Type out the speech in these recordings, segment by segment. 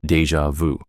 Déjà vu.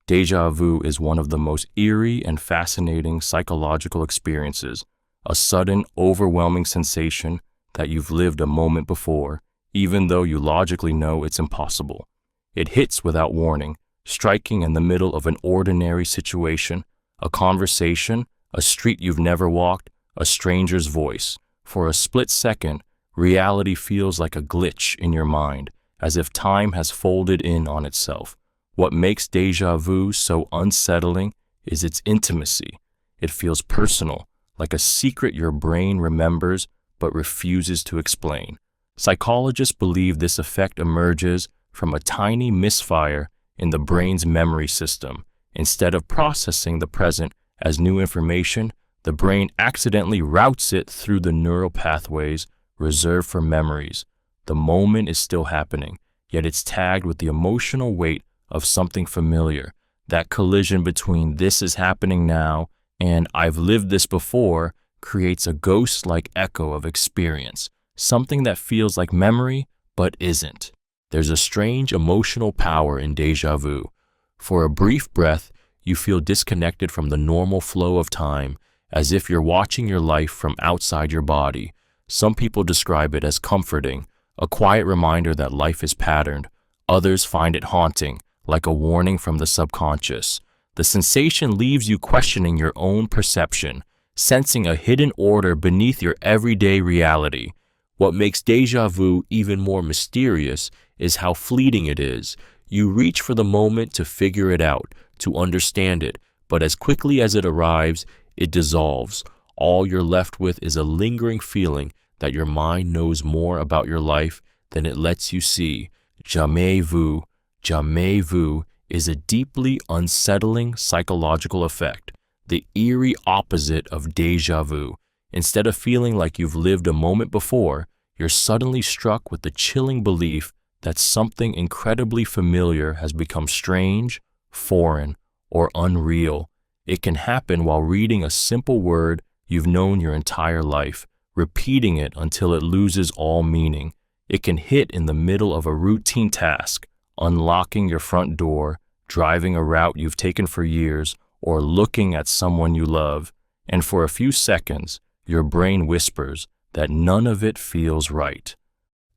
Déjà vu is one of the most eerie and fascinating psychological experiences, a sudden, overwhelming sensation that you've lived a moment before, even though you logically know it's impossible. It hits without warning, striking in the middle of an ordinary situation, a conversation, a street you've never walked, a stranger's voice. For a split second, reality feels like a glitch in your mind, as if time has folded in on itself. What makes déjà vu so unsettling is its intimacy. It feels personal, like a secret your brain remembers but refuses to explain. Psychologists believe this effect emerges from a tiny misfire in the brain's memory system. Instead of processing the present as new information, the brain accidentally routes it through the neural pathways reserved for memories. The moment is still happening, yet it's tagged with the emotional weight of something familiar. That collision between "this is happening now" and "I've lived this before" creates a ghost-like echo of experience, something that feels like memory but isn't. There's a strange emotional power in déjà vu. For a brief breath, you feel disconnected from the normal flow of time, as if you're watching your life from outside your body. Some people describe it as comforting, a quiet reminder that life is patterned. Others find it haunting, like a warning from the subconscious. The sensation leaves you questioning your own perception, sensing a hidden order beneath your everyday reality. What makes déjà vu even more mysterious is how fleeting it is. You reach for the moment to figure it out, to understand it, but as quickly as it arrives, it dissolves. All you're left with is a lingering feeling that your mind knows more about your life than it lets you see. Jamais vu. Jamais vu is a deeply unsettling psychological effect, the eerie opposite of déjà vu. Instead of feeling like you've lived a moment before, you're suddenly struck with the chilling belief that something incredibly familiar has become strange, foreign, or unreal. It can happen while reading a simple word you've known your entire life, repeating it until it loses all meaning. It can hit in the middle of a routine task, unlocking your front door, driving a route you've taken for years, or looking at someone you love, and for a few seconds, your brain whispers that none of it feels right.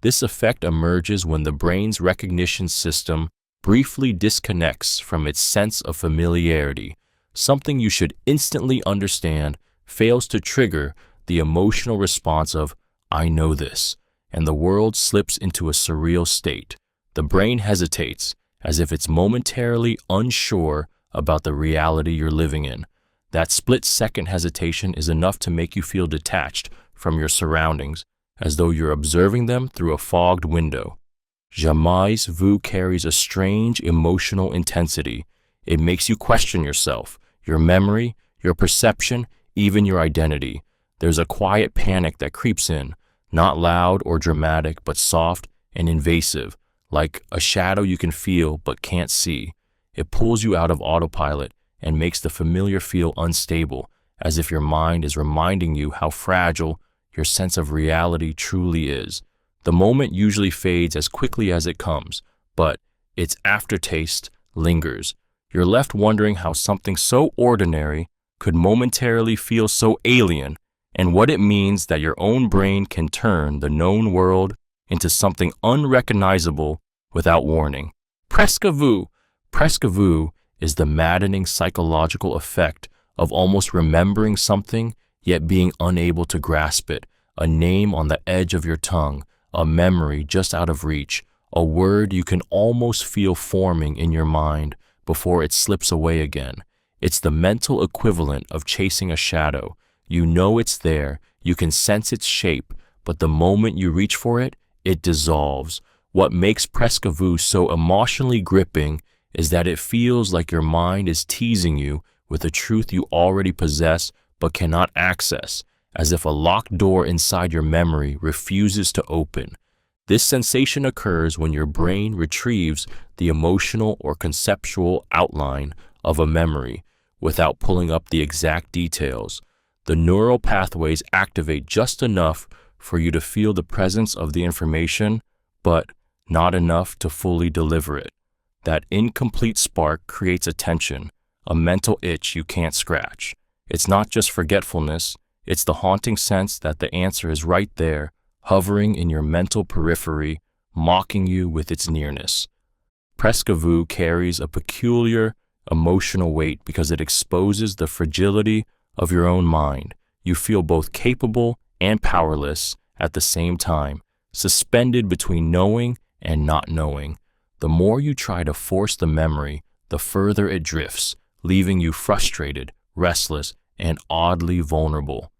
This effect emerges when the brain's recognition system briefly disconnects from its sense of familiarity. Something you should instantly understand fails to trigger the emotional response of, "I know this," and the world slips into a surreal state. The brain hesitates, as if it's momentarily unsure about the reality you're living in. That split-second hesitation is enough to make you feel detached from your surroundings, as though you're observing them through a fogged window. Jamais vu carries a strange emotional intensity. It makes you question yourself, your memory, your perception, even your identity. There's a quiet panic that creeps in, not loud or dramatic, but soft and invasive, like a shadow you can feel but can't see. It pulls you out of autopilot and makes the familiar feel unstable, as if your mind is reminding you how fragile your sense of reality truly is. The moment usually fades as quickly as it comes, but its aftertaste lingers. You're left wondering how something so ordinary could momentarily feel so alien, and what it means that your own brain can turn the known world into something unrecognizable without warning. Presque vu. Presque vu is the maddening psychological effect of almost remembering something yet being unable to grasp it, a name on the edge of your tongue, a memory just out of reach, a word you can almost feel forming in your mind before it slips away again. It's the mental equivalent of chasing a shadow. You know it's there, you can sense its shape, but the moment you reach for it, it dissolves. What makes Presque vu so emotionally gripping is that it feels like your mind is teasing you with a truth you already possess but cannot access, as if a locked door inside your memory refuses to open. This sensation occurs when your brain retrieves the emotional or conceptual outline of a memory without pulling up the exact details. The neural pathways activate just enough for you to feel the presence of the information, but not enough to fully deliver it. That incomplete spark creates a tension, a mental itch you can't scratch. It's not just forgetfulness, it's the haunting sense that the answer is right there, hovering in your mental periphery, mocking you with its nearness. Presque carries a peculiar emotional weight because it exposes the fragility of your own mind. You feel both capable and powerless at the same time, suspended between knowing and not knowing. The more you try to force the memory, the further it drifts, leaving you frustrated, restless, and oddly vulnerable.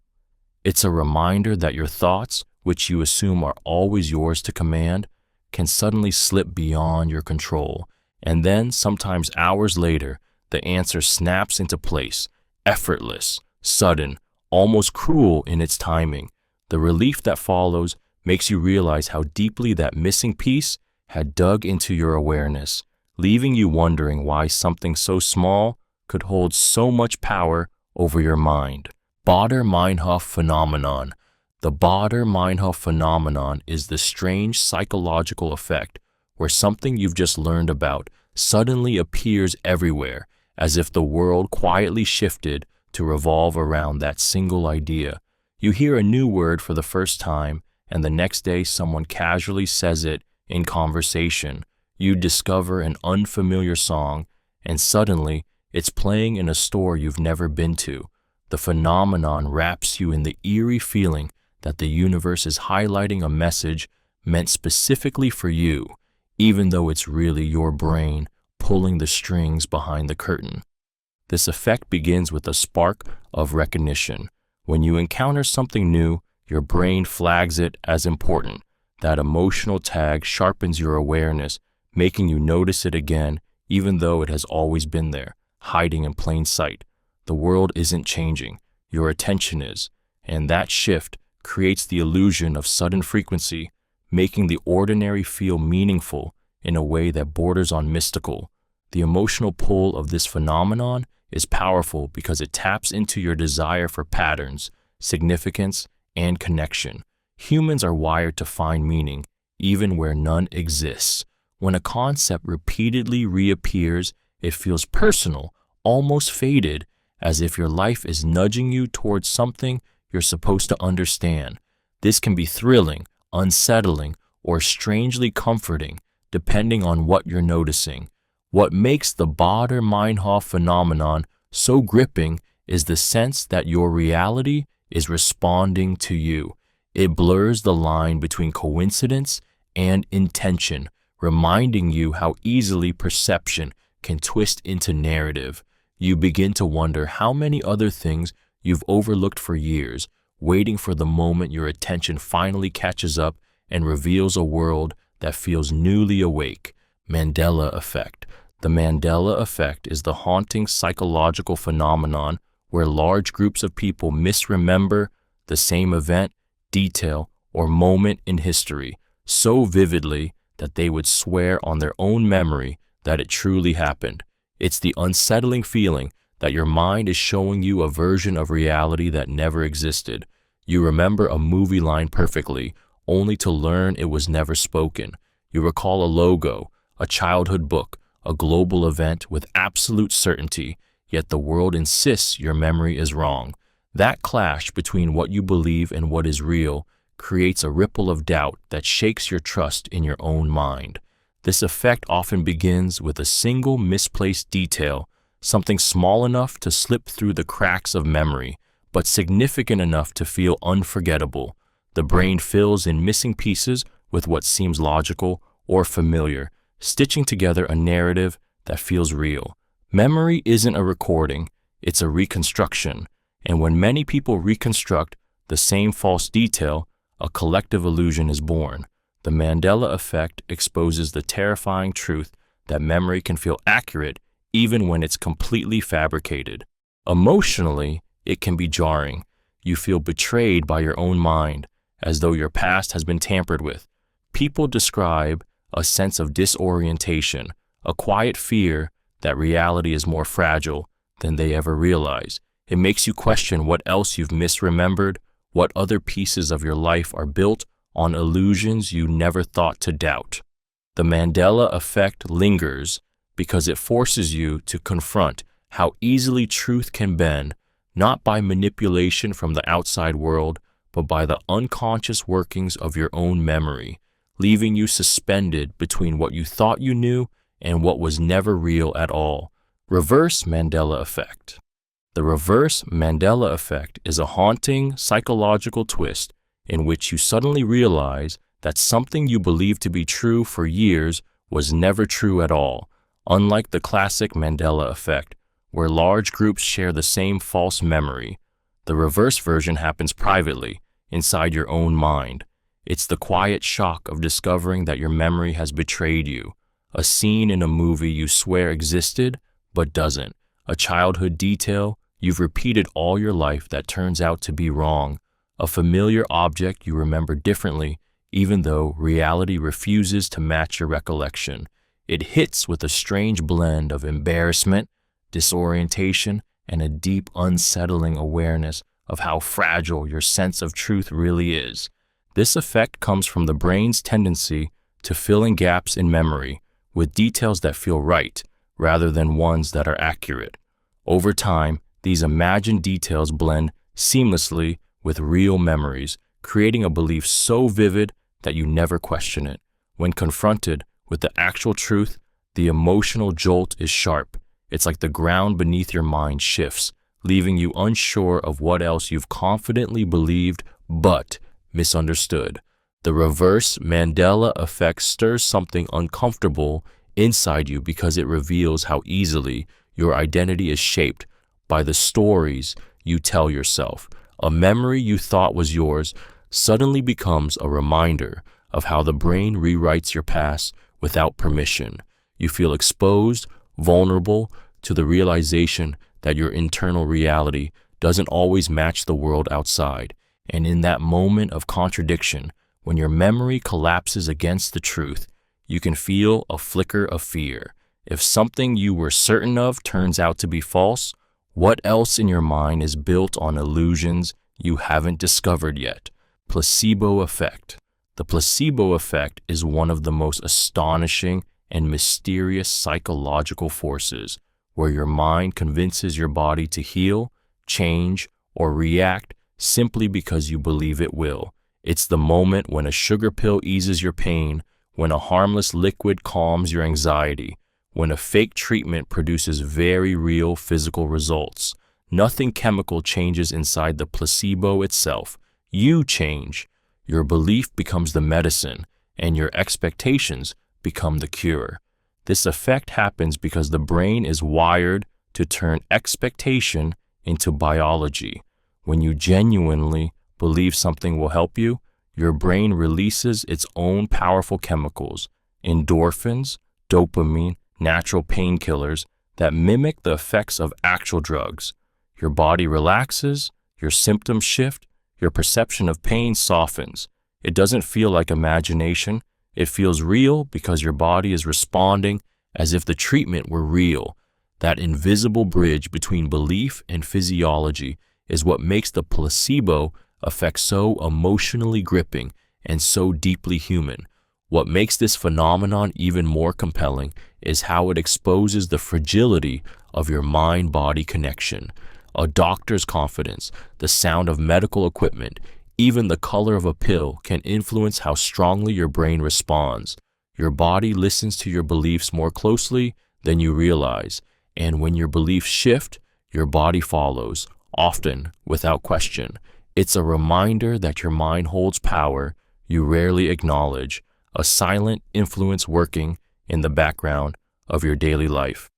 It's a reminder that your thoughts, which you assume are always yours to command, can suddenly slip beyond your control, and then, sometimes hours later, the answer snaps into place, effortless, sudden, almost cruel in its timing. The relief that follows makes you realize how deeply that missing piece had dug into your awareness, leaving you wondering why something so small could hold so much power over your mind. Baader-Meinhof phenomenon. The Baader-Meinhof phenomenon is the strange psychological effect where something you've just learned about suddenly appears everywhere, as if the world quietly shifted to revolve around that single idea. You hear a new word for the first time, and the next day someone casually says it in conversation. You discover an unfamiliar song, and suddenly it's playing in a store you've never been to. The phenomenon wraps you in the eerie feeling that the universe is highlighting a message meant specifically for you, even though it's really your brain pulling the strings behind the curtain. This effect begins with a spark of recognition. When you encounter something new, your brain flags it as important. That emotional tag sharpens your awareness, making you notice it again, even though it has always been there, hiding in plain sight. The world isn't changing, your attention is, and that shift creates the illusion of sudden frequency, making the ordinary feel meaningful in a way that borders on mystical. The emotional pull of this phenomenon is powerful because it taps into your desire for patterns, significance, and connection. Humans are wired to find meaning, even where none exists. When a concept repeatedly reappears, it feels personal, almost faded, as if your life is nudging you towards something you're supposed to understand. This can be thrilling, unsettling, or strangely comforting, depending on what you're noticing. What makes the Baader-Meinhof phenomenon so gripping is the sense that your reality is responding to you. It blurs the line between coincidence and intention, reminding you how easily perception can twist into narrative. You begin to wonder how many other things you've overlooked for years, waiting for the moment your attention finally catches up and reveals a world that feels newly awake. Mandela Effect. The Mandela Effect is the haunting psychological phenomenon where large groups of people misremember the same event, detail, or moment in history so vividly that they would swear on their own memory that it truly happened. It's the unsettling feeling that your mind is showing you a version of reality that never existed. You remember a movie line perfectly, only to learn it was never spoken. You recall a logo, a childhood book, a global event with absolute certainty, yet the world insists your memory is wrong. That clash between what you believe and what is real creates a ripple of doubt that shakes your trust in your own mind. This effect often begins with a single misplaced detail, something small enough to slip through the cracks of memory, but significant enough to feel unforgettable. The brain fills in missing pieces with what seems logical or familiar, stitching together a narrative that feels real. Memory isn't a recording, it's a reconstruction, and when many people reconstruct the same false detail, a collective illusion is born. The Mandela Effect exposes the terrifying truth that memory can feel accurate even when it's completely fabricated. Emotionally, it can be jarring. You feel betrayed by your own mind, as though your past has been tampered with. People describe a sense of disorientation, a quiet fear that reality is more fragile than they ever realize. It makes you question what else you've misremembered, what other pieces of your life are built on illusions you never thought to doubt. The Mandela Effect lingers, because it forces you to confront how easily truth can bend, not by manipulation from the outside world, but by the unconscious workings of your own memory, leaving you suspended between what you thought you knew and what was never real at all. Reverse Mandela Effect. The reverse Mandela Effect is a haunting psychological twist in which you suddenly realize that something you believed to be true for years was never true at all, unlike the classic Mandela Effect, where large groups share the same false memory. The reverse version happens privately, inside your own mind. It's the quiet shock of discovering that your memory has betrayed you, a scene in a movie you swear existed but doesn't, a childhood detail you've repeated all your life that turns out to be wrong, a familiar object you remember differently even though reality refuses to match your recollection. It hits with a strange blend of embarrassment, disorientation, and a deep, unsettling awareness of how fragile your sense of truth really is. This effect comes from the brain's tendency to fill in gaps in memory with details that feel right, rather than ones that are accurate. Over time, these imagined details blend seamlessly with real memories, creating a belief so vivid that you never question it. When confronted with the actual truth, the emotional jolt is sharp. It's like the ground beneath your mind shifts, leaving you unsure of what else you've confidently believed but misunderstood. The reverse Mandela Effect stirs something uncomfortable inside you because it reveals how easily your identity is shaped by the stories you tell yourself. A memory you thought was yours suddenly becomes a reminder of how the brain rewrites your past without permission. You feel exposed, vulnerable to the realization that your internal reality doesn't always match the world outside. And in that moment of contradiction, when your memory collapses against the truth, you can feel a flicker of fear. If something you were certain of turns out to be false, what else in your mind is built on illusions you haven't discovered yet? Placebo Effect. The placebo effect is one of the most astonishing and mysterious psychological forces, where your mind convinces your body to heal, change, or react simply because you believe it will. It's the moment when a sugar pill eases your pain, when a harmless liquid calms your anxiety, when a fake treatment produces very real physical results. Nothing chemical changes inside the placebo itself. You change. Your belief becomes the medicine, and your expectations become the cure. This effect happens because the brain is wired to turn expectation into biology. When you genuinely believe something will help you, your brain releases its own powerful chemicals, endorphins, dopamine, natural painkillers that mimic the effects of actual drugs. Your body relaxes, your symptoms shift, your perception of pain softens. It doesn't feel like imagination. It feels real because your body is responding as if the treatment were real. That invisible bridge between belief and physiology is what makes the placebo effect so emotionally gripping and so deeply human. What makes this phenomenon even more compelling is how it exposes the fragility of your mind-body connection. A doctor's confidence, the sound of medical equipment, even the color of a pill can influence how strongly your brain responds. Your body listens to your beliefs more closely than you realize, and when your beliefs shift, your body follows, often without question. It's a reminder that your mind holds power you rarely acknowledge, a silent influence working in the background of your daily life.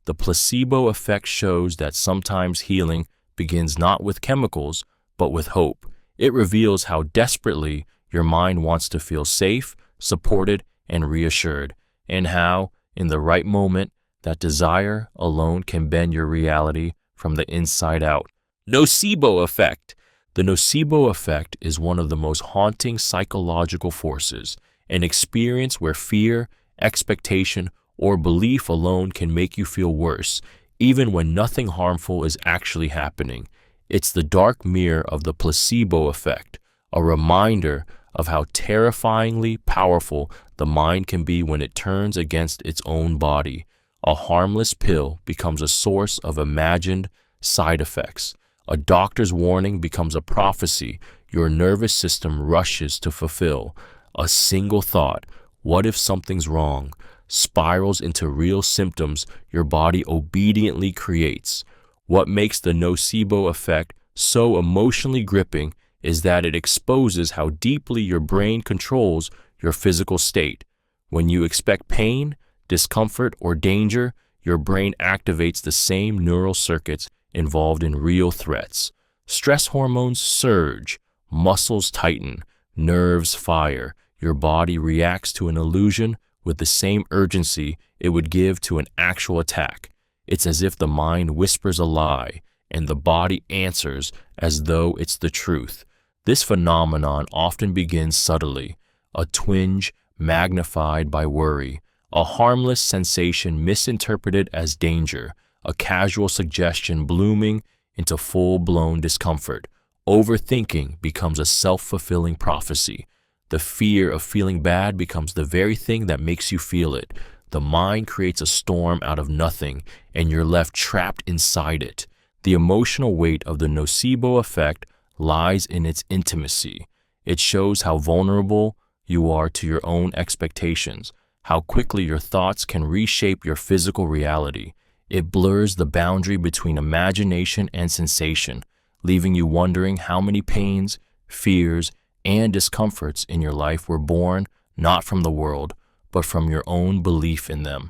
The placebo effect shows that sometimes healing begins not with chemicals, but with hope. It reveals how desperately your mind wants to feel safe, supported, and reassured, and how, in the right moment, that desire alone can bend your reality from the inside out. Nocebo Effect. The nocebo effect is one of the most haunting psychological forces, an experience where fear, expectation, or belief alone can make you feel worse, even when nothing harmful is actually happening. It's the dark mirror of the placebo effect, a reminder of how terrifyingly powerful the mind can be when it turns against its own body. A harmless pill becomes a source of imagined side effects. A doctor's warning becomes a prophecy your nervous system rushes to fulfill. A single thought, what if something's wrong, spirals into real symptoms your body obediently creates. What makes the Nocebo Effect so emotionally gripping is that it exposes how deeply your brain controls your physical state. When you expect pain, discomfort, or danger, your brain activates the same neural circuits involved in real threats. Stress hormones surge, muscles tighten, nerves fire. Your body reacts to an illusion with the same urgency it would give to an actual attack. It's as if the mind whispers a lie, and the body answers as though it's the truth. This phenomenon often begins subtly, a twinge magnified by worry, a harmless sensation misinterpreted as danger, a casual suggestion blooming into full-blown discomfort. Overthinking becomes a self-fulfilling prophecy. The fear of feeling bad becomes the very thing that makes you feel it. The mind creates a storm out of nothing, and you're left trapped inside it. The emotional weight of the Nocebo Effect lies in its intimacy. It shows how vulnerable you are to your own expectations, how quickly your thoughts can reshape your physical reality. It blurs the boundary between imagination and sensation, leaving you wondering how many pains, fears, and discomforts in your life were born not from the world, but from your own belief in them.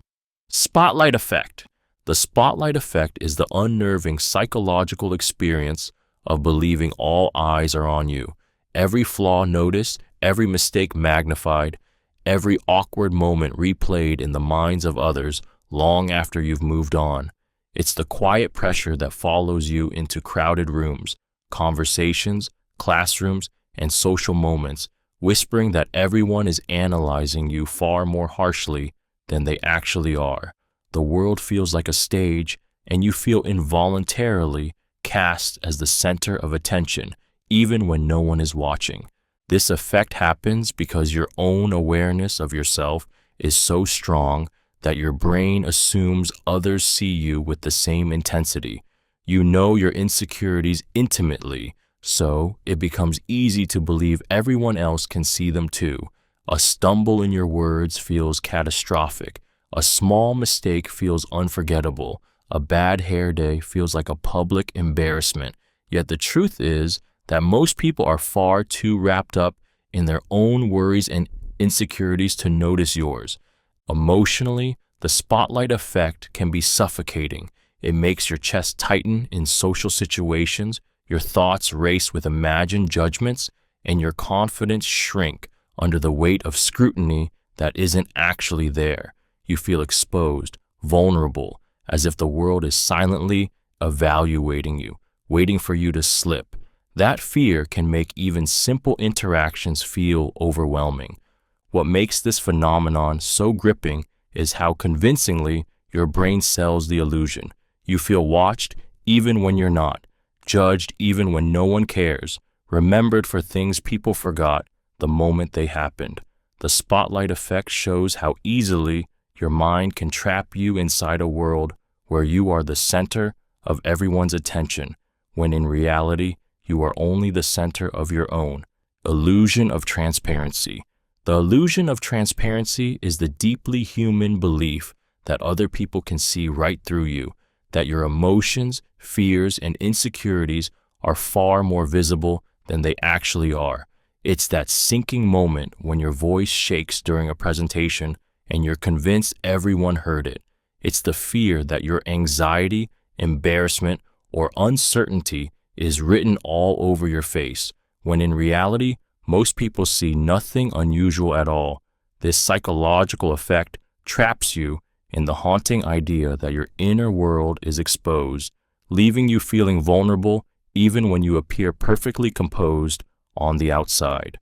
Spotlight Effect. The spotlight effect is the unnerving psychological experience of believing all eyes are on you. Every flaw noticed, every mistake magnified, every awkward moment replayed in the minds of others long after you've moved on. It's the quiet pressure that follows you into crowded rooms, conversations, classrooms, and social moments, whispering that everyone is analyzing you far more harshly than they actually are. The world feels like a stage, and you feel involuntarily cast as the center of attention, even when no one is watching. This effect happens because your own awareness of yourself is so strong that your brain assumes others see you with the same intensity. You know your insecurities intimately, so it becomes easy to believe everyone else can see them too. A stumble in your words feels catastrophic. A small mistake feels unforgettable. A bad hair day feels like a public embarrassment. Yet the truth is that most people are far too wrapped up in their own worries and insecurities to notice yours. Emotionally, the spotlight effect can be suffocating. It makes your chest tighten in social situations, your thoughts race with imagined judgments, and your confidence shrink under the weight of scrutiny that isn't actually there. You feel exposed, vulnerable, as if the world is silently evaluating you, waiting for you to slip. That fear can make even simple interactions feel overwhelming. What makes this phenomenon so gripping is how convincingly your brain sells the illusion. You feel watched even when you're not, judged even when no one cares, remembered for things people forgot the moment they happened. The spotlight effect shows how easily your mind can trap you inside a world where you are the center of everyone's attention, when in reality, you are only the center of your own. Illusion of transparency. The illusion of transparency is the deeply human belief that other people can see right through you, that your emotions, fears, and insecurities are far more visible than they actually are. It's that sinking moment when your voice shakes during a presentation and you're convinced everyone heard it. It's the fear that your anxiety, embarrassment, or uncertainty is written all over your face, when in reality, most people see nothing unusual at all. This psychological effect traps you in the haunting idea that your inner world is exposed, leaving you feeling vulnerable even when you appear perfectly composed on the outside.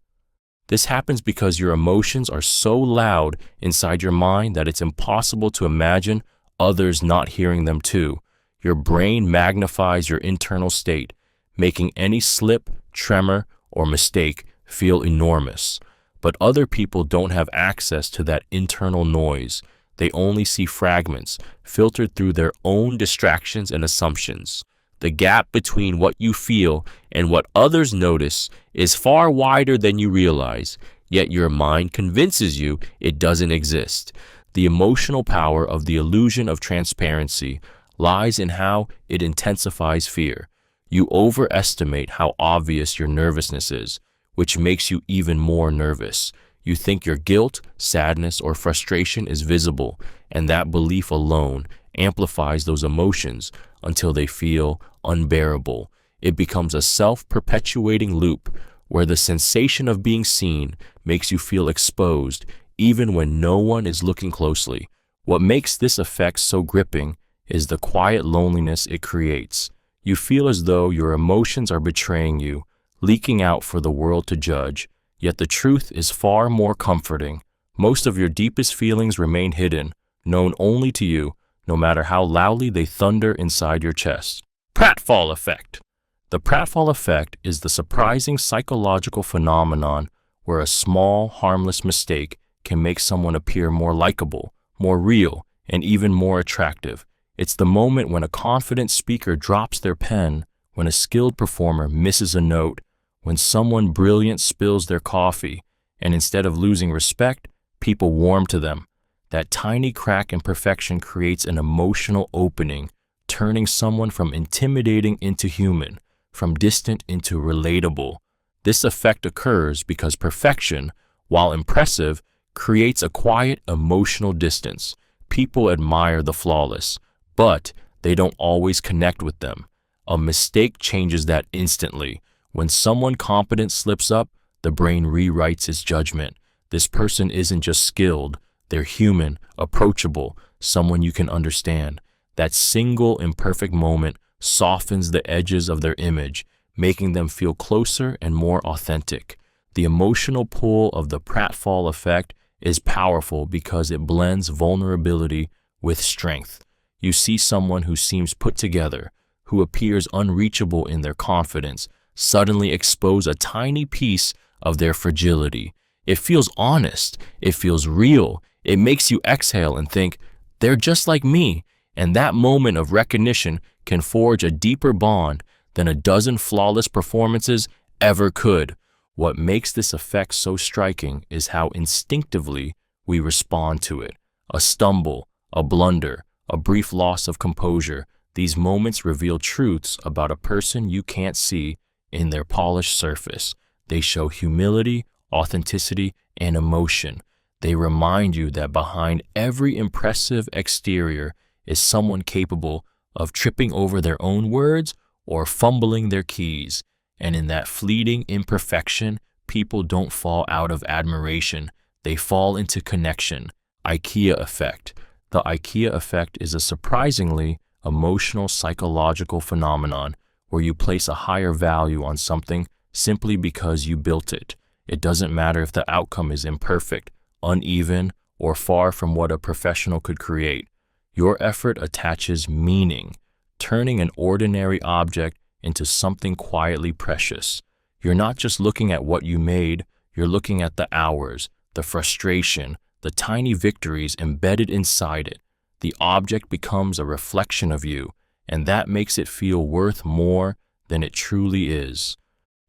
This happens because your emotions are so loud inside your mind that it's impossible to imagine others not hearing them too. Your brain magnifies your internal state, making any slip, tremor, or mistake feel enormous. But other people don't have access to that internal noise. They only see fragments, filtered through their own distractions and assumptions. The gap between what you feel and what others notice is far wider than you realize, yet your mind convinces you it doesn't exist. The emotional power of the illusion of transparency lies in how it intensifies fear. You overestimate how obvious your nervousness is, which makes you even more nervous. You think your guilt, sadness, or frustration is visible, and that belief alone amplifies those emotions until they feel unbearable. It becomes a self-perpetuating loop where the sensation of being seen makes you feel exposed even when no one is looking closely. What makes this effect so gripping is the quiet loneliness it creates. You feel as though your emotions are betraying you, leaking out for the world to judge. Yet the truth is far more comforting. Most of your deepest feelings remain hidden, known only to you, no matter how loudly they thunder inside your chest. Pratfall Effect. The Pratfall Effect is the surprising psychological phenomenon where a small, harmless mistake can make someone appear more likable, more real, and even more attractive. It's the moment when a confident speaker drops their pen, when a skilled performer misses a note, when someone brilliant spills their coffee, and instead of losing respect, people warm to them. That tiny crack in perfection creates an emotional opening, turning someone from intimidating into human, from distant into relatable. This effect occurs because perfection, while impressive, creates a quiet emotional distance. People admire the flawless, but they don't always connect with them. A mistake changes that instantly. When someone competent slips up, the brain rewrites its judgment. This person isn't just skilled, they're human, approachable, someone you can understand. That single imperfect moment softens the edges of their image, making them feel closer and more authentic. The emotional pull of the Pratfall Effect is powerful because it blends vulnerability with strength. You see someone who seems put together, who appears unreachable in their confidence, suddenly expose a tiny piece of their fragility. It feels honest. It feels real. It makes you exhale and think, they're just like me. And that moment of recognition can forge a deeper bond than a dozen flawless performances ever could. What makes this effect so striking is how instinctively we respond to it. A stumble, a blunder, a brief loss of composure. These moments reveal truths about a person you can't see in their polished surface. They show humility, authenticity, and emotion. They remind you that behind every impressive exterior is someone capable of tripping over their own words or fumbling their keys. And in that fleeting imperfection, people don't fall out of admiration. They fall into connection. IKEA Effect. The IKEA Effect is a surprisingly emotional psychological phenomenon where you place a higher value on something simply because you built it. It doesn't matter if the outcome is imperfect, uneven, or far from what a professional could create. Your effort attaches meaning, turning an ordinary object into something quietly precious. You're not just looking at what you made, you're looking at the hours, the frustration, the tiny victories embedded inside it. The object becomes a reflection of you, and that makes it feel worth more than it truly is.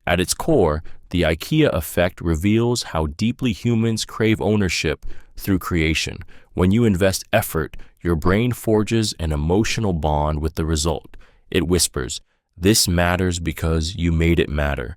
At its core, the IKEA effect reveals how deeply humans crave ownership through creation. When you invest effort, your brain forges an emotional bond with the result. It whispers, "This matters because you made it matter."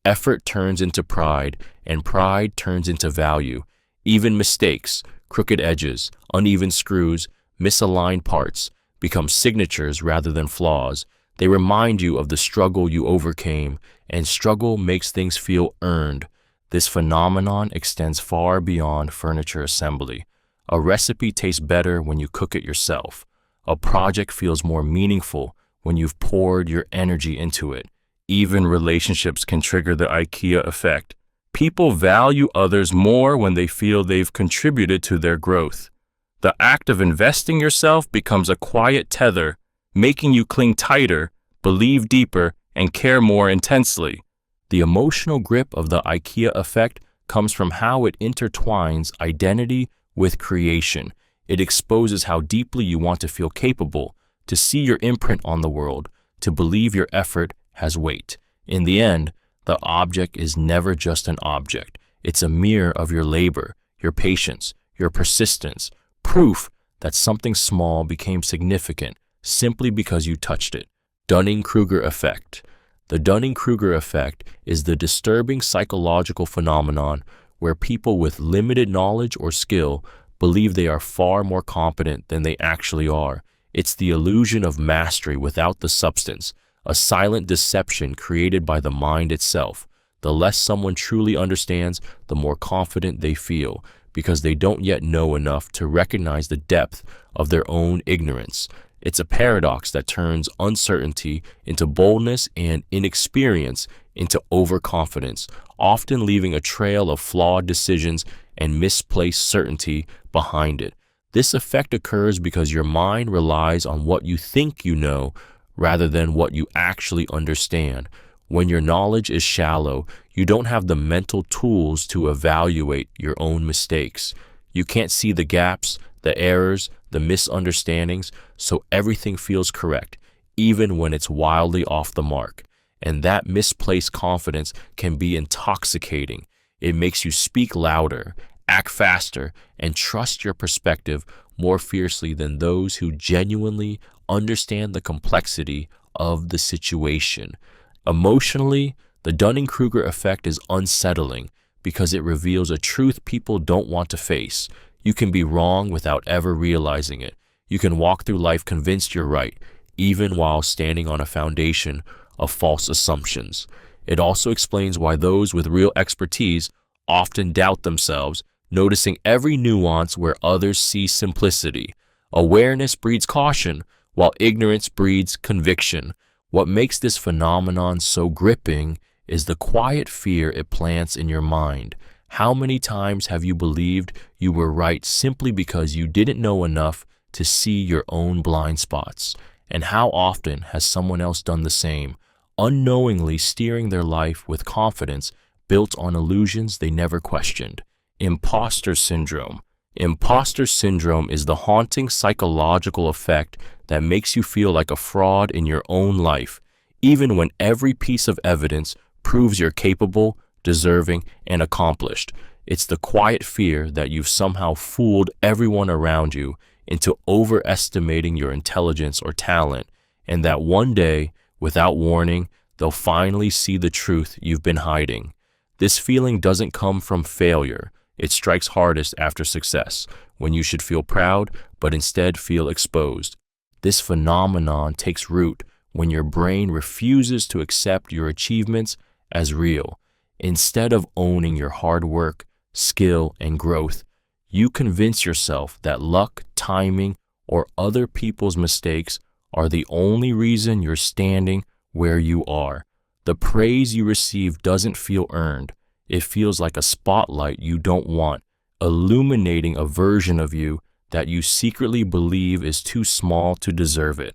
Effort turns into pride, and pride turns into value. Even mistakes, crooked edges, uneven screws, misaligned parts become signatures rather than flaws. They remind you of the struggle you overcame, and struggle makes things feel earned. This phenomenon extends far beyond furniture assembly. A recipe tastes better when you cook it yourself. A project feels more meaningful when you've poured your energy into it. Even relationships can trigger the IKEA effect. People value others more when they feel they've contributed to their growth. The act of investing yourself becomes a quiet tether, making you cling tighter, believe deeper, and care more intensely. The emotional grip of the IKEA effect comes from how it intertwines identity with creation. It exposes how deeply you want to feel capable, to see your imprint on the world, to believe your effort has weight. In the end, the object is never just an object. It's a mirror of your labor, your patience, your persistence, proof that something small became significant simply because you touched it. Dunning-Kruger Effect. The Dunning-Kruger effect is the disturbing psychological phenomenon where people with limited knowledge or skill believe they are far more competent than they actually are. It's the illusion of mastery without the substance, a silent deception created by the mind itself. The less someone truly understands, the more confident they feel, because they don't yet know enough to recognize the depth of their own ignorance. It's a paradox that turns uncertainty into boldness and inexperience into overconfidence, often leaving a trail of flawed decisions and misplaced certainty behind it. This effect occurs because your mind relies on what you think you know rather than what you actually understand. When your knowledge is shallow, you don't have the mental tools to evaluate your own mistakes. You can't see the gaps, the errors, the misunderstandings, so everything feels correct, even when it's wildly off the mark. And that misplaced confidence can be intoxicating. It makes you speak louder, act faster, and trust your perspective more fiercely than those who genuinely understand the complexity of the situation. Emotionally, the Dunning-Kruger effect is unsettling because it reveals a truth people don't want to face. You can be wrong without ever realizing it. You can walk through life convinced you're right, even while standing on a foundation of false assumptions. It also explains why those with real expertise often doubt themselves, noticing every nuance where others see simplicity. Awareness breeds caution, while ignorance breeds conviction. What makes this phenomenon so gripping is the quiet fear it plants in your mind. How many times have you believed you were right simply because you didn't know enough to see your own blind spots? And how often has someone else done the same, unknowingly steering their life with confidence built on illusions they never questioned? Impostor Syndrome. Impostor syndrome is the haunting psychological effect that makes you feel like a fraud in your own life, even when every piece of evidence proves you're capable, deserving, and accomplished. It's the quiet fear that you've somehow fooled everyone around you into overestimating your intelligence or talent, and that one day, without warning, they'll finally see the truth you've been hiding. This feeling doesn't come from failure. It strikes hardest after success, when you should feel proud, but instead feel exposed. This phenomenon takes root when your brain refuses to accept your achievements as real. Instead of owning your hard work, skill, and growth, you convince yourself that luck, timing, or other people's mistakes are the only reason you're standing where you are. The praise you receive doesn't feel earned. It feels like a spotlight you don't want, illuminating a version of you that you secretly believe is too small to deserve it.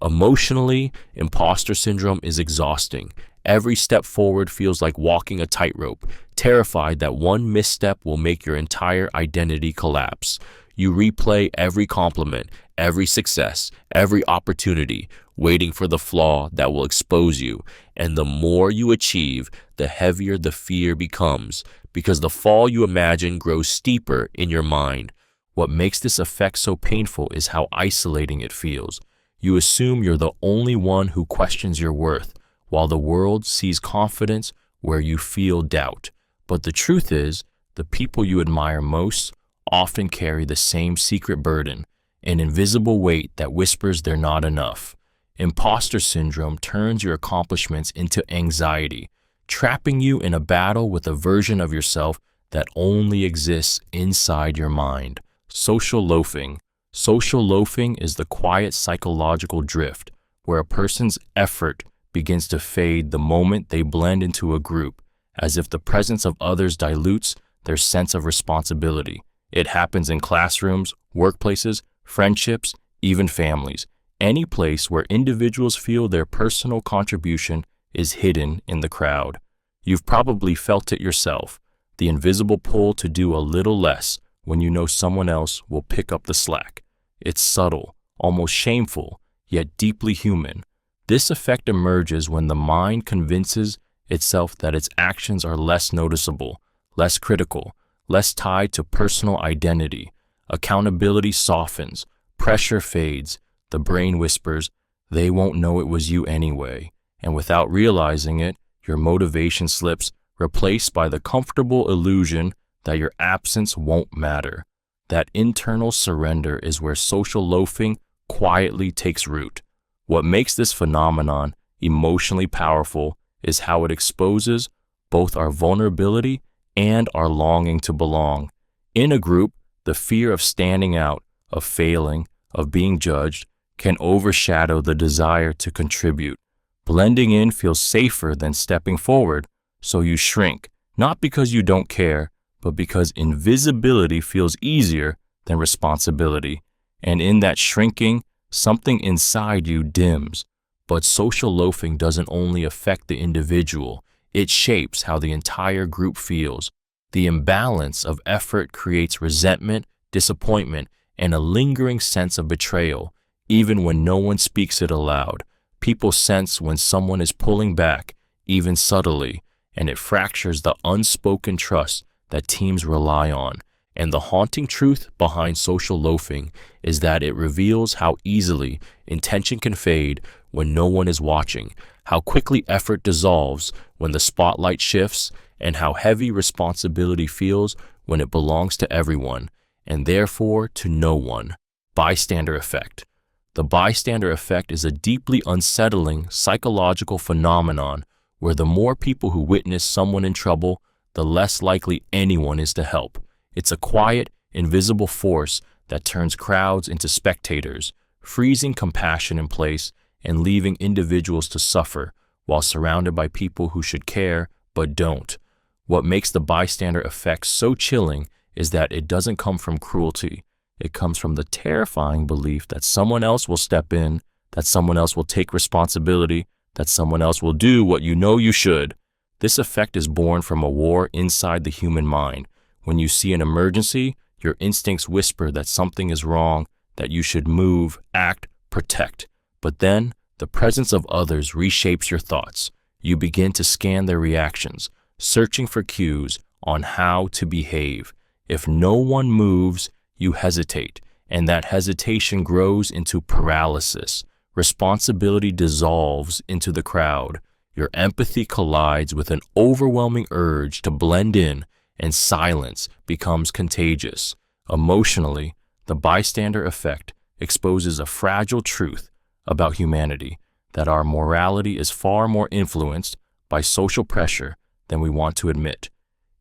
Emotionally, imposter syndrome is exhausting. Every step forward feels like walking a tightrope, terrified that one misstep will make your entire identity collapse. You replay every compliment, every success, every opportunity, waiting for the flaw that will expose you. And the more you achieve, the heavier the fear becomes, because the fall you imagine grows steeper in your mind. What makes this effect so painful is how isolating it feels. You assume you're the only one who questions your worth, while the world sees confidence where you feel doubt. But the truth is, the people you admire most often carry the same secret burden, an invisible weight that whispers they're not enough. Imposter syndrome turns your accomplishments into anxiety, trapping you in a battle with a version of yourself that only exists inside your mind. Social loafing. Social loafing is the quiet psychological drift where a person's effort begins to fade the moment they blend into a group, as if the presence of others dilutes their sense of responsibility. It happens in classrooms, workplaces, friendships, even families. Any place where individuals feel their personal contribution is hidden in the crowd. You've probably felt it yourself, the invisible pull to do a little less, when you know someone else will pick up the slack. It's subtle, almost shameful, yet deeply human. This effect emerges when the mind convinces itself that its actions are less noticeable, less critical, less tied to personal identity. Accountability softens, pressure fades, the brain whispers, "They won't know it was you anyway." And without realizing it, your motivation slips, replaced by the comfortable illusion that your absence won't matter. That internal surrender is where social loafing quietly takes root. What makes this phenomenon emotionally powerful is how it exposes both our vulnerability and our longing to belong. In a group, the fear of standing out, of failing, of being judged, can overshadow the desire to contribute. Blending in feels safer than stepping forward, so you shrink, not because you don't care, but because invisibility feels easier than responsibility. And in that shrinking, something inside you dims. But social loafing doesn't only affect the individual, it shapes how the entire group feels. The imbalance of effort creates resentment, disappointment, and a lingering sense of betrayal, even when no one speaks it aloud. People sense when someone is pulling back, even subtly, and it fractures the unspoken trust that teams rely on. And the haunting truth behind social loafing is that it reveals how easily intention can fade when no one is watching, how quickly effort dissolves when the spotlight shifts, and how heavy responsibility feels when it belongs to everyone, and therefore to no one. Bystander Effect. The bystander effect is a deeply unsettling psychological phenomenon where the more people who witness someone in trouble, the less likely anyone is to help. It's a quiet, invisible force that turns crowds into spectators, freezing compassion in place and leaving individuals to suffer while surrounded by people who should care but don't. What makes the bystander effect so chilling is that it doesn't come from cruelty. It comes from the terrifying belief that someone else will step in, that someone else will take responsibility, that someone else will do what you know you should. This effect is born from a war inside the human mind. When you see an emergency, your instincts whisper that something is wrong, that you should move, act, protect. But then, the presence of others reshapes your thoughts. You begin to scan their reactions, searching for cues on how to behave. If no one moves, you hesitate, and that hesitation grows into paralysis. Responsibility dissolves into the crowd. Your empathy collides with an overwhelming urge to blend in, and silence becomes contagious. Emotionally, the bystander effect exposes a fragile truth about humanity, that our morality is far more influenced by social pressure than we want to admit.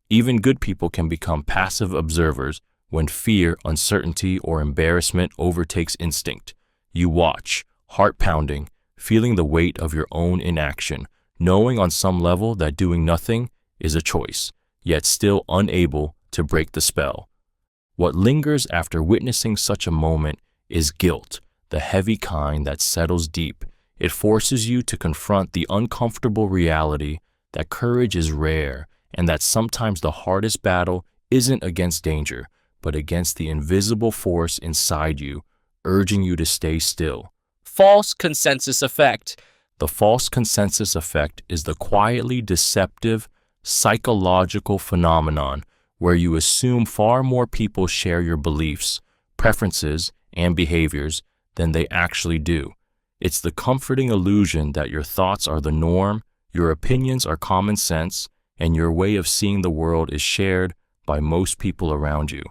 Even good people can become passive observers when fear, uncertainty, or embarrassment overtakes instinct. You watch, heart pounding, feeling the weight of your own inaction, knowing on some level that doing nothing is a choice, yet still unable to break the spell. What lingers after witnessing such a moment is guilt, the heavy kind that settles deep. It forces you to confront the uncomfortable reality that courage is rare and that sometimes the hardest battle isn't against danger, but against the invisible force inside you, urging you to stay still. False consensus effect. The false consensus effect is the quietly deceptive psychological phenomenon where you assume far more people share your beliefs, preferences, and behaviors than they actually do. It's the comforting illusion that your thoughts are the norm, your opinions are common sense, and your way of seeing the world is shared by most people around you.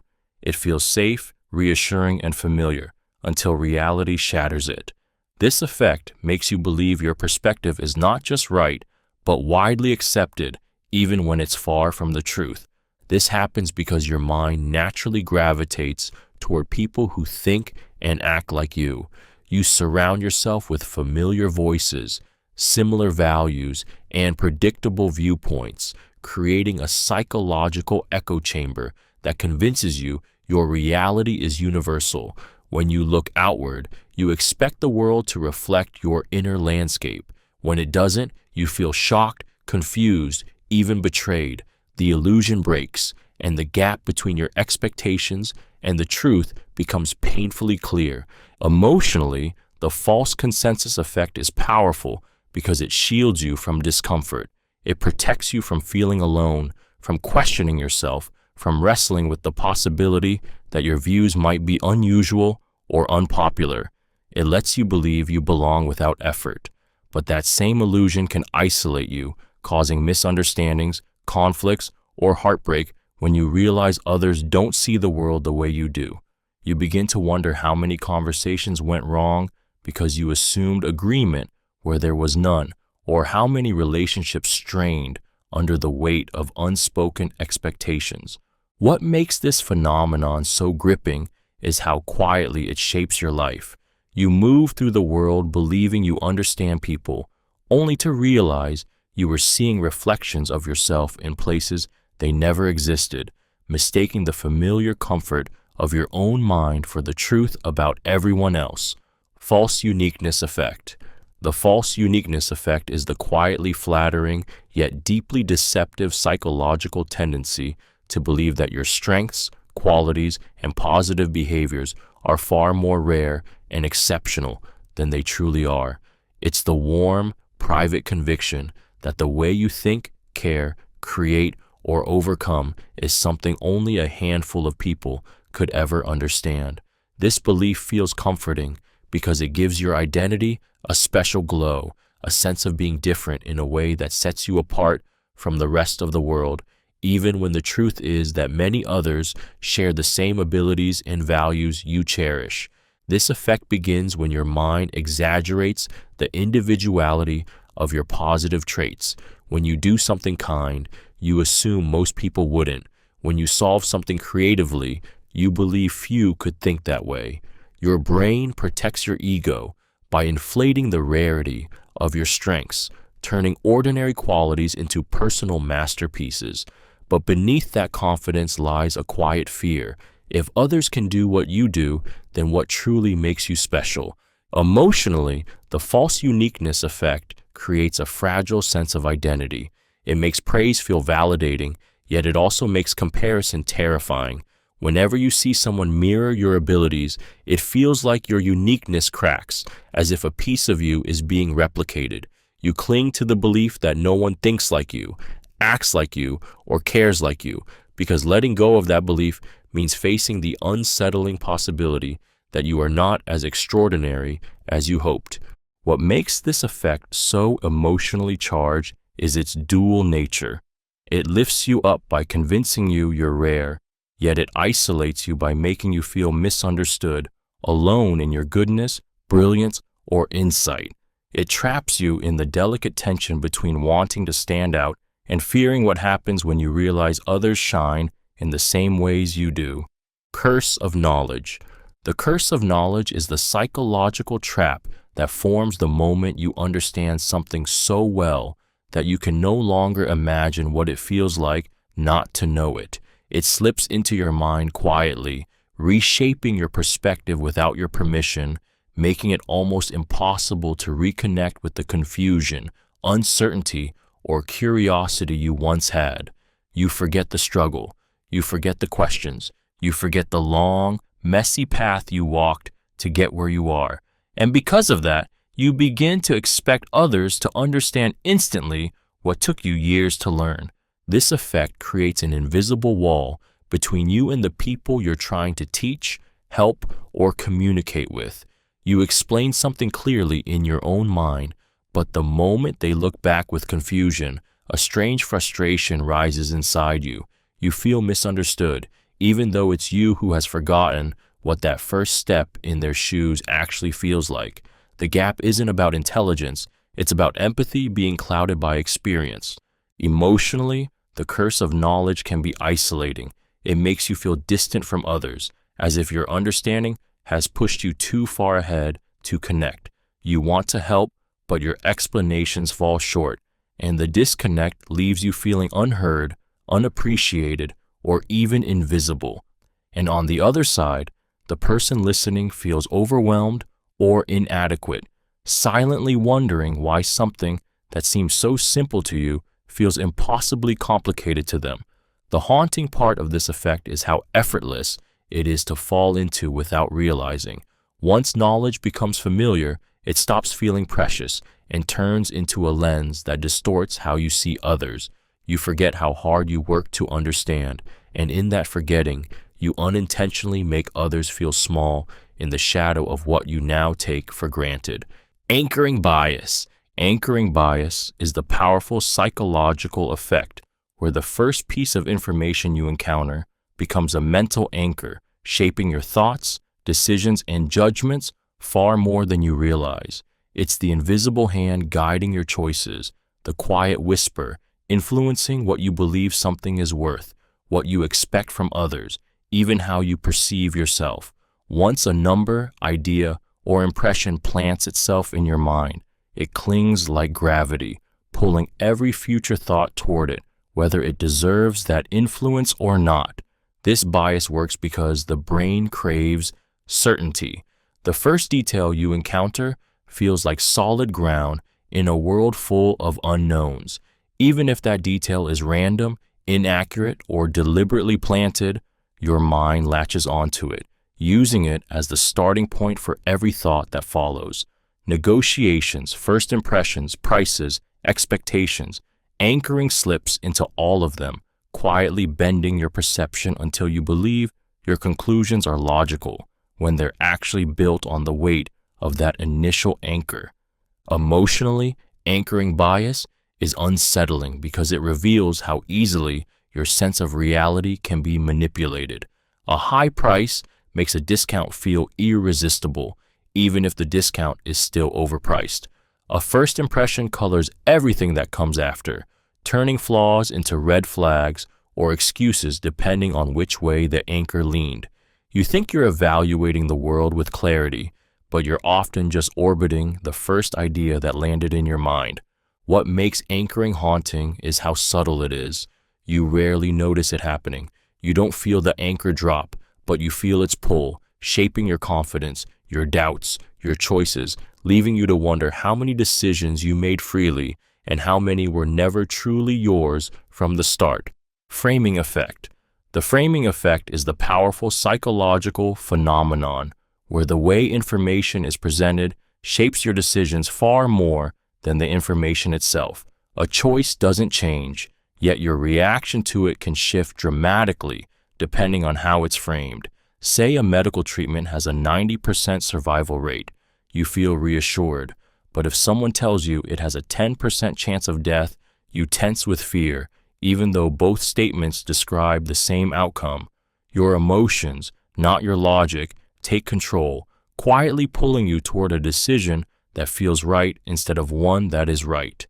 It feels safe, reassuring, and familiar until reality shatters it. This effect makes you believe your perspective is not just right, but widely accepted, even when it's far from the truth. This happens because your mind naturally gravitates toward people who think and act like you. You surround yourself with familiar voices, similar values, and predictable viewpoints, creating a psychological echo chamber that convinces you your reality is universal. When you look outward, you expect the world to reflect your inner landscape. When it doesn't, you feel shocked, confused, even betrayed. The illusion breaks, and the gap between your expectations and the truth becomes painfully clear. Emotionally, the false consensus effect is powerful because it shields you from discomfort. It protects you from feeling alone, from questioning yourself, from wrestling with the possibility that your views might be unusual or unpopular. It lets you believe you belong without effort. But that same illusion can isolate you, causing misunderstandings, conflicts, or heartbreak when you realize others don't see the world the way you do. You begin to wonder how many conversations went wrong because you assumed agreement where there was none, or how many relationships strained under the weight of unspoken expectations. What makes this phenomenon so gripping is how quietly it shapes your life. You move through the world believing you understand people, only to realize you were seeing reflections of yourself in places they never existed, mistaking the familiar comfort of your own mind for the truth about everyone else. False uniqueness effect. The false uniqueness effect is the quietly flattering yet deeply deceptive psychological tendency to believe that your strengths, qualities, and positive behaviors are far more rare and exceptional than they truly are. It's the warm, private conviction that the way you think, care, create, or overcome is something only a handful of people could ever understand. This belief feels comforting because it gives your identity a special glow, a sense of being different in a way that sets you apart from the rest of the world, even when the truth is that many others share the same abilities and values you cherish. This effect begins when your mind exaggerates the individuality of your positive traits. When you do something kind, you assume most people wouldn't. When you solve something creatively, you believe few could think that way. Your brain protects your ego by inflating the rarity of your strengths, turning ordinary qualities into personal masterpieces. But beneath that confidence lies a quiet fear. If others can do what you do, then what truly makes you special? Emotionally, the false uniqueness effect creates a fragile sense of identity. It makes praise feel validating, yet it also makes comparison terrifying. Whenever you see someone mirror your abilities, it feels like your uniqueness cracks, as if a piece of you is being replicated. You cling to the belief that no one thinks like you, acts like you, or cares like you, because letting go of that belief means facing the unsettling possibility that you are not as extraordinary as you hoped. What makes this effect so emotionally charged is its dual nature. It lifts you up by convincing you you're rare, yet it isolates you by making you feel misunderstood, alone in your goodness, brilliance, or insight. It traps you in the delicate tension between wanting to stand out and fearing what happens when you realize others shine in the same ways you do. Curse of knowledge. The curse of knowledge is the psychological trap that forms the moment you understand something so well that you can no longer imagine what it feels like not to know it. It slips into your mind quietly, reshaping your perspective without your permission, making it almost impossible to reconnect with the confusion, uncertainty, or curiosity you once had. You forget the struggle. You forget the questions. You forget the long, messy path you walked to get where you are. And because of that, you begin to expect others to understand instantly what took you years to learn. This effect creates an invisible wall between you and the people you're trying to teach, help, or communicate with. You explain something clearly in your own mind, but the moment they look back with confusion, a strange frustration rises inside you. You feel misunderstood, even though it's you who has forgotten what that first step in their shoes actually feels like. The gap isn't about intelligence, it's about empathy being clouded by experience. Emotionally, the curse of knowledge can be isolating. It makes you feel distant from others, as if your understanding has pushed you too far ahead to connect. You want to help, but your explanations fall short, and the disconnect leaves you feeling unheard, unappreciated, or even invisible. And on the other side, the person listening feels overwhelmed or inadequate, silently wondering why something that seems so simple to you feels impossibly complicated to them. The haunting part of this effect is how effortless it is to fall into without realizing. Once knowledge becomes familiar, it stops feeling precious and turns into a lens that distorts how you see others. You forget how hard you work to understand, and in that forgetting, you unintentionally make others feel small in the shadow of what you now take for granted. Anchoring bias. Anchoring bias is the powerful psychological effect where the first piece of information you encounter becomes a mental anchor, shaping your thoughts, decisions, and judgments far more than you realize. It's the invisible hand guiding your choices, the quiet whisper influencing what you believe something is worth, what you expect from others, even how you perceive yourself. Once a number, idea, or impression plants itself in your mind, it clings like gravity, pulling every future thought toward it, whether it deserves that influence or not. This bias works because the brain craves certainty. The first detail you encounter feels like solid ground in a world full of unknowns. Even if that detail is random, inaccurate, or deliberately planted, your mind latches onto it, using it as the starting point for every thought that follows. Negotiations, first impressions, prices, expectations, anchoring slips into all of them, quietly bending your perception until you believe your conclusions are logical when they're actually built on the weight of that initial anchor. Emotionally, anchoring bias is unsettling because it reveals how easily your sense of reality can be manipulated. A high price makes a discount feel irresistible, even if the discount is still overpriced. A first impression colors everything that comes after, turning flaws into red flags or excuses depending on which way the anchor leaned. You think you're evaluating the world with clarity, but you're often just orbiting the first idea that landed in your mind. What makes anchoring haunting is how subtle it is. You rarely notice it happening. You don't feel the anchor drop, but you feel its pull, shaping your confidence, your doubts, your choices, leaving you to wonder how many decisions you made freely and how many were never truly yours from the start. Framing effect. The framing effect is the powerful psychological phenomenon where the way information is presented shapes your decisions far more than the information itself. A choice doesn't change, yet your reaction to it can shift dramatically depending on how it's framed. Say a medical treatment has a 90% survival rate. You feel reassured, but if someone tells you it has a 10% chance of death, you tense with fear, even though both statements describe the same outcome. Your emotions, not your logic, take control, quietly pulling you toward a decision that feels right instead of one that is right.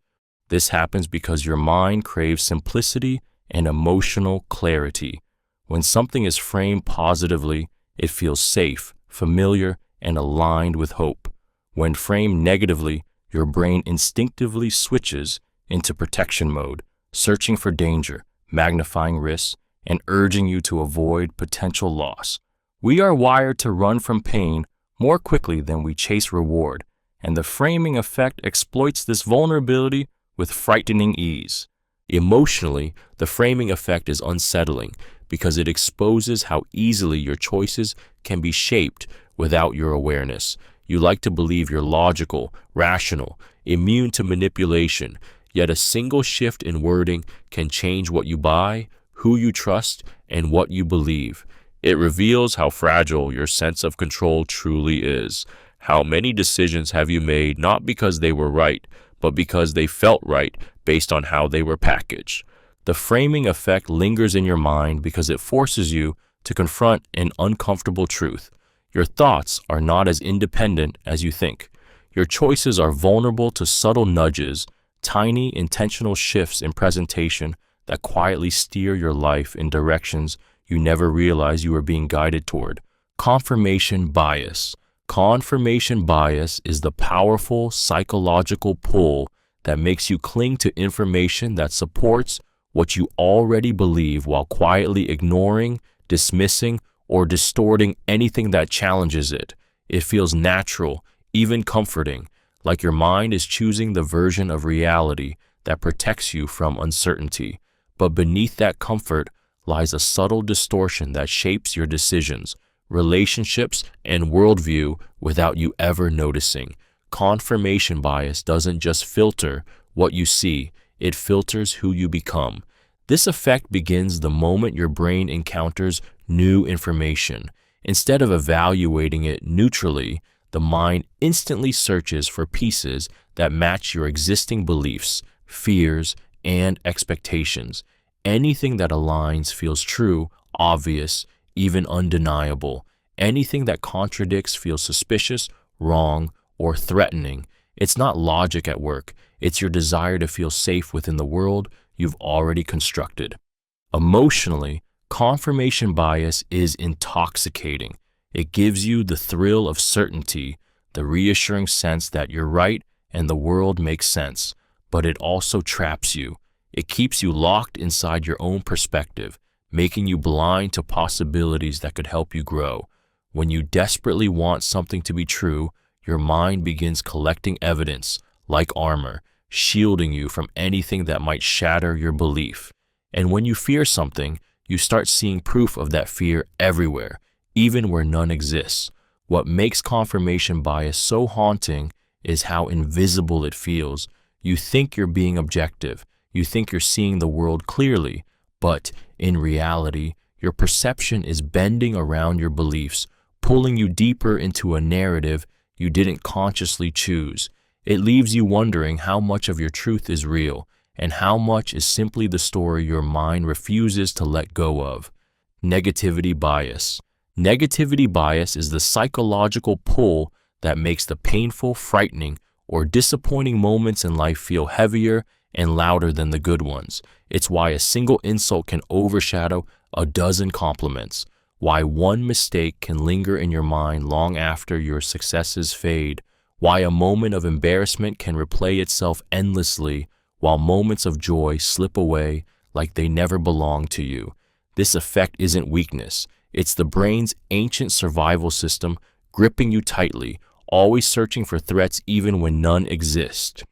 This happens because your mind craves simplicity and emotional clarity. When something is framed positively, it feels safe, familiar, and aligned with hope. When framed negatively, your brain instinctively switches into protection mode, searching for danger, magnifying risks, and urging you to avoid potential loss. We are wired to run from pain more quickly than we chase reward, and the framing effect exploits this vulnerability with frightening ease. Emotionally, the framing effect is unsettling because it exposes how easily your choices can be shaped without your awareness. You like to believe you're logical, rational, immune to manipulation, yet a single shift in wording can change what you buy, who you trust, and what you believe. It reveals how fragile your sense of control truly is. How many decisions have you made not because they were right, but because they felt right based on how they were packaged? The framing effect lingers in your mind because it forces you to confront an uncomfortable truth. Your thoughts are not as independent as you think. Your choices are vulnerable to subtle nudges, tiny intentional shifts in presentation that quietly steer your life in directions you never realized you were being guided toward. Confirmation bias. Confirmation bias is the powerful psychological pull that makes you cling to information that supports what you already believe while quietly ignoring, dismissing, or distorting anything that challenges it. It feels natural, even comforting, like your mind is choosing the version of reality that protects you from uncertainty. But beneath that comfort lies a subtle distortion that shapes your decisions, relationships, and worldview without you ever noticing. Confirmation bias doesn't just filter what you see, it filters who you become. This effect begins the moment your brain encounters new information. Instead of evaluating it neutrally, the mind instantly searches for pieces that match your existing beliefs, fears, and expectations. Anything that aligns feels true, obvious, even undeniable. Anything that contradicts feels suspicious, wrong, or threatening. It's not logic at work, it's your desire to feel safe within the world you've already constructed. Emotionally, confirmation bias is intoxicating. It gives you the thrill of certainty, the reassuring sense that you're right and the world makes sense, but it also traps you. It keeps you locked inside your own perspective, making you blind to possibilities that could help you grow. When you desperately want something to be true, your mind begins collecting evidence, like armor, shielding you from anything that might shatter your belief. And when you fear something, you start seeing proof of that fear everywhere, even where none exists. What makes confirmation bias so haunting is how invisible it feels. You think you're being objective, you think you're seeing the world clearly, but in reality, your perception is bending around your beliefs, pulling you deeper into a narrative you didn't consciously choose. It leaves you wondering how much of your truth is real and how much is simply the story your mind refuses to let go of. Negativity bias. Negativity bias is the psychological pull that makes the painful, frightening, or disappointing moments in life feel heavier and louder than the good ones. It's why a single insult can overshadow a dozen compliments, why one mistake can linger in your mind long after your successes fade, why a moment of embarrassment can replay itself endlessly while moments of joy slip away like they never belonged to you. This effect isn't weakness. It's the brain's ancient survival system gripping you tightly, always searching for threats even when none exist.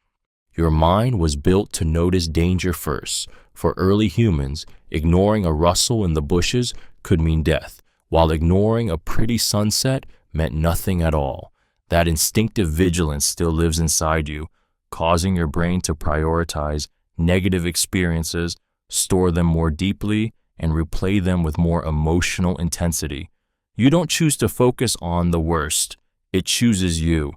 Your mind was built to notice danger first. For early humans, ignoring a rustle in the bushes could mean death, while ignoring a pretty sunset meant nothing at all. That instinctive vigilance still lives inside you, causing your brain to prioritize negative experiences, store them more deeply, and replay them with more emotional intensity. You don't choose to focus on the worst, it chooses you.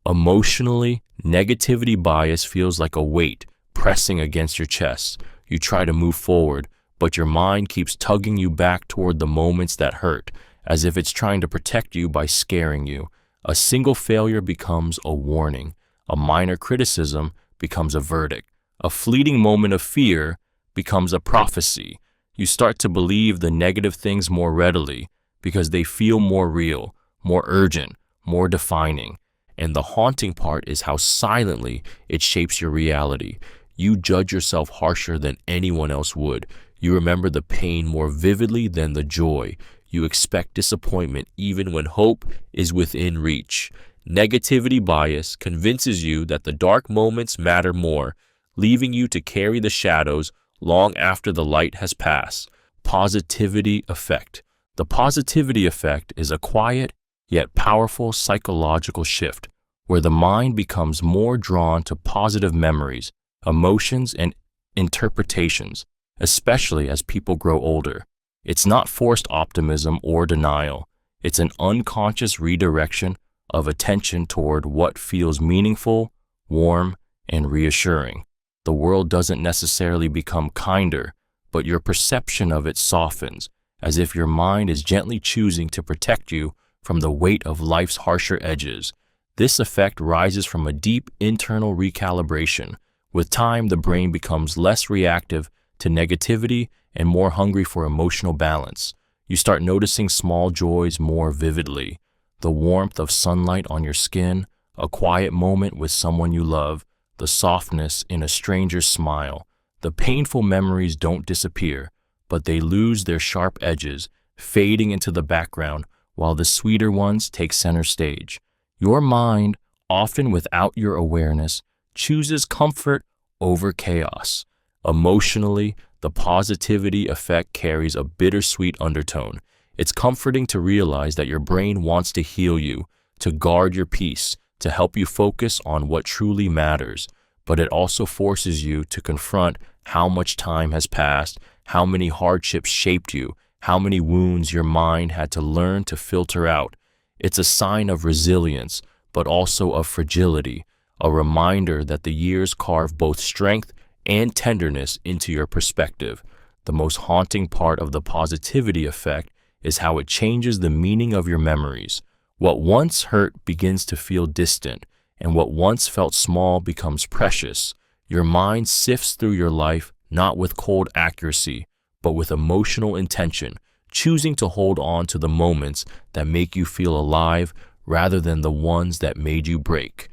Emotionally, negativity bias feels like a weight pressing against your chest. You try to move forward, but your mind keeps tugging you back toward the moments that hurt, as if it's trying to protect you by scaring you. A single failure becomes a warning. A minor criticism becomes a verdict. A fleeting moment of fear becomes a prophecy. You start to believe the negative things more readily because they feel more real, more urgent, more defining. And the haunting part is how silently it shapes your reality. You judge yourself harsher than anyone else would. You remember the pain more vividly than the joy. You expect disappointment even when hope is within reach. Negativity bias convinces you that the dark moments matter more, leaving you to carry the shadows long after the light has passed. Positivity effect. The positivity effect is a quiet yet powerful psychological shift where the mind becomes more drawn to positive memories, emotions, and interpretations, especially as people grow older. It's not forced optimism or denial. It's an unconscious redirection of attention toward what feels meaningful, warm, and reassuring. The world doesn't necessarily become kinder, but your perception of it softens, as if your mind is gently choosing to protect you from the weight of life's harsher edges. This effect rises from a deep internal recalibration. With time, the brain becomes less reactive to negativity and more hungry for emotional balance. You start noticing small joys more vividly. The warmth of sunlight on your skin, a quiet moment with someone you love, the softness in a stranger's smile. The painful memories don't disappear, but they lose their sharp edges, fading into the background while the sweeter ones take center stage. Your mind, often without your awareness, chooses comfort over chaos. Emotionally, the positivity effect carries a bittersweet undertone. It's comforting to realize that your brain wants to heal you, to guard your peace, to help you focus on what truly matters. But it also forces you to confront how much time has passed, how many hardships shaped you, how many wounds your mind had to learn to filter out. It's a sign of resilience, but also of fragility, a reminder that the years carve both strength and tenderness into your perspective. The most haunting part of the positivity effect is how it changes the meaning of your memories. What once hurt begins to feel distant, and what once felt small becomes precious. Your mind sifts through your life not with cold accuracy, but with emotional intention, choosing to hold on to the moments that make you feel alive rather than the ones that made you break.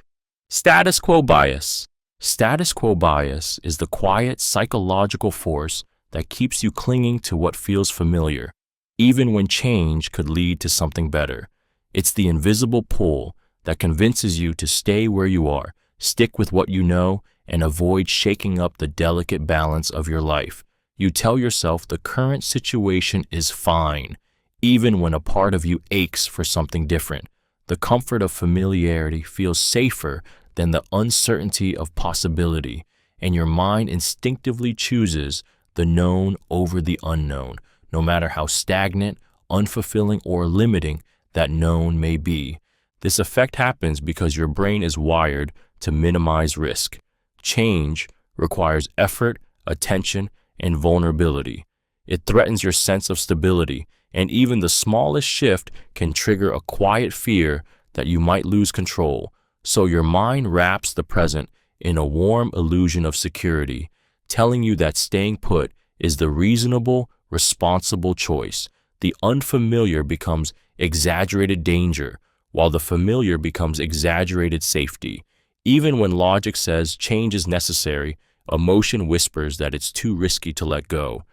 Status quo bias. Status quo bias is the quiet psychological force that keeps you clinging to what feels familiar, even when change could lead to something better. It's the invisible pull that convinces you to stay where you are, stick with what you know, and avoid shaking up the delicate balance of your life. You tell yourself the current situation is fine, even when a part of you aches for something different. The comfort of familiarity feels safer than the uncertainty of possibility, and your mind instinctively chooses the known over the unknown, no matter how stagnant, unfulfilling, or limiting that known may be. This effect happens because your brain is wired to minimize risk. Change requires effort, attention, and vulnerability. It threatens your sense of stability, and even the smallest shift can trigger a quiet fear that you might lose control. So your mind wraps the present in a warm illusion of security, telling you that staying put is the reasonable, responsible choice. The unfamiliar becomes exaggerated danger, while the familiar becomes exaggerated safety. Even when logic says change is necessary, emotion whispers that it's too risky to let go.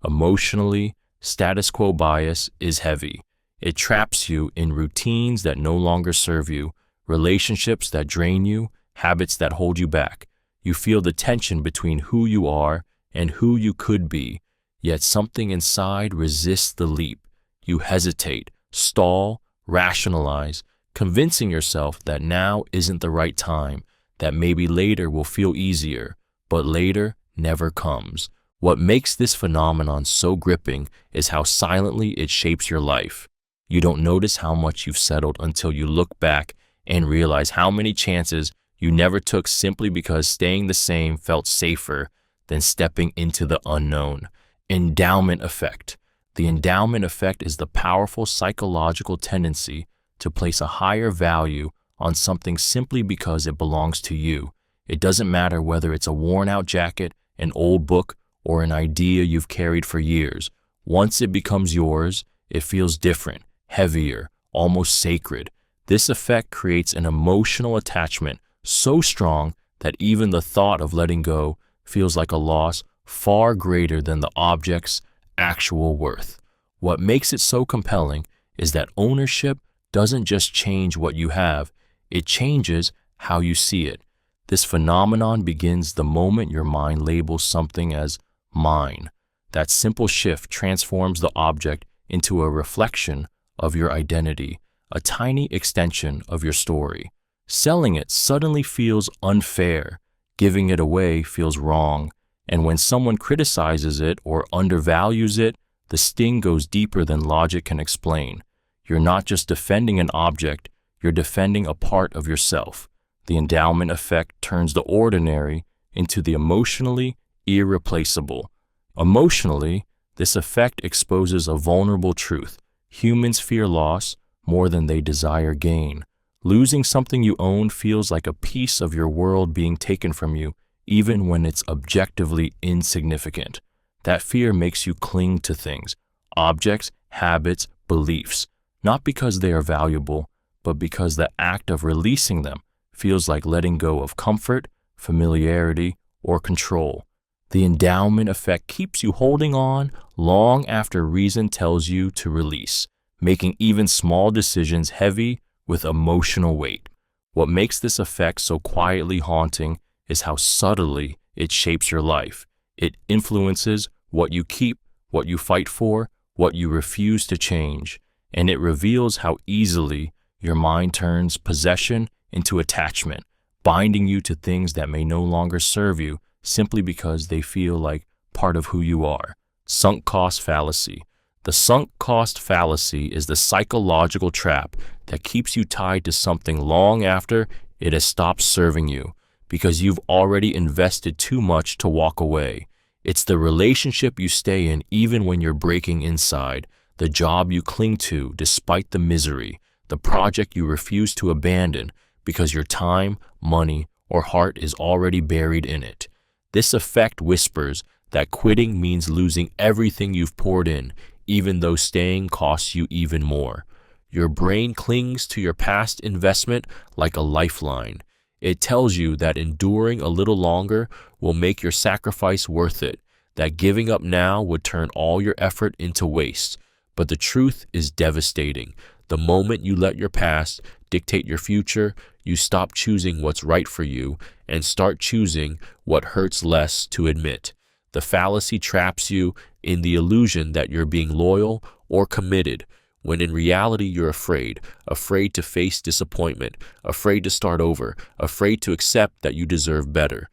Emotionally, status quo bias is heavy. It traps you in routines that no longer serve you, relationships that drain you, habits that hold you back. You feel the tension between who you are and who you could be, yet something inside resists the leap. You hesitate, stall, rationalize, convincing yourself that now isn't the right time, that maybe later will feel easier, but later never comes. What makes this phenomenon so gripping is how silently it shapes your life. You don't notice how much you've settled until you look back and realize how many chances you never took simply because staying the same felt safer than stepping into the unknown. Endowment Effect. The endowment effect is the powerful psychological tendency to place a higher value on something simply because it belongs to you. It doesn't matter whether it's a worn-out jacket, an old book, or an idea you've carried for years. Once it becomes yours, it feels different, heavier, almost sacred. This effect creates an emotional attachment so strong that even the thought of letting go feels like a loss far greater than the object's actual worth. What makes it so compelling is that ownership doesn't just change what you have, it changes how you see it. This phenomenon begins the moment your mind labels something as mine. That simple shift transforms the object into a reflection of your identity, a tiny extension of your story. Selling it suddenly feels unfair, giving it away feels wrong, and when someone criticizes it or undervalues it, the sting goes deeper than logic can explain. You're not just defending an object, you're defending a part of yourself. The endowment effect turns the ordinary into the emotionally irreplaceable. Emotionally, this effect exposes a vulnerable truth. Humans fear loss more than they desire gain. Losing something you own feels like a piece of your world being taken from you, even when it's objectively insignificant. That fear makes you cling to things, objects, habits, beliefs, not because they are valuable, but because the act of releasing them feels like letting go of comfort, familiarity, or control. The endowment effect keeps you holding on long after reason tells you to release, making even small decisions heavy with emotional weight. What makes this effect so quietly haunting is how subtly it shapes your life. It influences what you keep, what you fight for, what you refuse to change, and it reveals how easily your mind turns possession into attachment, binding you to things that may no longer serve you simply because they feel like part of who you are. Sunk cost fallacy. The sunk cost fallacy is the psychological trap that keeps you tied to something long after it has stopped serving you, because you've already invested too much to walk away. It's the relationship you stay in even when you're breaking inside, the job you cling to despite the misery, the project you refuse to abandon because your time, money, or heart is already buried in it. This effect whispers that quitting means losing everything you've poured in, even though staying costs you even more. Your brain clings to your past investment like a lifeline. It tells you that enduring a little longer will make your sacrifice worth it, that giving up now would turn all your effort into waste. But the truth is devastating. The moment you let your past dictate your future, you stop choosing what's right for you and start choosing what hurts less to admit. The fallacy traps you in the illusion that you're being loyal or committed, when in reality you're afraid to face disappointment, afraid to start over, afraid to accept that you deserve better.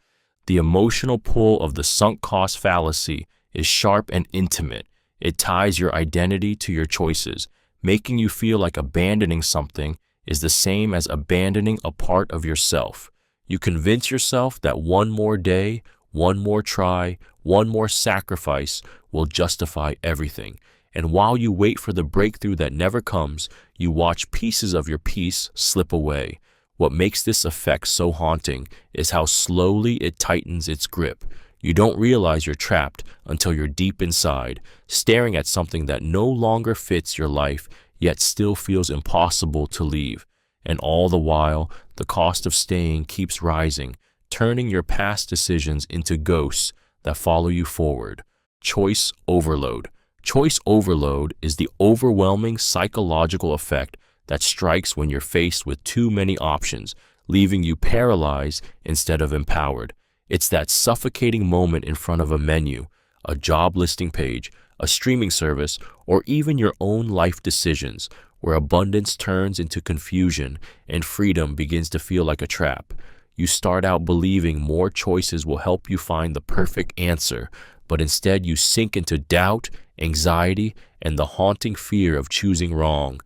The emotional pull of the sunk cost fallacy is sharp and intimate. It ties your identity to your choices, making you feel like abandoning something is the same as abandoning a part of yourself. You convince yourself that one more day, one more try, one more sacrifice will justify everything. And while you wait for the breakthrough that never comes, you watch pieces of your peace slip away. What makes this effect so haunting is how slowly it tightens its grip. You don't realize you're trapped until you're deep inside, staring at something that no longer fits your life, yet still feels impossible to leave. And all the while, the cost of staying keeps rising, turning your past decisions into ghosts that follow you forward. Choice overload. Choice overload is the overwhelming psychological effect that strikes when you're faced with too many options, leaving you paralyzed instead of empowered. It's that suffocating moment in front of a menu, a job listing page, a streaming service, or even your own life decisions, where abundance turns into confusion and freedom begins to feel like a trap. You start out believing more choices will help you find the perfect answer, but instead you sink into doubt, anxiety, and the haunting fear of choosing wrong.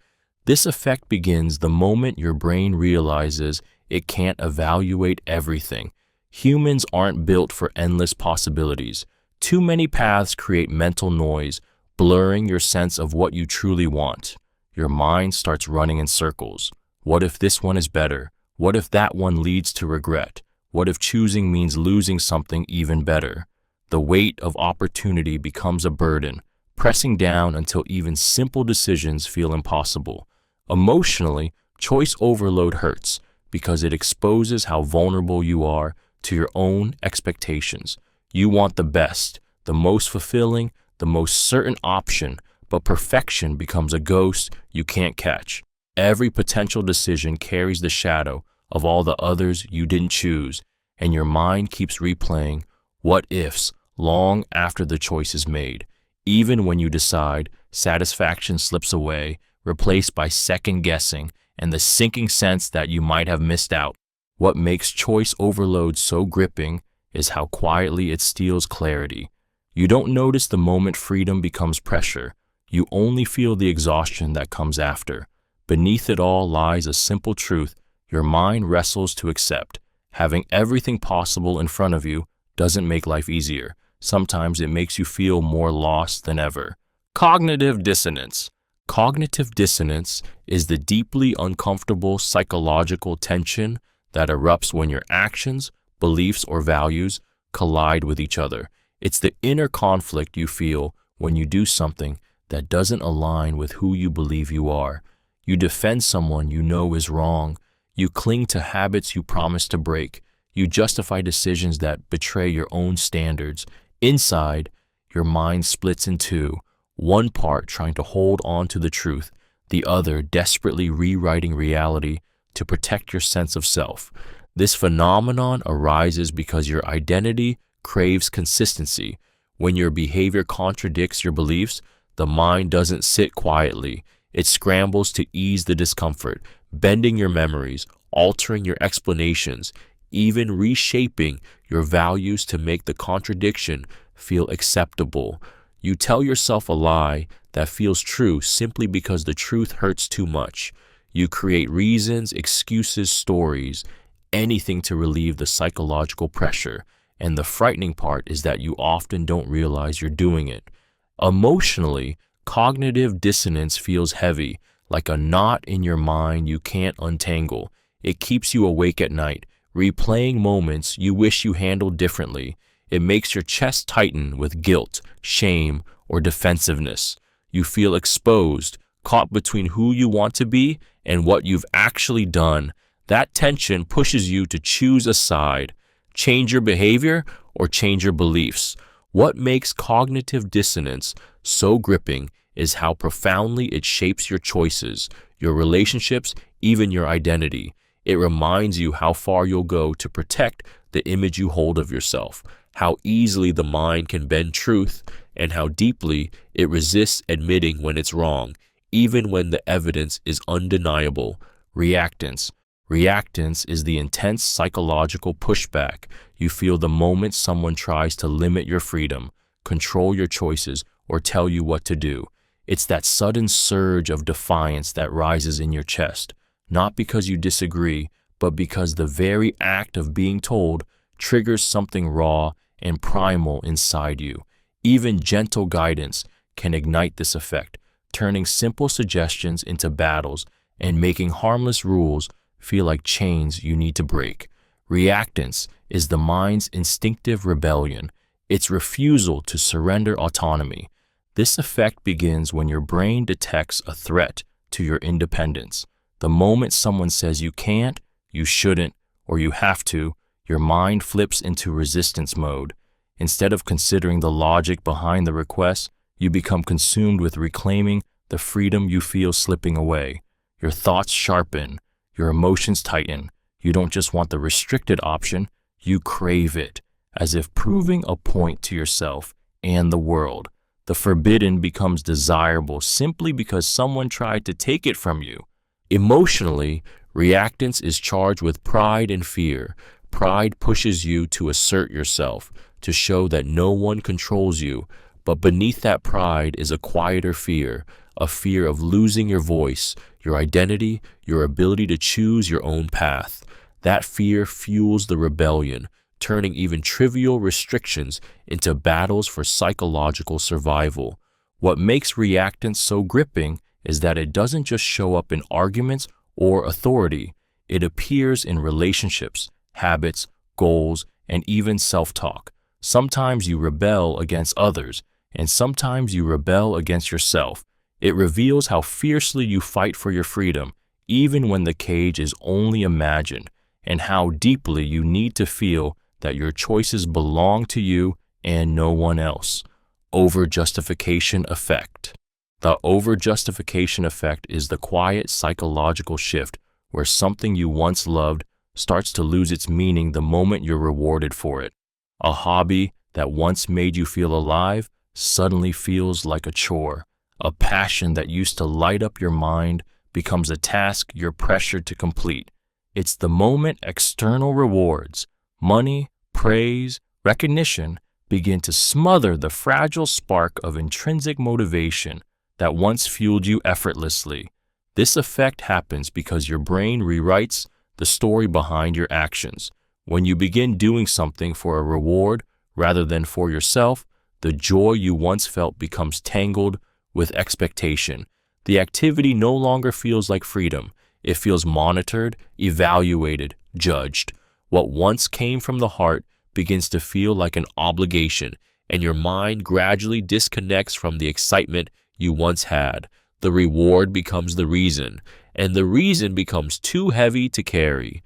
This effect begins the moment your brain realizes it can't evaluate everything. Humans aren't built for endless possibilities. Too many paths create mental noise, blurring your sense of what you truly want. Your mind starts running in circles. What if this one is better? What if that one leads to regret? What if choosing means losing something even better? The weight of opportunity becomes a burden, pressing down until even simple decisions feel impossible. Emotionally, choice overload hurts because it exposes how vulnerable you are to your own expectations. You want the best, the most fulfilling, the most certain option, but perfection becomes a ghost you can't catch. Every potential decision carries the shadow of all the others you didn't choose, and your mind keeps replaying what-ifs long after the choice is made. Even when you decide, satisfaction slips away, replaced by second-guessing and the sinking sense that you might have missed out. What makes choice overload so gripping is how quietly it steals clarity. You don't notice the moment freedom becomes pressure. You only feel the exhaustion that comes after. Beneath it all lies a simple truth your mind wrestles to accept. Having everything possible in front of you doesn't make life easier. Sometimes it makes you feel more lost than ever. Cognitive dissonance. Cognitive dissonance is the deeply uncomfortable psychological tension that erupts when your actions, beliefs, or values collide with each other. It's the inner conflict you feel when you do something that doesn't align with who you believe you are. You defend someone you know is wrong. You cling to habits you promise to break. You justify decisions that betray your own standards. Inside, your mind splits in two, one part trying to hold on to the truth, the other desperately rewriting reality to protect your sense of self. This phenomenon arises because your identity craves consistency. When your behavior contradicts your beliefs, the mind doesn't sit quietly. It scrambles to ease the discomfort, bending your memories, altering your explanations, even reshaping your values to make the contradiction feel acceptable. You tell yourself a lie that feels true simply because the truth hurts too much. You create reasons, excuses, stories, anything to relieve the psychological pressure. And the frightening part is that you often don't realize you're doing it. Emotionally, cognitive dissonance feels heavy, like a knot in your mind you can't untangle. It keeps you awake at night, replaying moments you wish you handled differently. It makes your chest tighten with guilt, shame, or defensiveness. You feel exposed, caught between who you want to be and what you've actually done. That tension pushes you to choose a side, change your behavior, or change your beliefs. What makes cognitive dissonance so gripping is how profoundly it shapes your choices, your relationships, even your identity. It reminds you how far you'll go to protect the image you hold of yourself, how easily the mind can bend truth, and how deeply it resists admitting when it's wrong, even when the evidence is undeniable. Reactance. Reactance is the intense psychological pushback you feel the moment someone tries to limit your freedom, control your choices, or tell you what to do. It's that sudden surge of defiance that rises in your chest, not because you disagree, but because the very act of being told triggers something raw and primal inside you. Even gentle guidance can ignite this effect, turning simple suggestions into battles and making harmless rules feel like chains you need to break. Reactance is the mind's instinctive rebellion, its refusal to surrender autonomy. This effect begins when your brain detects a threat to your independence. The moment someone says you can't, you shouldn't, or you have to, your mind flips into resistance mode. Instead of considering the logic behind the request, you become consumed with reclaiming the freedom you feel slipping away. Your thoughts sharpen, your emotions tighten. You don't just want the restricted option, you crave it, as if proving a point to yourself and the world. The forbidden becomes desirable simply because someone tried to take it from you. Emotionally, reactance is charged with pride and fear. Pride pushes you to assert yourself, to show that no one controls you. But beneath that pride is a quieter fear, a fear of losing your voice, your identity, your ability to choose your own path. That fear fuels the rebellion, turning even trivial restrictions into battles for psychological survival. What makes reactance so gripping is that it doesn't just show up in arguments or authority. It appears in relationships, habits, goals, and even self-talk. Sometimes you rebel against others, and sometimes you rebel against yourself. It reveals how fiercely you fight for your freedom, even when the cage is only imagined, and how deeply you need to feel that your choices belong to you and no one else. Overjustification Effect. The overjustification effect is the quiet psychological shift where something you once loved starts to lose its meaning the moment you're rewarded for it. A hobby that once made you feel alive suddenly feels like a chore. A passion that used to light up your mind becomes a task you're pressured to complete. It's the moment external rewards, money, praise, recognition, begin to smother the fragile spark of intrinsic motivation that once fueled you effortlessly. This effect happens because your brain rewrites the story behind your actions. When you begin doing something for a reward rather than for yourself, the joy you once felt becomes tangled with expectation. The activity no longer feels like freedom. It feels monitored, evaluated, judged. What once came from the heart begins to feel like an obligation, and your mind gradually disconnects from the excitement you once had. The reward becomes the reason, and the reason becomes too heavy to carry.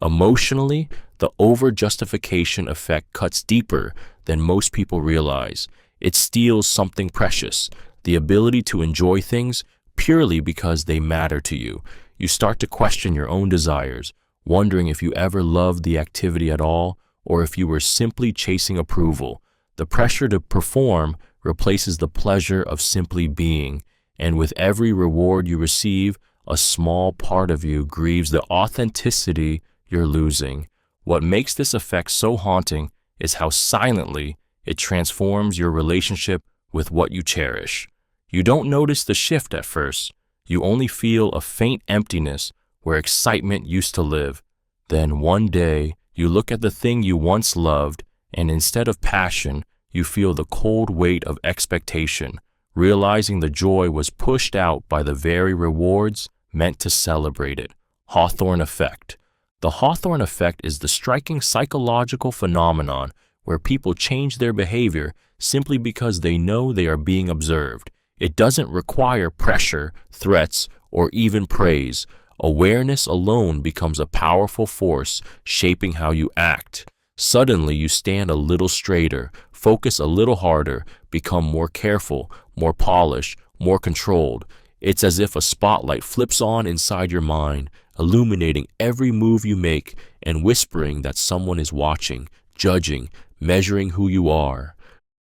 Emotionally, the overjustification effect cuts deeper than most people realize. It steals something precious, the ability to enjoy things purely because they matter to you. You start to question your own desires, wondering if you ever loved the activity at all, or if you were simply chasing approval. The pressure to perform replaces the pleasure of simply being, and with every reward you receive, a small part of you grieves the authenticity you're losing. What makes this effect so haunting is how silently it transforms your relationship with what you cherish. You don't notice the shift at first. You only feel a faint emptiness where excitement used to live. Then one day, you look at the thing you once loved, and instead of passion, you feel the cold weight of expectation, realizing the joy was pushed out by the very rewards meant to celebrate it. Hawthorne Effect. The Hawthorne Effect is the striking psychological phenomenon where people change their behavior simply because they know they are being observed. It doesn't require pressure, threats, or even praise. Awareness alone becomes a powerful force shaping how you act. Suddenly, you stand a little straighter, focus a little harder, become more careful, more polished, more controlled. It's as if a spotlight flips on inside your mind, illuminating every move you make and whispering that someone is watching, judging, measuring who you are.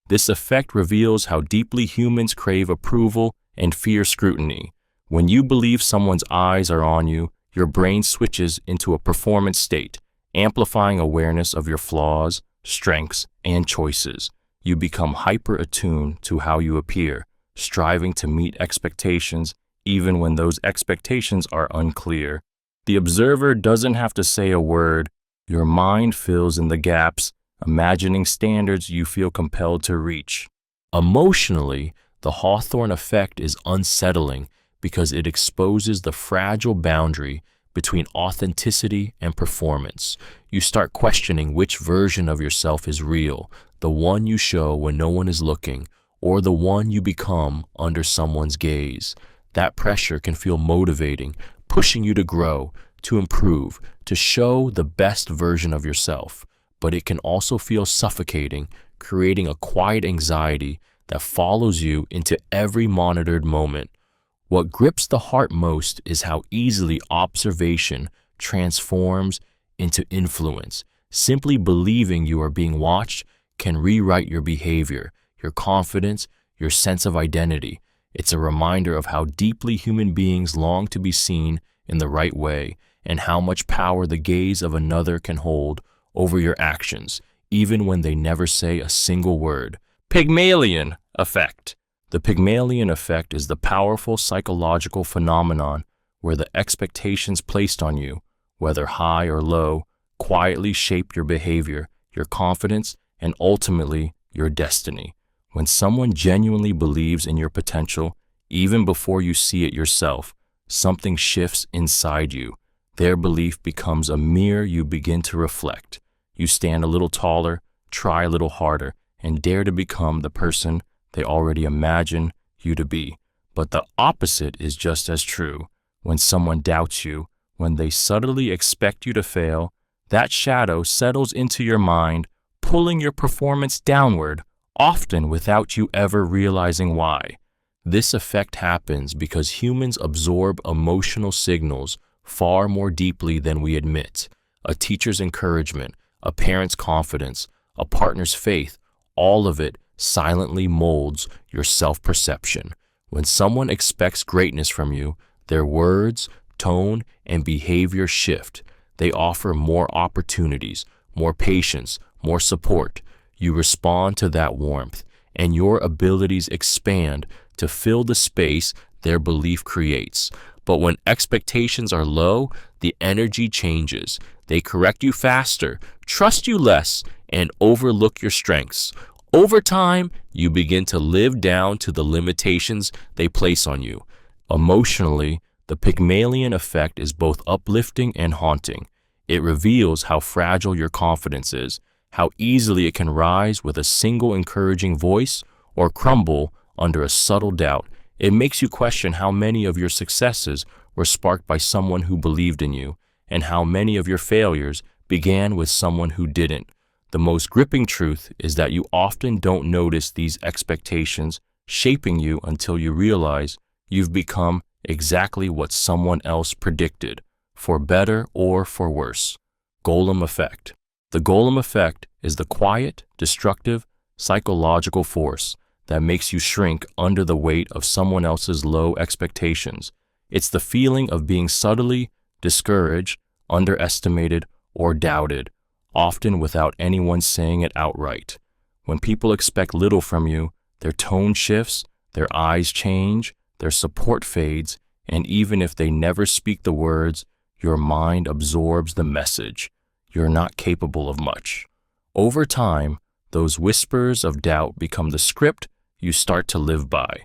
This effect reveals how deeply humans crave approval and fear scrutiny. When you believe someone's eyes are on you, your brain switches into a performance state, amplifying awareness of your flaws, strengths, and choices. You become hyper-attuned to how you appear, striving to meet expectations even when those expectations are unclear. The observer doesn't have to say a word. Your mind fills in the gaps, imagining standards you feel compelled to reach. Emotionally, the Hawthorne Effect is unsettling because it exposes the fragile boundary between authenticity and performance. You start questioning which version of yourself is real, the one you show when no one is looking, or the one you become under someone's gaze. That pressure can feel motivating, pushing you to grow, to improve, to show the best version of yourself. But it can also feel suffocating, creating a quiet anxiety that follows you into every monitored moment. What grips the heart most is how easily observation transforms into influence. Simply believing you are being watched can rewrite your behavior, your confidence, your sense of identity. It's a reminder of how deeply human beings long to be seen in the right way, and how much power the gaze of another can hold over your actions, even when they never say a single word. Pygmalion Effect. The Pygmalion Effect is the powerful psychological phenomenon where the expectations placed on you, whether high or low, quietly shape your behavior, your confidence, and ultimately your destiny. When someone genuinely believes in your potential, even before you see it yourself, something shifts inside you. Their belief becomes a mirror you begin to reflect. You stand a little taller, try a little harder, and dare to become the person they already imagine you to be. But the opposite is just as true. When someone doubts you, when they subtly expect you to fail, that shadow settles into your mind, pulling your performance downward, often without you ever realizing why. This effect happens because humans absorb emotional signals far more deeply than we admit. A teacher's encouragement, a parent's confidence, a partner's faith, all of it silently molds your self-perception. When someone expects greatness from you, their words, tone, and behavior shift. They offer more opportunities, more patience, more support. You respond to that warmth, and your abilities expand to fill the space their belief creates. But when expectations are low, the energy changes. They correct you faster, trust you less, and overlook your strengths. Over time, you begin to live down to the limitations they place on you. Emotionally, the Pygmalion Effect is both uplifting and haunting. It reveals how fragile your confidence is, how easily it can rise with a single encouraging voice or crumble under a subtle doubt. It makes you question how many of your successes were sparked by someone who believed in you, and how many of your failures began with someone who didn't. The most gripping truth is that you often don't notice these expectations shaping you until you realize you've become exactly what someone else predicted, for better or for worse. Golem Effect. The Golem Effect is the quiet, destructive, psychological force that makes you shrink under the weight of someone else's low expectations. It's the feeling of being subtly discouraged, underestimated, or doubted, often without anyone saying it outright. When people expect little from you, their tone shifts, their eyes change, their support fades, and even if they never speak the words, your mind absorbs the message. You're not capable of much. Over time, those whispers of doubt become the script you start to live by.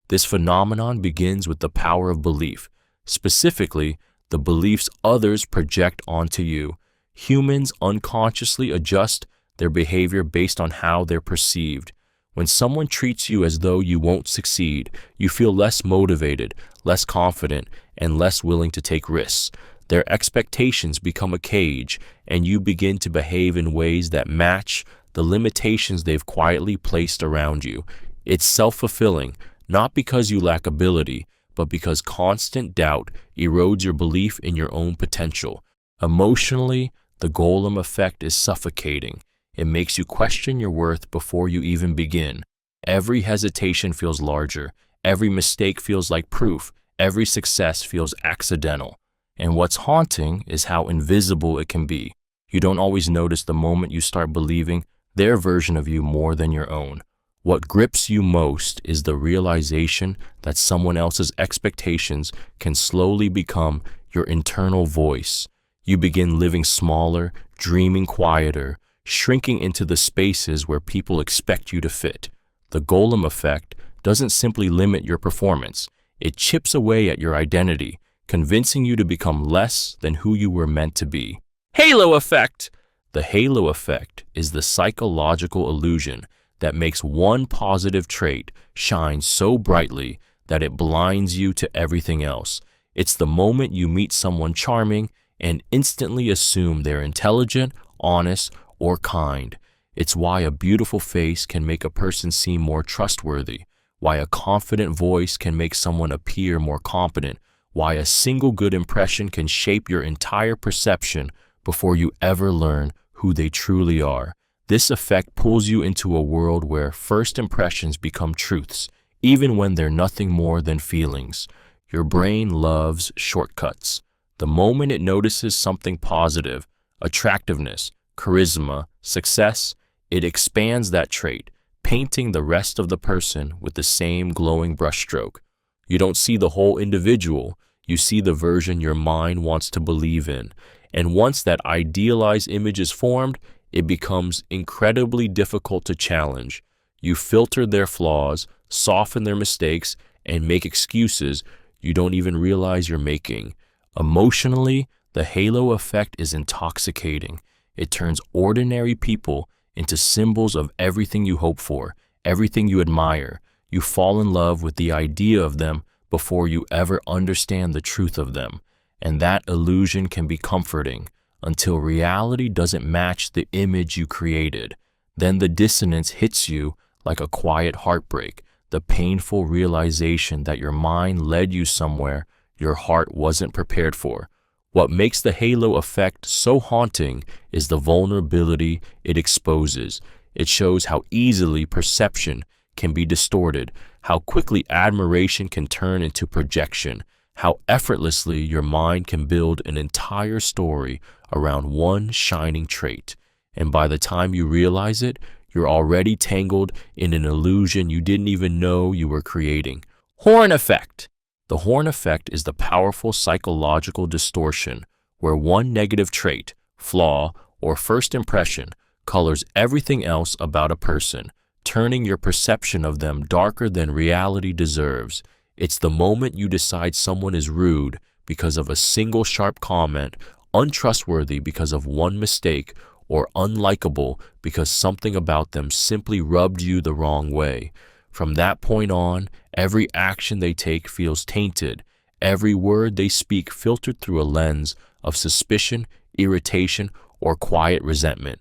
This phenomenon begins with the power of belief, specifically the beliefs others project onto you. Humans unconsciously adjust their behavior based on how they're perceived. When someone treats you as though you won't succeed, you feel less motivated, less confident, and less willing to take risks. Their expectations become a cage, and you begin to behave in ways that match the limitations they've quietly placed around you. It's self-fulfilling, not because you lack ability, but because constant doubt erodes your belief in your own potential. Emotionally, the Golem Effect is suffocating. It makes you question your worth before you even begin. Every hesitation feels larger. Every mistake feels like proof. Every success feels accidental. And what's haunting is how invisible it can be. You don't always notice the moment you start believing their version of you more than your own. What grips you most is the realization that someone else's expectations can slowly become your internal voice. You begin living smaller, dreaming quieter, shrinking into the spaces where people expect you to fit. The Golem Effect doesn't simply limit your performance. It chips away at your identity, convincing you to become less than who you were meant to be. Halo Effect! The halo effect is the psychological illusion that makes one positive trait shine so brightly that it blinds you to everything else. It's the moment you meet someone charming and instantly assume they're intelligent, honest, or kind. It's why a beautiful face can make a person seem more trustworthy, why a confident voice can make someone appear more competent, why a single good impression can shape your entire perception before you ever learn who they truly are. This effect pulls you into a world where first impressions become truths, even when they're nothing more than feelings. Your brain loves shortcuts. The moment it notices something positive, attractiveness, charisma, success, it expands that trait, painting the rest of the person with the same glowing brushstroke. You don't see the whole individual, you see the version your mind wants to believe in. And once that idealized image is formed, it becomes incredibly difficult to challenge. You filter their flaws, soften their mistakes, and make excuses you don't even realize you're making. Emotionally, the halo effect is intoxicating. It turns ordinary people into symbols of everything you hope for, everything you admire. You fall in love with the idea of them before you ever understand the truth of them. And that illusion can be comforting until reality doesn't match the image you created. Then the dissonance hits you like a quiet heartbreak, the painful realization that your mind led you somewhere your heart wasn't prepared for. What makes the halo effect so haunting is the vulnerability it exposes. It shows how easily perception can be distorted, how quickly admiration can turn into projection, how effortlessly your mind can build an entire story around one shining trait. And by the time you realize it, you're already tangled in an illusion you didn't even know you were creating. Hawthorne Effect. The Hawthorne Effect is the powerful psychological distortion where one negative trait, flaw, or first impression colors everything else about a person, turning your perception of them darker than reality deserves. It's the moment you decide someone is rude because of a single sharp comment, untrustworthy because of one mistake, or unlikable because something about them simply rubbed you the wrong way. From that point on, every action they take feels tainted, every word they speak filtered through a lens of suspicion, irritation, or quiet resentment.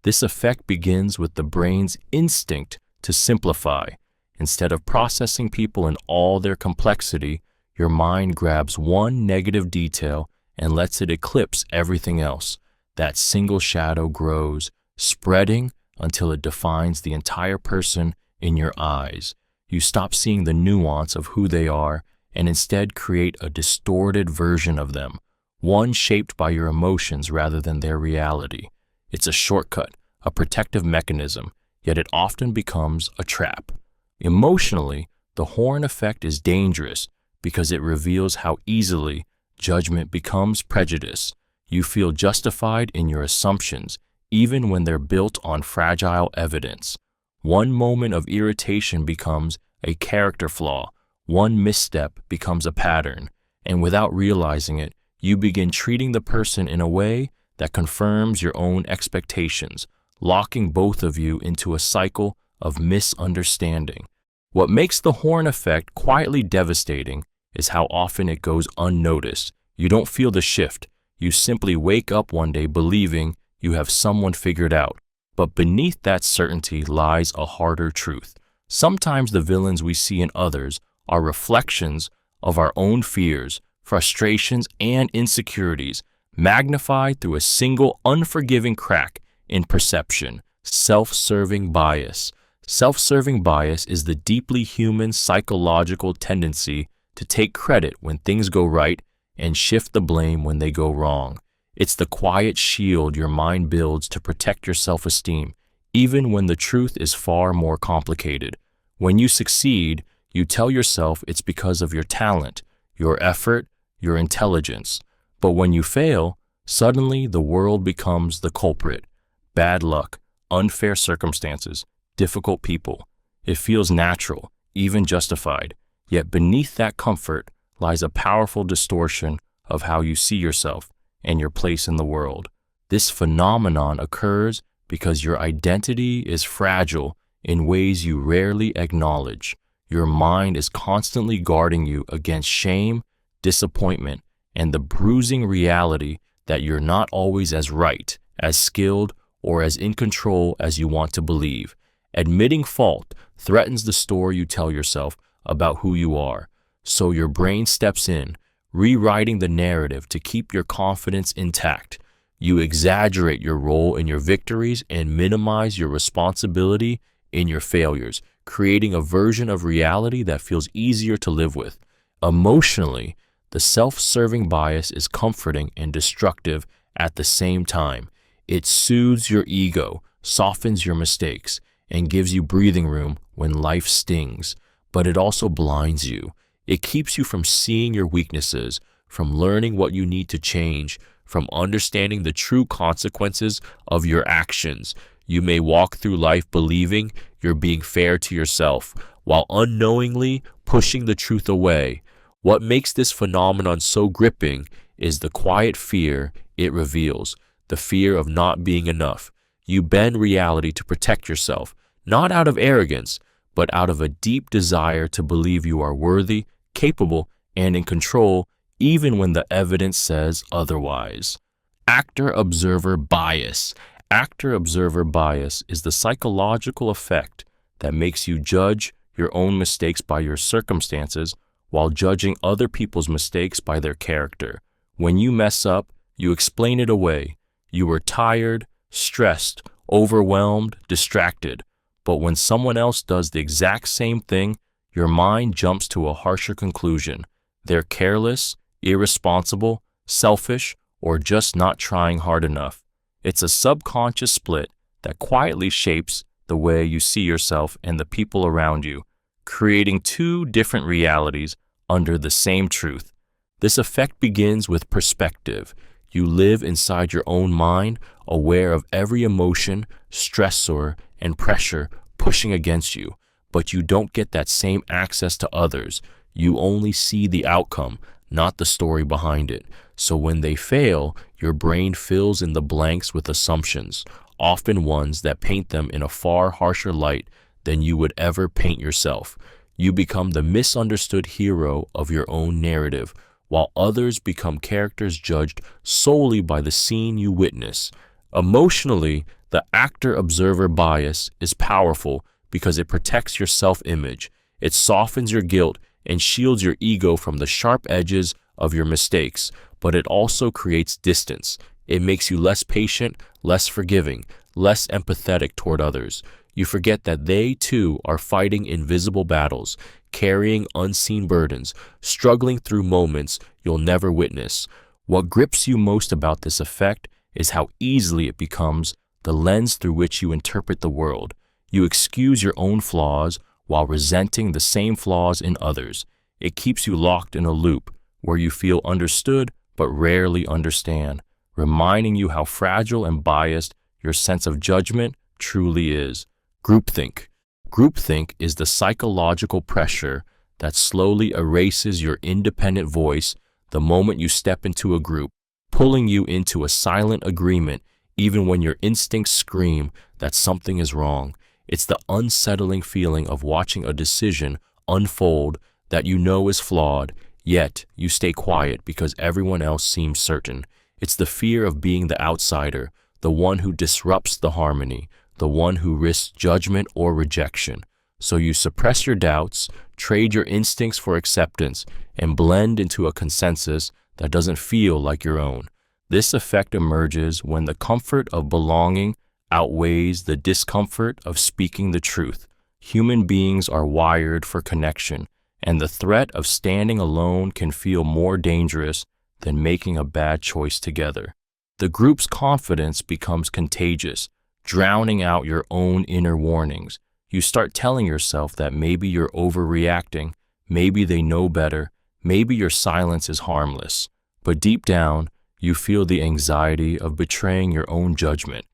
This effect begins with the brain's instinct to simplify. Instead of processing people in all their complexity, your mind grabs one negative detail and lets it eclipse everything else. that single shadow grows, spreading until it defines the entire person in your eyes. You stop seeing the nuance of who they are and instead create a distorted version of them, one shaped by your emotions rather than their reality. It's a shortcut, a protective mechanism, yet it often becomes a trap. Emotionally, the Horn effect is dangerous because it reveals how easily judgment becomes prejudice. You feel justified in your assumptions, even when they're built on fragile evidence. One moment of irritation becomes a character flaw, one misstep becomes a pattern, and without realizing it, you begin treating the person in a way that confirms your own expectations, locking both of you into a cycle of misunderstanding. What makes the Horn effect quietly devastating is how often it goes unnoticed. You don't feel the shift. You simply wake up one day believing you have someone figured out. But beneath that certainty lies a harder truth. Sometimes the villains we see in others are reflections of our own fears, frustrations, and insecurities, magnified through a single unforgiving crack in perception: self-serving bias. Self-serving bias is the deeply human psychological tendency to take credit when things go right and shift the blame when they go wrong. It's the quiet shield your mind builds to protect your self-esteem, even when the truth is far more complicated. When you succeed, you tell yourself it's because of your talent, your effort, your intelligence. But when you fail, suddenly the world becomes the culprit. Bad luck, unfair circumstances, difficult people. It feels natural, even justified. Yet beneath that comfort lies a powerful distortion of how you see yourself and your place in the world. This phenomenon occurs because your identity is fragile in ways you rarely acknowledge. Your mind is constantly guarding you against shame, disappointment, and the bruising reality that you're not always as right, as skilled, or as in control as you want to believe. Admitting fault threatens the story you tell yourself about who you are. So your brain steps in, rewriting the narrative to keep your confidence intact. You exaggerate your role in your victories and minimize your responsibility in your failures, creating a version of reality that feels easier to live with. Emotionally, the self-serving bias is comforting and destructive at the same time. It soothes your ego, softens your mistakes, and gives you breathing room when life stings. But it also blinds you. It keeps you from seeing your weaknesses, from learning what you need to change, from understanding the true consequences of your actions. You may walk through life believing you're being fair to yourself, while unknowingly pushing the truth away. What makes this phenomenon so gripping is the quiet fear it reveals, the fear of not being enough. You bend reality to protect yourself, not out of arrogance, but out of a deep desire to believe you are worthy, capable, and in control, even when the evidence says otherwise. Actor-observer bias. Actor-observer bias is the psychological effect that makes you judge your own mistakes by your circumstances while judging other people's mistakes by their character. When you mess up, you explain it away. You were tired, stressed, overwhelmed, distracted. But when someone else does the exact same thing, your mind jumps to a harsher conclusion. They're careless, irresponsible, selfish, or just not trying hard enough. It's a subconscious split that quietly shapes the way you see yourself and the people around you, creating two different realities under the same truth. This effect begins with perspective. You live inside your own mind, aware of every emotion, stressor, and pressure pushing against you, but you don't get that same access to others. You only see the outcome, not the story behind it. So when they fail, your brain fills in the blanks with assumptions, often ones that paint them in a far harsher light than you would ever paint yourself. You become the misunderstood hero of your own narrative, while others become characters judged solely by the scene you witness. Emotionally, the actor-observer bias is powerful because it protects your self-image. It softens your guilt and shields your ego from the sharp edges of your mistakes, but it also creates distance. It makes you less patient, less forgiving, less empathetic toward others. You forget that they, too, are fighting invisible battles, carrying unseen burdens, struggling through moments you'll never witness. What grips you most about this effect is how easily it becomes the lens through which you interpret the world. You excuse your own flaws while resenting the same flaws in others. It keeps you locked in a loop where you feel understood but rarely understand, reminding you how fragile and biased your sense of judgment truly is. Groupthink. Groupthink is the psychological pressure that slowly erases your independent voice the moment you step into a group, pulling you into a silent agreement even when your instincts scream that something is wrong. It's the unsettling feeling of watching a decision unfold that you know is flawed, yet you stay quiet because everyone else seems certain. It's the fear of being the outsider, the one who disrupts the harmony, the one who risks judgment or rejection. So you suppress your doubts, trade your instincts for acceptance, and blend into a consensus that doesn't feel like your own. This effect emerges when the comfort of belonging outweighs the discomfort of speaking the truth. Human beings are wired for connection, and the threat of standing alone can feel more dangerous than making a bad choice together. The group's confidence becomes contagious, drowning out your own inner warnings. You start telling yourself that maybe you're overreacting, maybe they know better, maybe your silence is harmless. But deep down, you feel the anxiety of betraying your own judgment.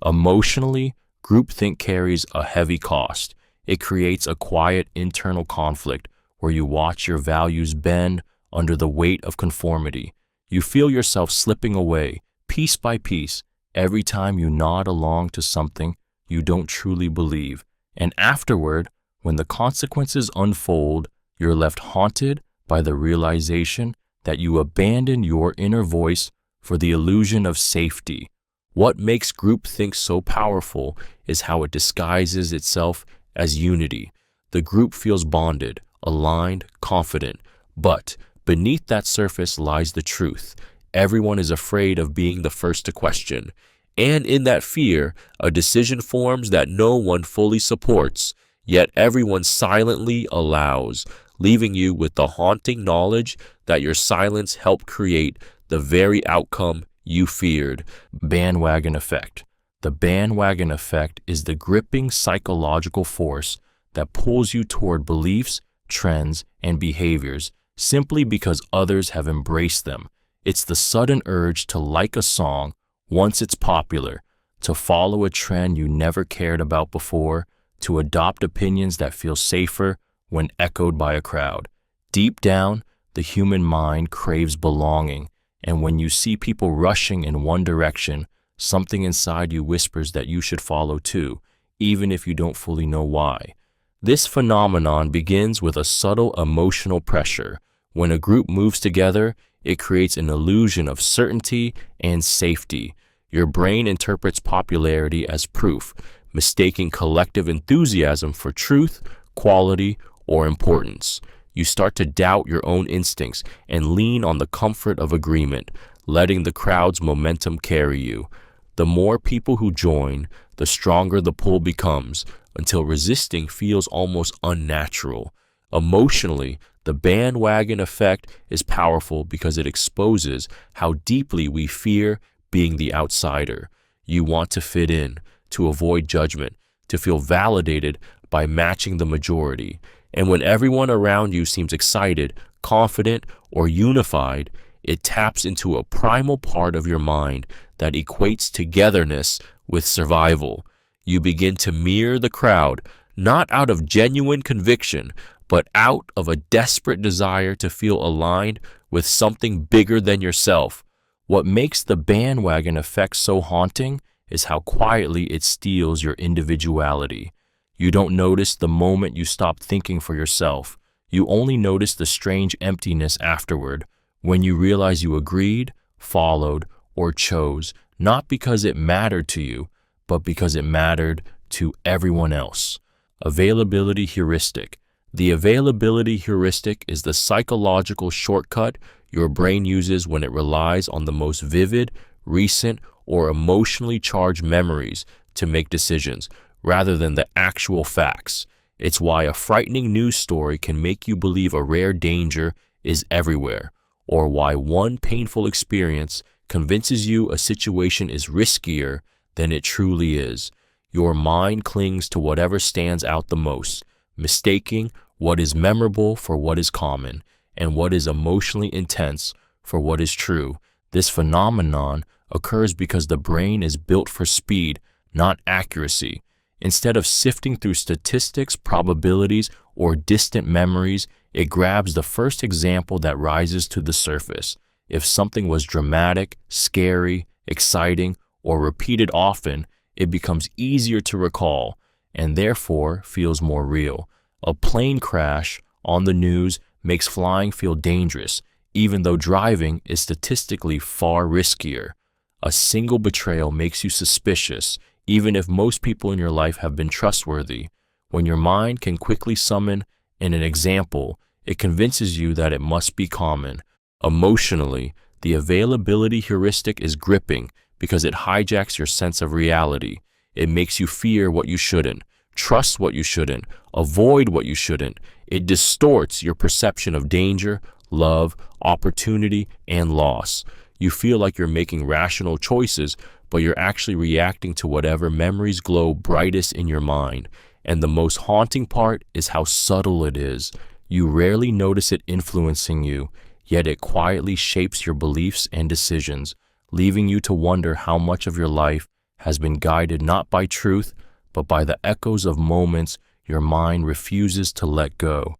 Emotionally, groupthink carries a heavy cost. It creates a quiet internal conflict where you watch your values bend under the weight of conformity. You feel yourself slipping away, piece by piece, every time you nod along to something you don't truly believe. And afterward, when the consequences unfold, you're left haunted by the realization that you abandoned your inner voice for the illusion of safety. What makes groupthink so powerful is how it disguises itself as unity. The group feels bonded, aligned, confident, but beneath that surface lies the truth. Everyone is afraid of being the first to question. And in that fear, a decision forms that no one fully supports, yet everyone silently allows, leaving you with the haunting knowledge that your silence helped create the very outcome you feared. Bandwagon Effect. The bandwagon effect is the gripping psychological force that pulls you toward beliefs, trends, and behaviors simply because others have embraced them. It's the sudden urge to like a song once it's popular, to follow a trend you never cared about before, to adopt opinions that feel safer when echoed by a crowd. Deep down, the human mind craves belonging, and when you see people rushing in one direction, something inside you whispers that you should follow too, even if you don't fully know why. This phenomenon begins with a subtle emotional pressure. When a group moves together, it creates an illusion of certainty and safety. Your brain interprets popularity as proof, mistaking collective enthusiasm for truth, quality, or importance. You start to doubt your own instincts and lean on the comfort of agreement, letting the crowd's momentum carry you. The more people who join, the stronger the pull becomes, until resisting feels almost unnatural. Emotionally, the bandwagon effect is powerful because it exposes how deeply we fear being the outsider. You want to fit in, to avoid judgment, to feel validated by matching the majority. And when everyone around you seems excited, confident, or unified, it taps into a primal part of your mind that equates togetherness with survival. You begin to mirror the crowd, not out of genuine conviction, but out of a desperate desire to feel aligned with something bigger than yourself. What makes the bandwagon effect so haunting is how quietly it steals your individuality. You don't notice the moment you stop thinking for yourself. You only notice the strange emptiness afterward, when you realize you agreed, followed, or chose, not because it mattered to you, but because it mattered to everyone else. Availability Heuristic. The availability heuristic is the psychological shortcut your brain uses when it relies on the most vivid, recent, or emotionally charged memories to make decisions, rather than the actual facts. It's why a frightening news story can make you believe a rare danger is everywhere, or why one painful experience convinces you a situation is riskier than it truly is. Your mind clings to whatever stands out the most, mistaking what is memorable for what is common, and what is emotionally intense for what is true. This phenomenon occurs because the brain is built for speed, not accuracy. Instead of sifting through statistics, probabilities, or distant memories, it grabs the first example that rises to the surface. If something was dramatic, scary, exciting, or repeated often, it becomes easier to recall and therefore feels more real. A plane crash on the news makes flying feel dangerous, even though driving is statistically far riskier. A single betrayal makes you suspicious, even if most people in your life have been trustworthy. When your mind can quickly summon an example, it convinces you that it must be common. Emotionally, the availability heuristic is gripping because it hijacks your sense of reality. It makes you fear what you shouldn't, trust what you shouldn't, avoid what you shouldn't. It distorts your perception of danger, love, opportunity, and loss. You feel like you're making rational choices, but you're actually reacting to whatever memories glow brightest in your mind. And the most haunting part is how subtle it is. You rarely notice it influencing you, yet it quietly shapes your beliefs and decisions, leaving you to wonder how much of your life has been guided not by truth, but by the echoes of moments your mind refuses to let go.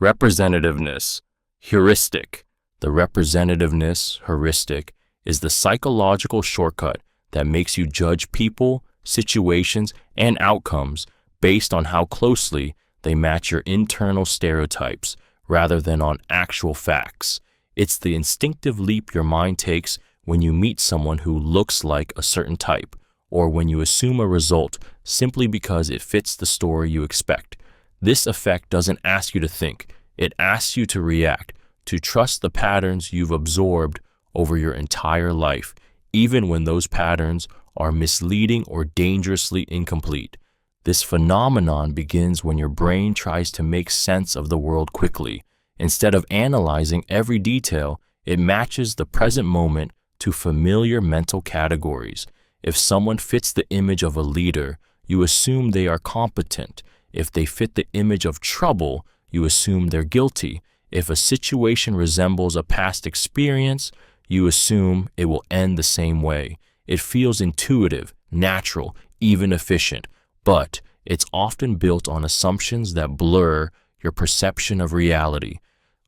Representativeness Heuristic. The representativeness heuristic is the psychological shortcut that makes you judge people, situations, and outcomes based on how closely they match your internal stereotypes rather than on actual facts. It's the instinctive leap your mind takes when you meet someone who looks like a certain type, or when you assume a result simply because it fits the story you expect. This effect doesn't ask you to think, it asks you to react, to trust the patterns you've absorbed over your entire life, even when those patterns are misleading or dangerously incomplete. This phenomenon begins when your brain tries to make sense of the world quickly. Instead of analyzing every detail, it matches the present moment to familiar mental categories. If someone fits the image of a leader, you assume they are competent. If they fit the image of trouble, you assume they're guilty. If a situation resembles a past experience, you assume it will end the same way. It feels intuitive, natural, even efficient, but it's often built on assumptions that blur your perception of reality.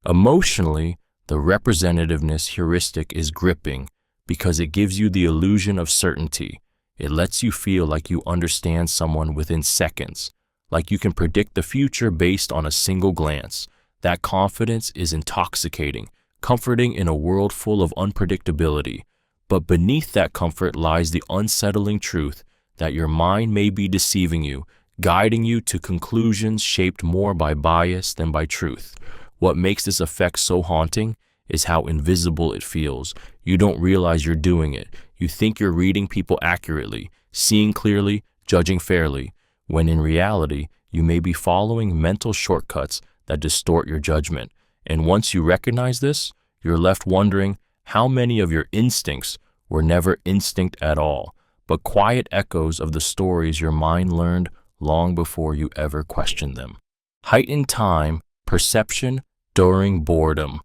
Emotionally, the representativeness heuristic is gripping because it gives you the illusion of certainty. It lets you feel like you understand someone within seconds, like you can predict the future based on a single glance. That confidence is intoxicating, comforting in a world full of unpredictability. But beneath that comfort lies the unsettling truth that your mind may be deceiving you, guiding you to conclusions shaped more by bias than by truth. What makes this effect so haunting is how invisible it feels. You don't realize you're doing it. You think you're reading people accurately, seeing clearly, judging fairly, when in reality, you may be following mental shortcuts that distort your judgment. And once you recognize this, you're left wondering how many of your instincts were never instinct at all, but quiet echoes of the stories your mind learned long before you ever questioned them. Heightened time perception during boredom.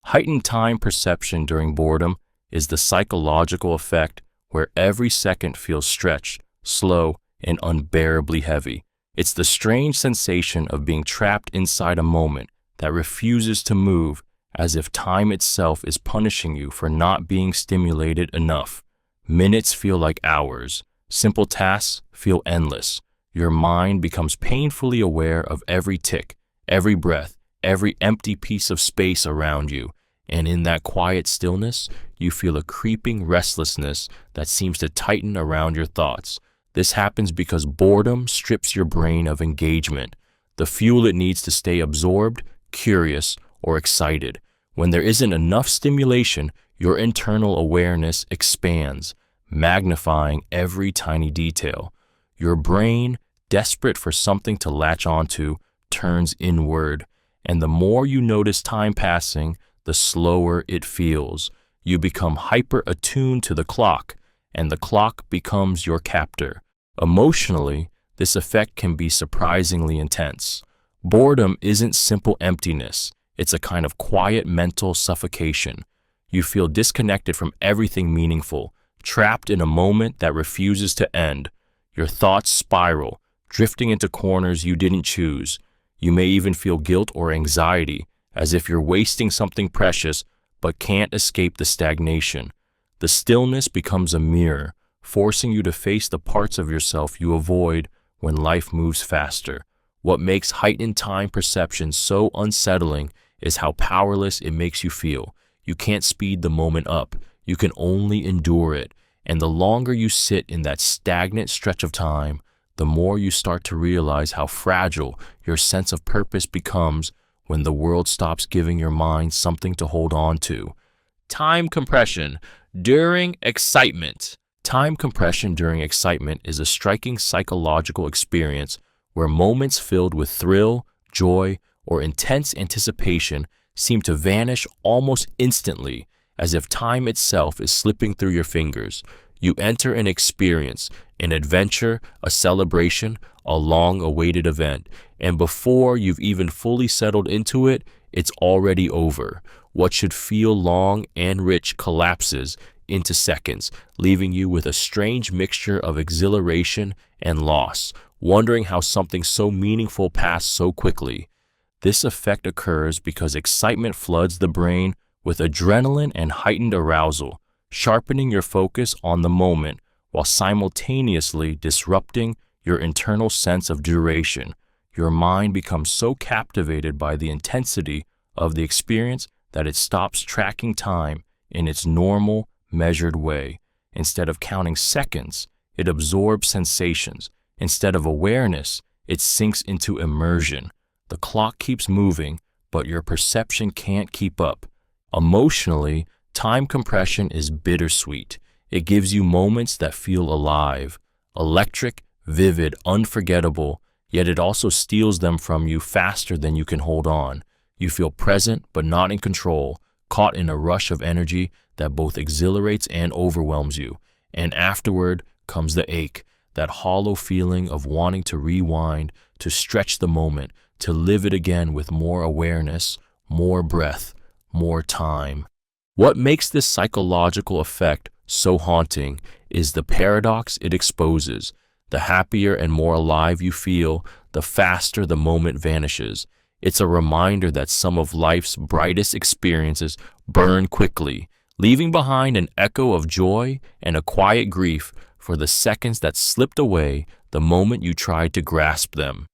Heightened time perception during boredom is the psychological effect where every second feels stretched, slow, and unbearably heavy. It's the strange sensation of being trapped inside a moment that refuses to move, as if time itself is punishing you for not being stimulated enough. Minutes feel like hours. Simple tasks feel endless. Your mind becomes painfully aware of every tick, every breath, every empty piece of space around you. And in that quiet stillness, you feel a creeping restlessness that seems to tighten around your thoughts. This happens because boredom strips your brain of engagement, the fuel it needs to stay absorbed, curious, or excited. When there isn't enough stimulation, Your internal awareness expands, magnifying every tiny detail. Your brain, desperate for something to latch onto, turns inward, and the more you notice time passing, the slower it feels. You become hyper-attuned to the clock, and the clock becomes your captor. Emotionally, this effect can be surprisingly intense. Boredom isn't simple emptiness. It's a kind of quiet mental suffocation. You feel disconnected from everything meaningful, trapped in a moment that refuses to end. Your thoughts spiral, drifting into corners you didn't choose. You may even feel guilt or anxiety, as if you're wasting something precious but can't escape the stagnation. The stillness becomes a mirror, forcing you to face the parts of yourself you avoid when life moves faster. What makes heightened time perception so unsettling is how powerless it makes you feel. You can't speed the moment up. You can only endure it. And the longer you sit in that stagnant stretch of time, the more you start to realize how fragile your sense of purpose becomes when the world stops giving your mind something to hold on to. Time compression during excitement. Time compression during excitement is a striking psychological experience where moments filled with thrill, joy, or intense anticipation seem to vanish almost instantly, as if time itself is slipping through your fingers. You enter an experience, an adventure, a celebration, a long-awaited event, and before you've even fully settled into it, it's already over. What should feel long and rich collapses into seconds, leaving you with a strange mixture of exhilaration and loss, wondering how something so meaningful passed so quickly. This effect occurs because excitement floods the brain with adrenaline and heightened arousal, sharpening your focus on the moment while simultaneously disrupting your internal sense of duration. Your mind becomes so captivated by the intensity of the experience that it stops tracking time in its normal, measured way. Instead of counting seconds, it absorbs sensations. Instead of awareness, it sinks into immersion. The clock keeps moving, but your perception can't keep up. Emotionally, time compression is bittersweet. It gives you moments that feel alive, electric, vivid, unforgettable, yet it also steals them from you faster than you can hold on. You feel present but not in control, caught in a rush of energy that both exhilarates and overwhelms you. And afterward comes the ache, that hollow feeling of wanting to rewind, to stretch the moment, to live it again with more awareness, more breath, more time. What makes this psychological effect so haunting is the paradox it exposes. The happier and more alive you feel, the faster the moment vanishes. It's a reminder that some of life's brightest experiences burn quickly, leaving behind an echo of joy and a quiet grief for the seconds that slipped away the moment you tried to grasp them.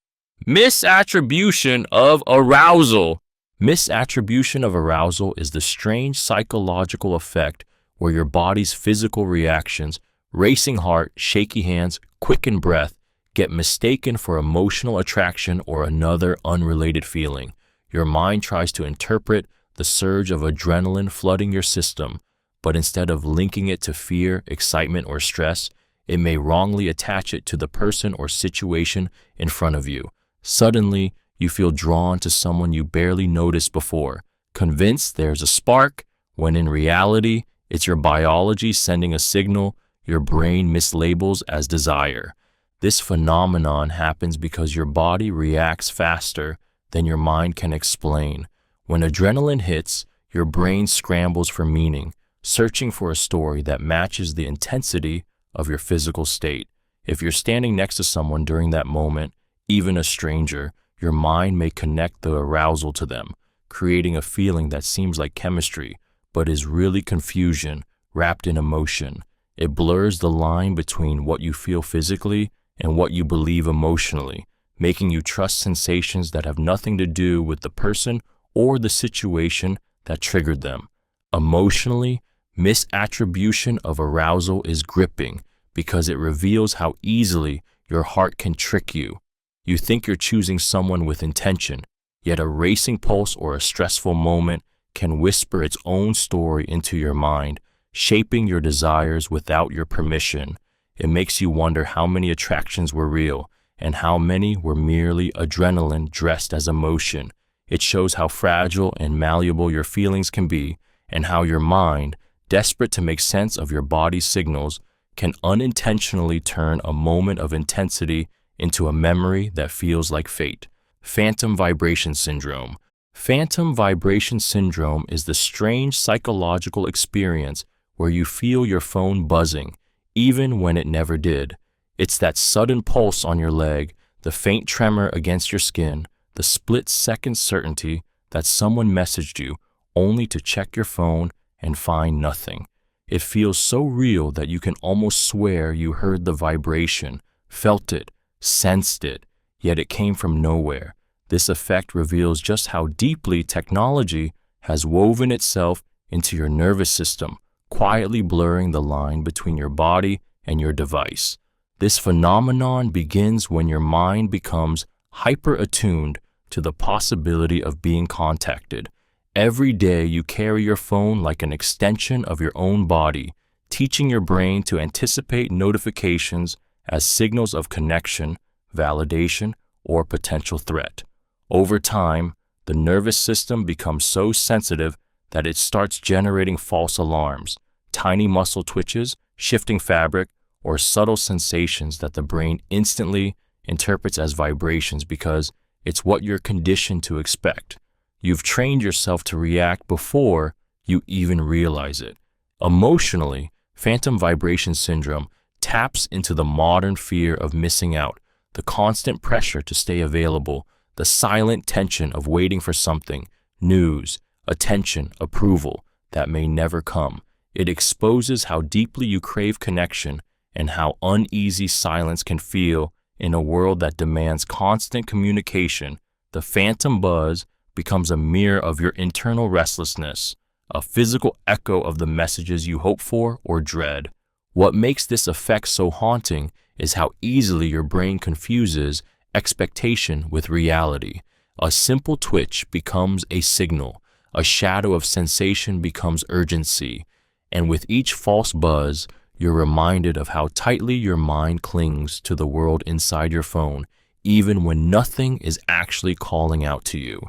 Misattribution of arousal. Misattribution of arousal is the strange psychological effect where your body's physical reactions, racing heart, shaky hands, quickened breath, get mistaken for emotional attraction or another unrelated feeling. Your mind tries to interpret the surge of adrenaline flooding your system, but instead of linking it to fear, excitement, or stress, it may wrongly attach it to the person or situation in front of you. Suddenly, you feel drawn to someone you barely noticed before, convinced there's a spark, when in reality, it's your biology sending a signal your brain mislabels as desire. This phenomenon happens because your body reacts faster than your mind can explain. When adrenaline hits, your brain scrambles for meaning, searching for a story that matches the intensity of your physical state. If you're standing next to someone during that moment, even a stranger, your mind may connect the arousal to them, creating a feeling that seems like chemistry, but is really confusion wrapped in emotion. It blurs the line between what you feel physically and what you believe emotionally, making you trust sensations that have nothing to do with the person or the situation that triggered them. Emotionally, misattribution of arousal is gripping because it reveals how easily your heart can trick you. You think you're choosing someone with intention, yet a racing pulse or a stressful moment can whisper its own story into your mind, shaping your desires without your permission. It makes you wonder how many attractions were real and how many were merely adrenaline dressed as emotion. It shows how fragile and malleable your feelings can be and how your mind, desperate to make sense of your body's signals, can unintentionally turn a moment of intensity into a memory that feels like fate. Phantom vibration syndrome. Phantom vibration syndrome is the strange psychological experience where you feel your phone buzzing, even when it never did. It's that sudden pulse on your leg, the faint tremor against your skin, the split-second certainty that someone messaged you only to check your phone and find nothing. It feels so real that you can almost swear you heard the vibration, felt it, sensed it, yet it came from nowhere. This effect reveals just how deeply technology has woven itself into your nervous system, quietly blurring the line between your body and your device. This phenomenon begins when your mind becomes hyper-attuned to the possibility of being contacted. Every day you carry your phone like an extension of your own body, teaching your brain to anticipate notifications as signals of connection, validation, or potential threat. Over time, the nervous system becomes so sensitive that it starts generating false alarms, tiny muscle twitches, shifting fabric, or subtle sensations that the brain instantly interprets as vibrations because it's what you're conditioned to expect. You've trained yourself to react before you even realize it. Emotionally, phantom vibration syndrome taps into the modern fear of missing out, the constant pressure to stay available, the silent tension of waiting for something, news, attention, approval, that may never come. It exposes how deeply you crave connection and how uneasy silence can feel in a world that demands constant communication. The phantom buzz becomes a mirror of your internal restlessness, a physical echo of the messages you hope for or dread. What makes this effect so haunting is how easily your brain confuses expectation with reality. A simple twitch becomes a signal, a shadow of sensation becomes urgency, and with each false buzz, you're reminded of how tightly your mind clings to the world inside your phone, even when nothing is actually calling out to you.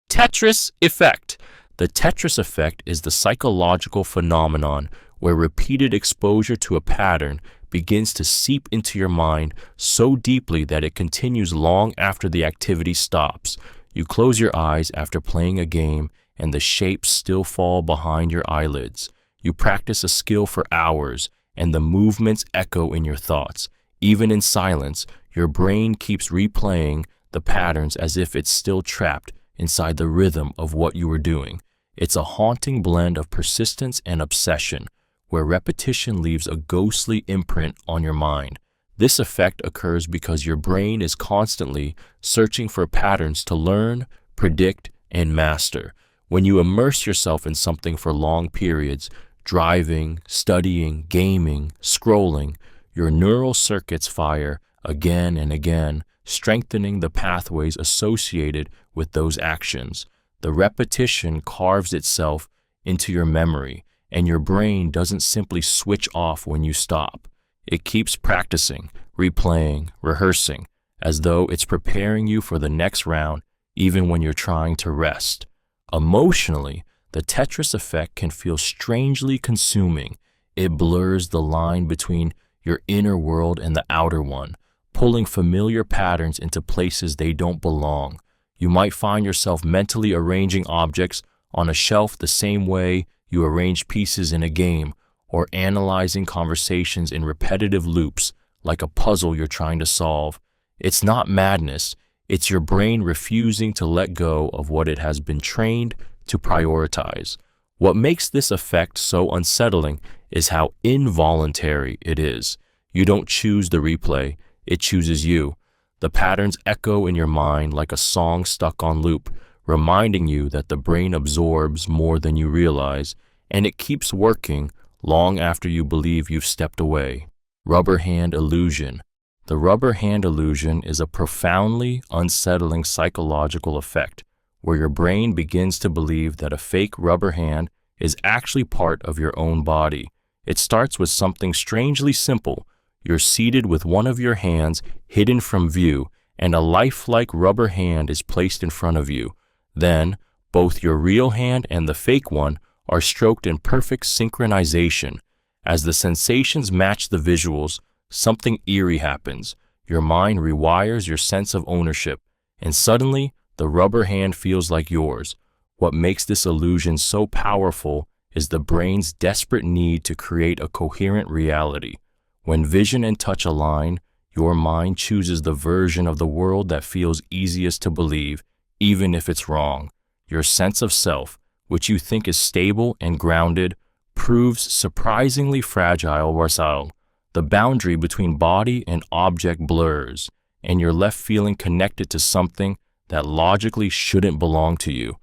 Tetris Effect. The Tetris Effect is the psychological phenomenon where repeated exposure to a pattern begins to seep into your mind so deeply that it continues long after the activity stops. You close your eyes after playing a game and the shapes still fall behind your eyelids. You practice a skill for hours and the movements echo in your thoughts. Even in silence, your brain keeps replaying the patterns as if it's still trapped inside the rhythm of what you were doing. It's a haunting blend of persistence and obsession, where repetition leaves a ghostly imprint on your mind. This effect occurs because your brain is constantly searching for patterns to learn, predict, and master. When you immerse yourself in something for long periods, driving, studying, gaming, scrolling, your neural circuits fire again and again, strengthening the pathways associated with those actions. The repetition carves itself into your memory, and your brain doesn't simply switch off when you stop. It keeps practicing, replaying, rehearsing, as though it's preparing you for the next round, even when you're trying to rest. Emotionally, the Tetris effect can feel strangely consuming. It blurs the line between your inner world and the outer one, pulling familiar patterns into places they don't belong. You might find yourself mentally arranging objects on a shelf the same way you arrange pieces in a game, or analyzing conversations in repetitive loops like a puzzle you're trying to solve. It's not madness, it's your brain refusing to let go of what it has been trained to prioritize. What makes this effect so unsettling is how involuntary it is. You don't choose the replay, it chooses you. The patterns echo in your mind like a song stuck on loop, reminding you that the brain absorbs more than you realize, and it keeps working long after you believe you've stepped away. Rubber hand illusion. The rubber hand illusion is a profoundly unsettling psychological effect where your brain begins to believe that a fake rubber hand is actually part of your own body. It starts with something strangely simple. You're seated with one of your hands hidden from view, and a lifelike rubber hand is placed in front of you. Then, both your real hand and the fake one are stroked in perfect synchronization. As the sensations match the visuals, something eerie happens. Your mind rewires your sense of ownership, and suddenly, the rubber hand feels like yours. What makes this illusion so powerful is the brain's desperate need to create a coherent reality. When vision and touch align, your mind chooses the version of the world that feels easiest to believe, even if it's wrong. Your sense of self, which you think is stable and grounded, proves surprisingly fragile. The boundary between body and object blurs, and you're left feeling connected to something that logically shouldn't belong to you.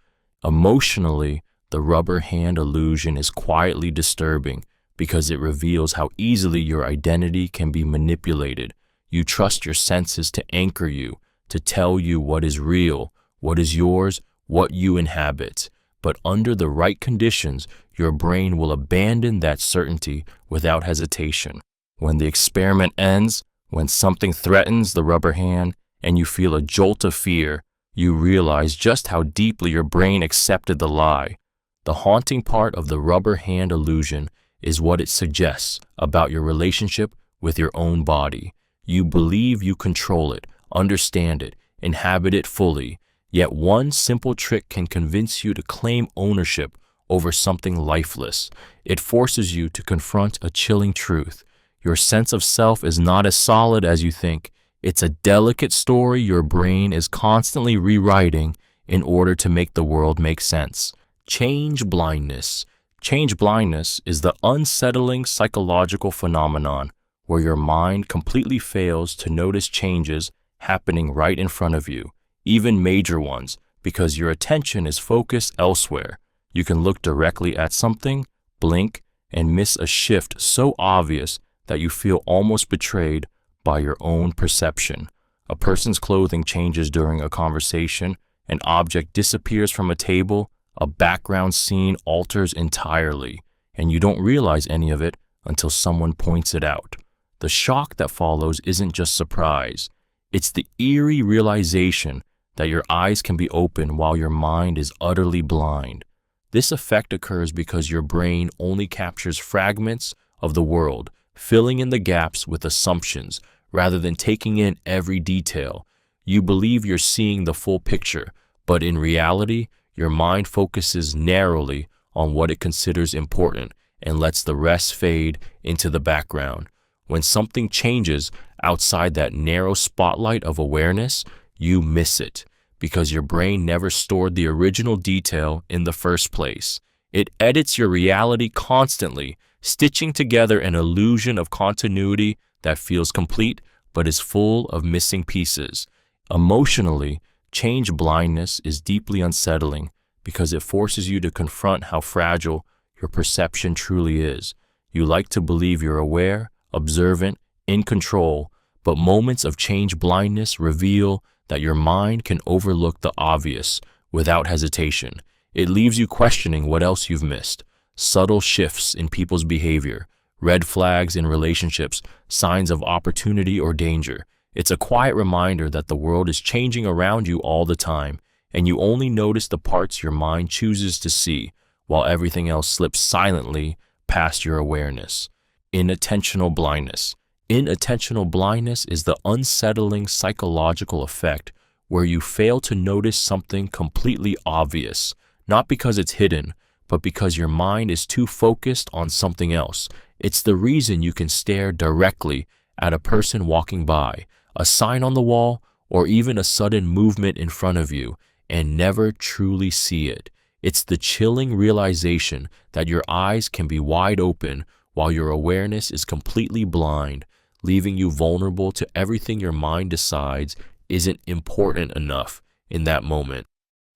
Emotionally, the rubber hand illusion is quietly disturbing because it reveals how easily your identity can be manipulated. You trust your senses to anchor you, to tell you what is real, what is yours, what you inhabit. But under the right conditions, your brain will abandon that certainty without hesitation. When the experiment ends, when something threatens the rubber hand and you feel a jolt of fear, you realize just how deeply your brain accepted the lie. The haunting part of the rubber hand illusion is what it suggests about your relationship with your own body. You believe you control it, understand it, inhabit it fully, yet one simple trick can convince you to claim ownership over something lifeless. It forces you to confront a chilling truth. Your sense of self is not as solid as you think. It's a delicate story your brain is constantly rewriting in order to make the world make sense. Change blindness. Change blindness is the unsettling psychological phenomenon where your mind completely fails to notice changes happening right in front of you, even major ones, because your attention is focused elsewhere. You can look directly at something, blink, and miss a shift so obvious that you feel almost betrayed by your own perception. A person's clothing changes during a conversation, an object disappears from a table, a background scene alters entirely, and you don't realize any of it until someone points it out. The shock that follows isn't just surprise. It's the eerie realization that your eyes can be open while your mind is utterly blind. This effect occurs because your brain only captures fragments of the world, filling in the gaps with assumptions rather than taking in every detail. You believe you're seeing the full picture, but in reality, your mind focuses narrowly on what it considers important and lets the rest fade into the background. When something changes outside that narrow spotlight of awareness, you miss it because your brain never stored the original detail in the first place. It edits your reality constantly, stitching together an illusion of continuity that feels complete but is full of missing pieces. Emotionally, change blindness is deeply unsettling because it forces you to confront how fragile your perception truly is. You like to believe you're aware, observant, in control, but moments of change blindness reveal that your mind can overlook the obvious without hesitation. It leaves you questioning what else you've missed. Subtle shifts in people's behavior, red flags in relationships, signs of opportunity or danger. It's a quiet reminder that the world is changing around you all the time, and you only notice the parts your mind chooses to see, while everything else slips silently past your awareness. Inattentional blindness. Inattentional blindness is the unsettling psychological effect where you fail to notice something completely obvious, not because it's hidden, but because your mind is too focused on something else. It's the reason you can stare directly at a person walking by, a sign on the wall, or even a sudden movement in front of you, and never truly see it. It's the chilling realization that your eyes can be wide open while your awareness is completely blind, leaving you vulnerable to everything your mind decides isn't important enough in that moment.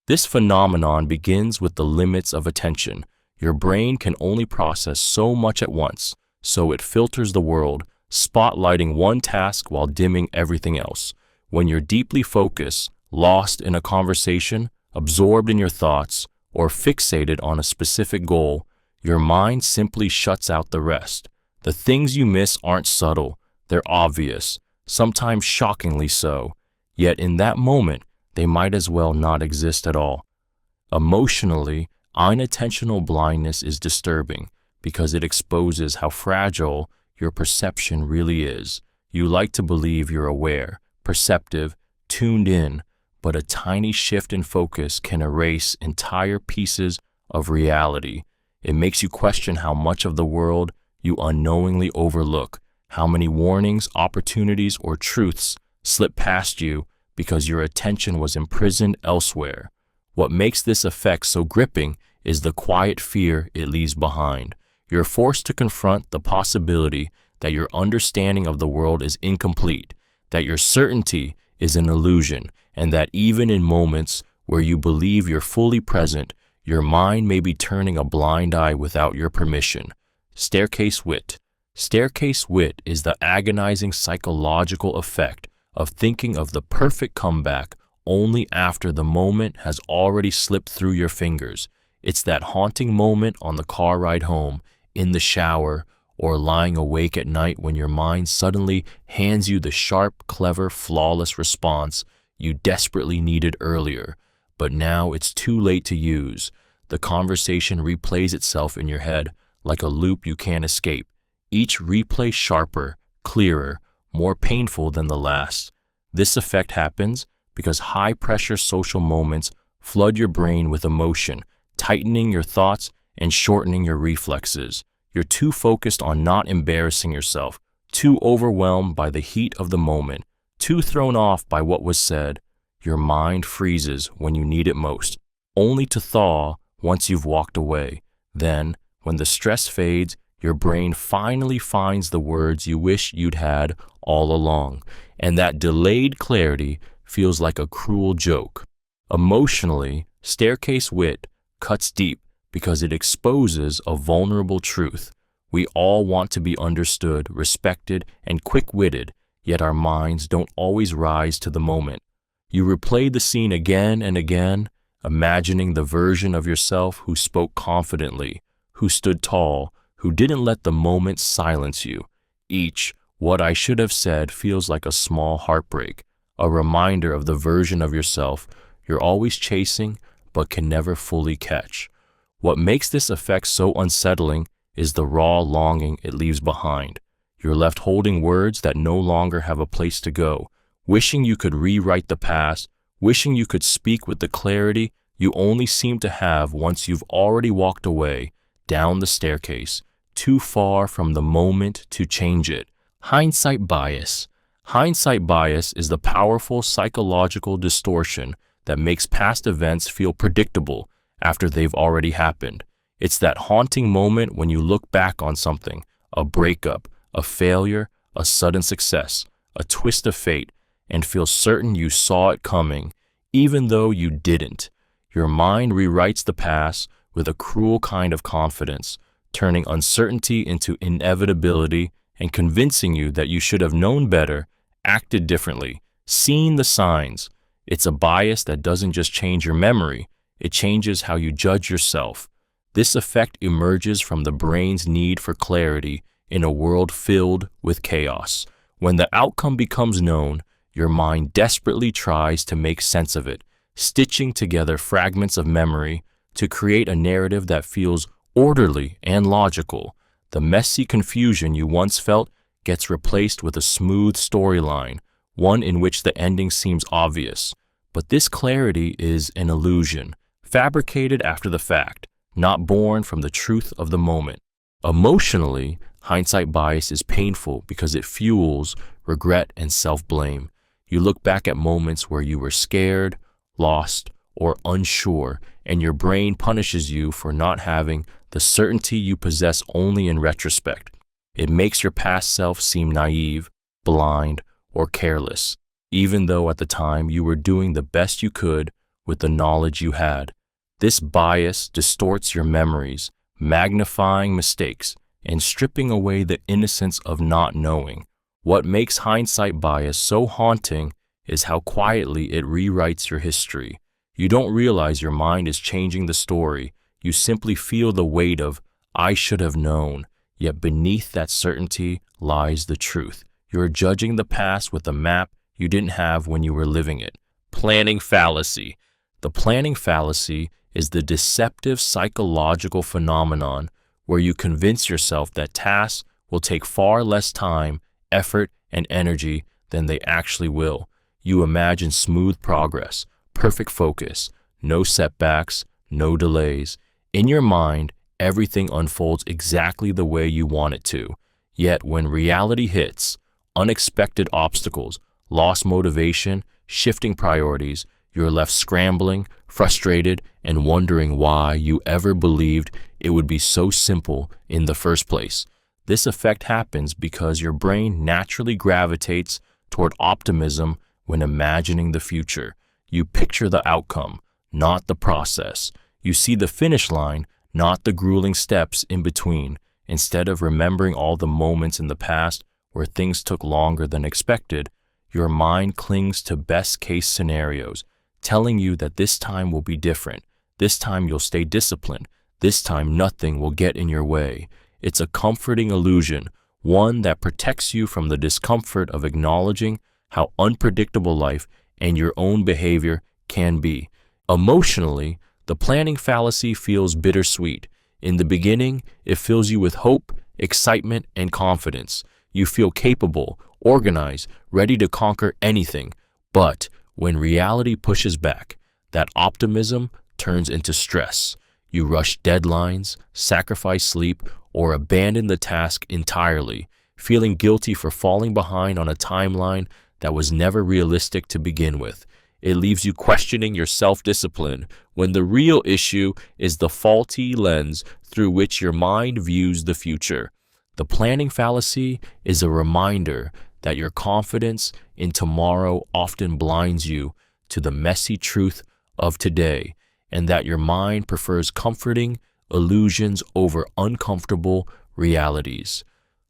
This phenomenon begins with the limits of attention. Your brain can only process so much at once, so it filters the world, spotlighting one task while dimming everything else. When you're deeply focused, lost in a conversation, absorbed in your thoughts, or fixated on a specific goal, your mind simply shuts out the rest. The things you miss aren't subtle, they're obvious, sometimes shockingly so, yet in that moment, they might as well not exist at all. Emotionally, inattentional blindness is disturbing because it exposes how fragile your perception really is. You like to believe you're aware, perceptive, tuned in, but a tiny shift in focus can erase entire pieces of reality. It makes you question how much of the world you unknowingly overlook, how many warnings, opportunities, or truths slip past you because your attention was imprisoned elsewhere. What makes this effect so gripping is the quiet fear it leaves behind. You're forced to confront the possibility that your understanding of the world is incomplete, that your certainty is an illusion, and that even in moments where you believe you're fully present, your mind may be turning a blind eye without your permission. Staircase wit. Staircase wit is the agonizing psychological effect of thinking of the perfect comeback only after the moment has already slipped through your fingers. It's that haunting moment on the car ride home, in the shower, or lying awake at night when your mind suddenly hands you the sharp, clever, flawless response you desperately needed earlier, but now it's too late to use. The conversation replays itself in your head like a loop you can't escape, each replay sharper, clearer, more painful than the last. This effect happens because high-pressure social moments flood your brain with emotion, tightening your thoughts and shortening your reflexes. You're too focused on not embarrassing yourself, too overwhelmed by the heat of the moment, too thrown off by what was said. Your mind freezes when you need it most, only to thaw once you've walked away. Then, when the stress fades, your brain finally finds the words you wish you'd had all along, and that delayed clarity feels like a cruel joke. Emotionally, staircase wit cuts deep because it exposes a vulnerable truth. We all want to be understood, respected, and quick-witted, yet our minds don't always rise to the moment. You replay the scene again and again, imagining the version of yourself who spoke confidently, who stood tall, who didn't let the moment silence you. Each "what I should have said" feels like a small heartbreak, a reminder of the version of yourself you're always chasing but can never fully catch. What makes this effect so unsettling is the raw longing it leaves behind. You're left holding words that no longer have a place to go, wishing you could rewrite the past, wishing you could speak with the clarity you only seem to have once you've already walked away, down the staircase, too far from the moment to change it. Hindsight bias. Hindsight bias is the powerful psychological distortion that makes past events feel predictable after they've already happened. It's that haunting moment when you look back on something, a breakup, a failure, a sudden success, a twist of fate, and feel certain you saw it coming, even though you didn't. Your mind rewrites the past with a cruel kind of confidence, turning uncertainty into inevitability and convincing you that you should have known better, acted differently, seen the signs. It's a bias that doesn't just change your memory, it changes how you judge yourself. This effect emerges from the brain's need for clarity in a world filled with chaos. When the outcome becomes known, your mind desperately tries to make sense of it, stitching together fragments of memory to create a narrative that feels orderly and logical. The messy confusion you once felt gets replaced with a smooth storyline, one in which the ending seems obvious. But this clarity is an illusion, fabricated after the fact, not born from the truth of the moment. Emotionally, hindsight bias is painful because it fuels regret and self-blame. You look back at moments where you were scared, lost, or unsure, and your brain punishes you for not having the certainty you possess only in retrospect. It makes your past self seem naive, blind, or careless, even though at the time you were doing the best you could with the knowledge you had. This bias distorts your memories, magnifying mistakes and stripping away the innocence of not knowing. What makes hindsight bias so haunting is how quietly it rewrites your history. You don't realize your mind is changing the story. You simply feel the weight of, I should have known. Yet beneath that certainty lies the truth. You're judging the past with a map you didn't have when you were living it. Planning fallacy. The planning fallacy is the deceptive psychological phenomenon where you convince yourself that tasks will take far less time, effort, and energy than they actually will. You imagine smooth progress, perfect focus, no setbacks, no delays. In your mind, everything unfolds exactly the way you want it to. Yet when reality hits, unexpected obstacles, lost motivation, shifting priorities, you're left scrambling, frustrated, and wondering why you ever believed it would be so simple in the first place. This effect happens because your brain naturally gravitates toward optimism when imagining the future. You picture the outcome, not the process. You see the finish line, not the grueling steps in between. Instead of remembering all the moments in the past where things took longer than expected, your mind clings to best-case scenarios, telling you that this time will be different, this time you'll stay disciplined, this time nothing will get in your way. It's a comforting illusion, one that protects you from the discomfort of acknowledging how unpredictable life and your own behavior can be. Emotionally, the planning fallacy feels bittersweet. In the beginning, it fills you with hope, excitement, and confidence. You feel capable, organized, ready to conquer anything. But when reality pushes back, that optimism turns into stress. You rush deadlines, sacrifice sleep, or abandon the task entirely, feeling guilty for falling behind on a timeline that was never realistic to begin with. It leaves you questioning your self-discipline when the real issue is the faulty lens through which your mind views the future. The planning fallacy is a reminder that your confidence in tomorrow often blinds you to the messy truth of today, and that your mind prefers comforting illusions over uncomfortable realities.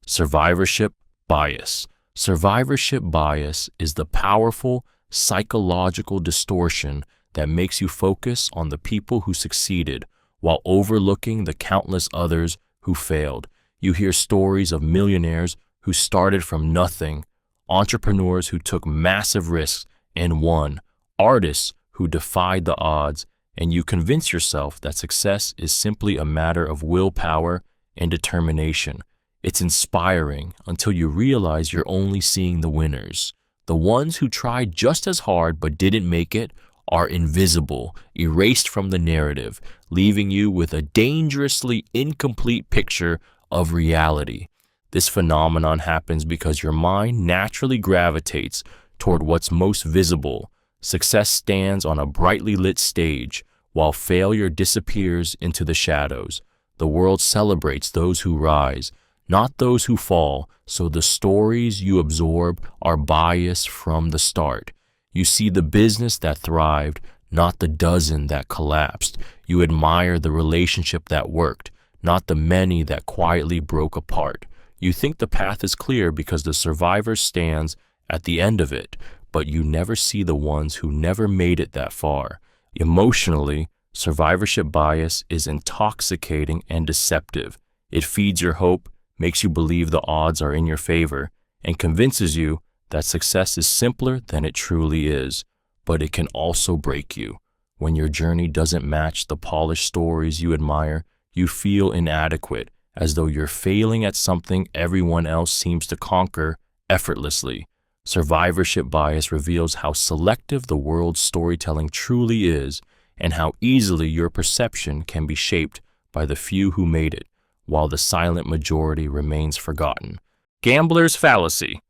Survivorship bias. Survivorship bias is the powerful psychological distortion that makes you focus on the people who succeeded while overlooking the countless others who failed. You hear stories of millionaires who started from nothing, entrepreneurs who took massive risks and won, artists who defied the odds, and you convince yourself that success is simply a matter of willpower and determination. It's inspiring until you realize you're only seeing the winners. The ones who tried just as hard but didn't make it are invisible, erased from the narrative, leaving you with a dangerously incomplete picture of reality. This phenomenon happens because your mind naturally gravitates toward what's most visible. Success stands on a brightly lit stage, while failure disappears into the shadows. The world celebrates those who rise, not those who fall, so the stories you absorb are biased from the start. You see the business that thrived, not the dozen that collapsed. You admire the relationship that worked, not the many that quietly broke apart. You think the path is clear because the survivor stands at the end of it, but you never see the ones who never made it that far. Emotionally, survivorship bias is intoxicating and deceptive. It feeds your hope, makes you believe the odds are in your favor, and convinces you that success is simpler than it truly is. But it can also break you. When your journey doesn't match the polished stories you admire, you feel inadequate, as though you're failing at something everyone else seems to conquer effortlessly. Survivorship bias reveals how selective the world's storytelling truly is, and how easily your perception can be shaped by the few who made it, while the silent majority remains forgotten. Gambler's fallacy.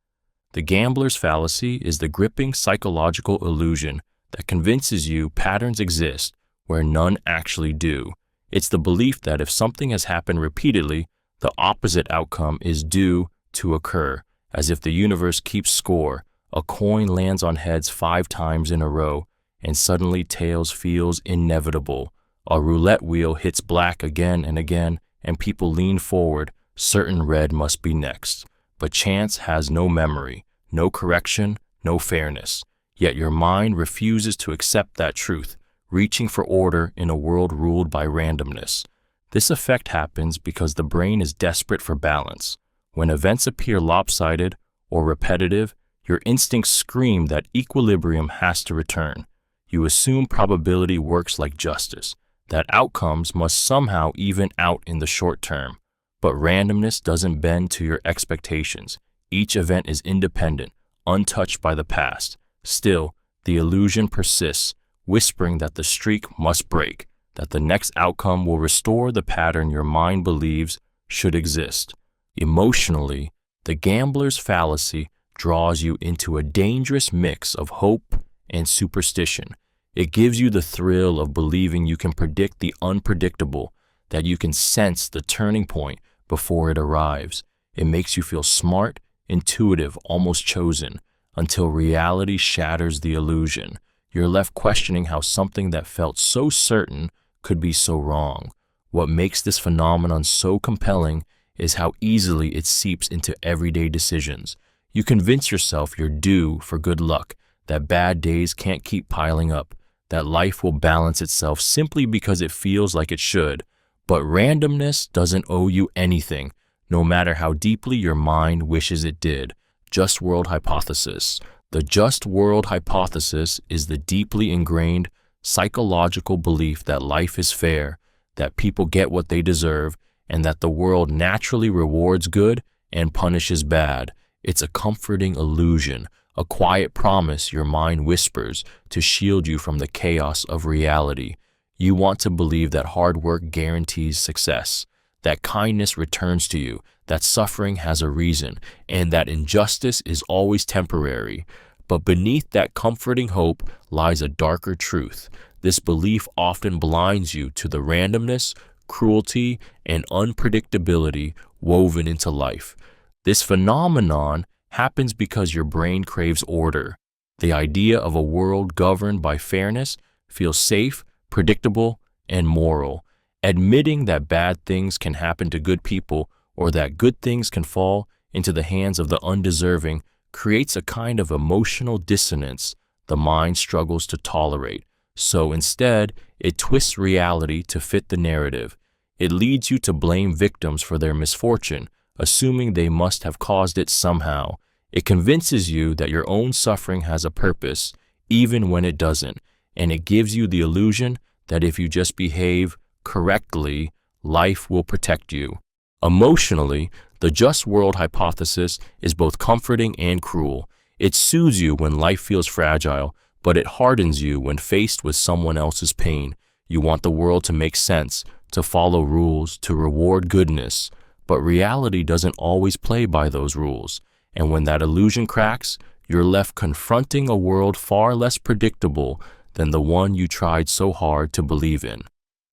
The gambler's fallacy is the gripping psychological illusion that convinces you patterns exist where none actually do. It's the belief that if something has happened repeatedly, the opposite outcome is due to occur, as if the universe keeps score. A coin lands on heads 5 times in a row, and suddenly tails feels inevitable. A roulette wheel hits black again and again, and people lean forward, certain red must be next. But chance has no memory, no correction, no fairness. Yet your mind refuses to accept that truth. reaching for order in a world ruled by randomness. This effect happens because the brain is desperate for balance. When events appear lopsided or repetitive, your instincts scream that equilibrium has to return. You assume probability works like justice, that outcomes must somehow even out in the short term. But randomness doesn't bend to your expectations. Each event is independent, untouched by the past. Still, the illusion persists, whispering that the streak must break, that the next outcome will restore the pattern your mind believes should exist. Emotionally, the gambler's fallacy draws you into a dangerous mix of hope and superstition. It gives you the thrill of believing you can predict the unpredictable, that you can sense the turning point before it arrives. It makes you feel smart, intuitive, almost chosen, until reality shatters the illusion. You're left questioning how something that felt so certain could be so wrong. What makes this phenomenon so compelling is how easily it seeps into everyday decisions. You convince yourself you're due for good luck, that bad days can't keep piling up, that life will balance itself simply because it feels like it should. But randomness doesn't owe you anything, no matter how deeply your mind wishes it did. Just world hypothesis. The just world hypothesis is the deeply ingrained psychological belief that life is fair, that people get what they deserve, and that the world naturally rewards good and punishes bad. It's a comforting illusion, a quiet promise your mind whispers to shield you from the chaos of reality. You want to believe that hard work guarantees success, that kindness returns to you, that suffering has a reason, and that injustice is always temporary. But beneath that comforting hope lies a darker truth. This belief often blinds you to the randomness, cruelty, and unpredictability woven into life. This phenomenon happens because your brain craves order. The idea of a world governed by fairness feels safe, predictable, and moral. Admitting that bad things can happen to good people or that good things can fall into the hands of the undeserving creates a kind of emotional dissonance the mind struggles to tolerate. So instead, it twists reality to fit the narrative. It leads you to blame victims for their misfortune, assuming they must have caused it somehow. It convinces you that your own suffering has a purpose, even when it doesn't, and it gives you the illusion that if you just behave correctly, life will protect you. Emotionally, the just world hypothesis is both comforting and cruel. It soothes you when life feels fragile, but it hardens you when faced with someone else's pain. You want the world to make sense, to follow rules, to reward goodness. But reality doesn't always play by those rules. And when that illusion cracks, you're left confronting a world far less predictable than the one you tried so hard to believe in.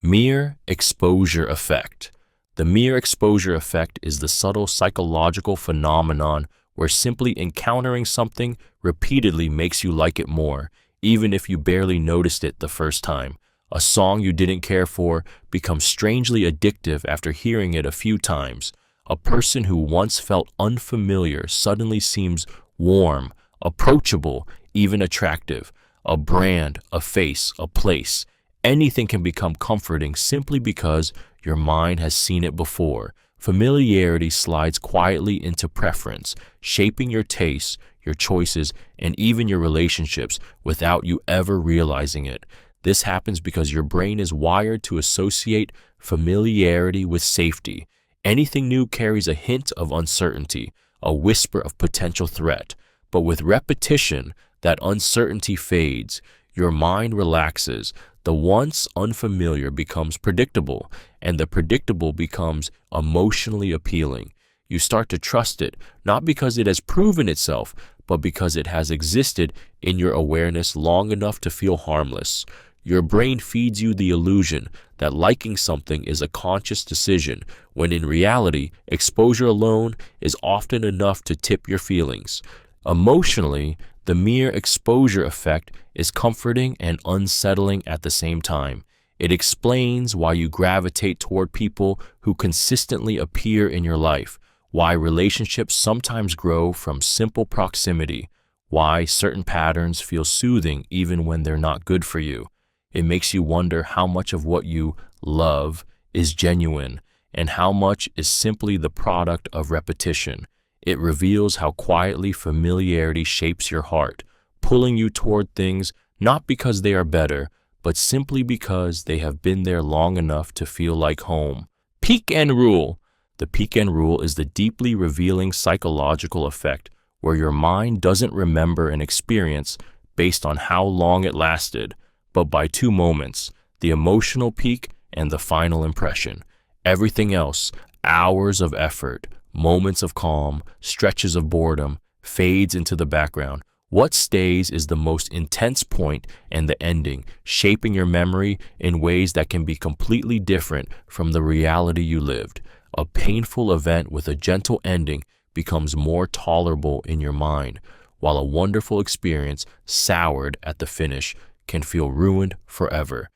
Mere exposure effect. The mere exposure effect is the subtle psychological phenomenon where simply encountering something repeatedly makes you like it more, even if you barely noticed it the first time. A song you didn't care for becomes strangely addictive after hearing it a few times. A person who once felt unfamiliar suddenly seems warm, approachable, even attractive. A brand, a face, a place. Anything can become comforting simply because your mind has seen it before. Familiarity slides quietly into preference, shaping your tastes, your choices, and even your relationships without you ever realizing it. This happens because your brain is wired to associate familiarity with safety. Anything new carries a hint of uncertainty, a whisper of potential threat. But with repetition, that uncertainty fades. Your mind relaxes. The once unfamiliar becomes predictable, and the predictable becomes emotionally appealing. You start to trust it, not because it has proven itself, but because it has existed in your awareness long enough to feel harmless. Your brain feeds you the illusion that liking something is a conscious decision, when in reality, exposure alone is often enough to tip your feelings. Emotionally, the mere exposure effect is comforting and unsettling at the same time. It explains why you gravitate toward people who consistently appear in your life, why relationships sometimes grow from simple proximity, why certain patterns feel soothing even when they're not good for you. It makes you wonder how much of what you love is genuine and how much is simply the product of repetition. It reveals how quietly familiarity shapes your heart, pulling you toward things not because they are better, but simply because they have been there long enough to feel like home. Peak and rule. The peak and rule is the deeply revealing psychological effect where your mind doesn't remember an experience based on how long it lasted, but by two moments, the emotional peak and the final impression. Everything else, hours of effort, moments of calm, stretches of boredom, fades into the background. What stays is the most intense point and the ending, shaping your memory in ways that can be completely different from the reality you lived. A painful event with a gentle ending becomes more tolerable in your mind, while a wonderful experience, soured at the finish, can feel ruined forever.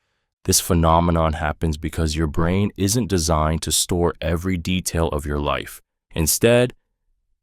This phenomenon happens because your brain isn't designed to store every detail of your life. Instead,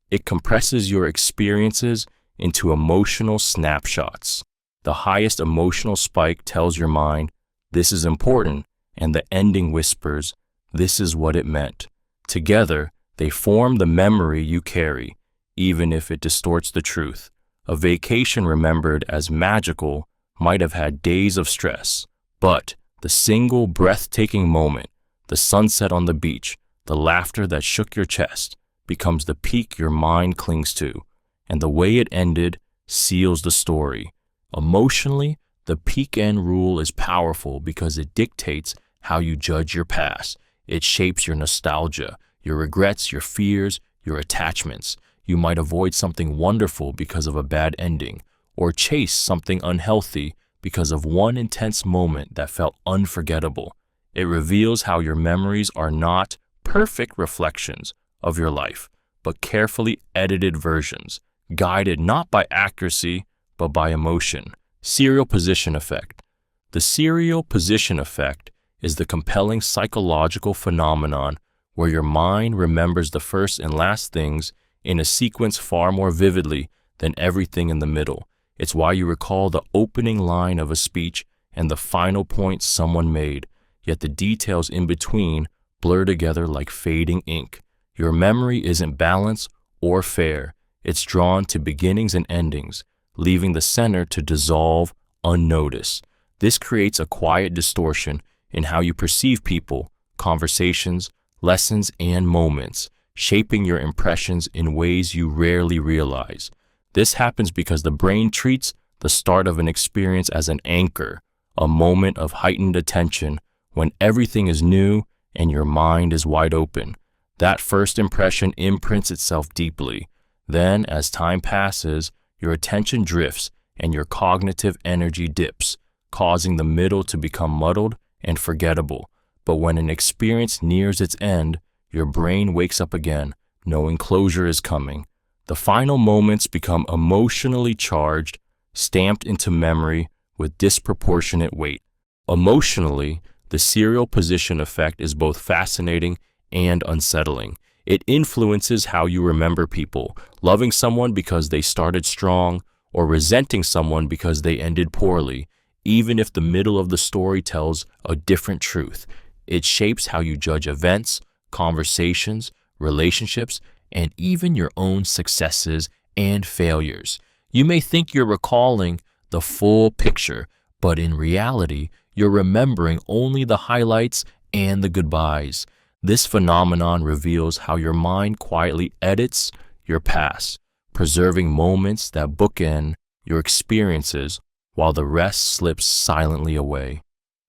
it compresses your experiences into emotional snapshots. The highest emotional spike tells your mind, "This is important," and the ending whispers, "This is what it meant." Together, they form the memory you carry, even if it distorts the truth. A vacation remembered as magical might have had days of stress, but the single breathtaking moment, the sunset on the beach, the laughter that shook your chest, becomes the peak your mind clings to, and the way it ended seals the story. Emotionally, the peak end rule is powerful because it dictates how you judge your past. It shapes your nostalgia, your regrets, your fears, your attachments. You might avoid something wonderful because of a bad ending, or chase something unhealthy because of one intense moment that felt unforgettable. It reveals how your memories are not perfect reflections of your life, but carefully edited versions, guided not by accuracy, but by emotion. Serial position effect. The serial position effect is the compelling psychological phenomenon where your mind remembers the first and last things in a sequence far more vividly than everything in the middle. It's why you recall the opening line of a speech and the final point someone made, yet the details in between blur together like fading ink. Your memory isn't balanced or fair. It's drawn to beginnings and endings, leaving the center to dissolve unnoticed. This creates a quiet distortion in how you perceive people, conversations, lessons, and moments, shaping your impressions in ways you rarely realize. This happens because the brain treats the start of an experience as an anchor, a moment of heightened attention when everything is new and your mind is wide open. That first impression imprints itself deeply. Then, as time passes, your attention drifts and your cognitive energy dips, causing the middle to become muddled and forgettable. But when an experience nears its end, your brain wakes up again, knowing closure is coming. The final moments become emotionally charged, stamped into memory with disproportionate weight. Emotionally, the serial position effect is both fascinating and unsettling. It influences how you remember people, loving someone because they started strong, or resenting someone because they ended poorly, even if the middle of the story tells a different truth. It shapes how you judge events, conversations, relationships, and even your own successes and failures. You may think you're recalling the full picture, but in reality, you're remembering only the highlights and the goodbyes. This phenomenon reveals how your mind quietly edits your past, preserving moments that bookend your experiences while the rest slips silently away.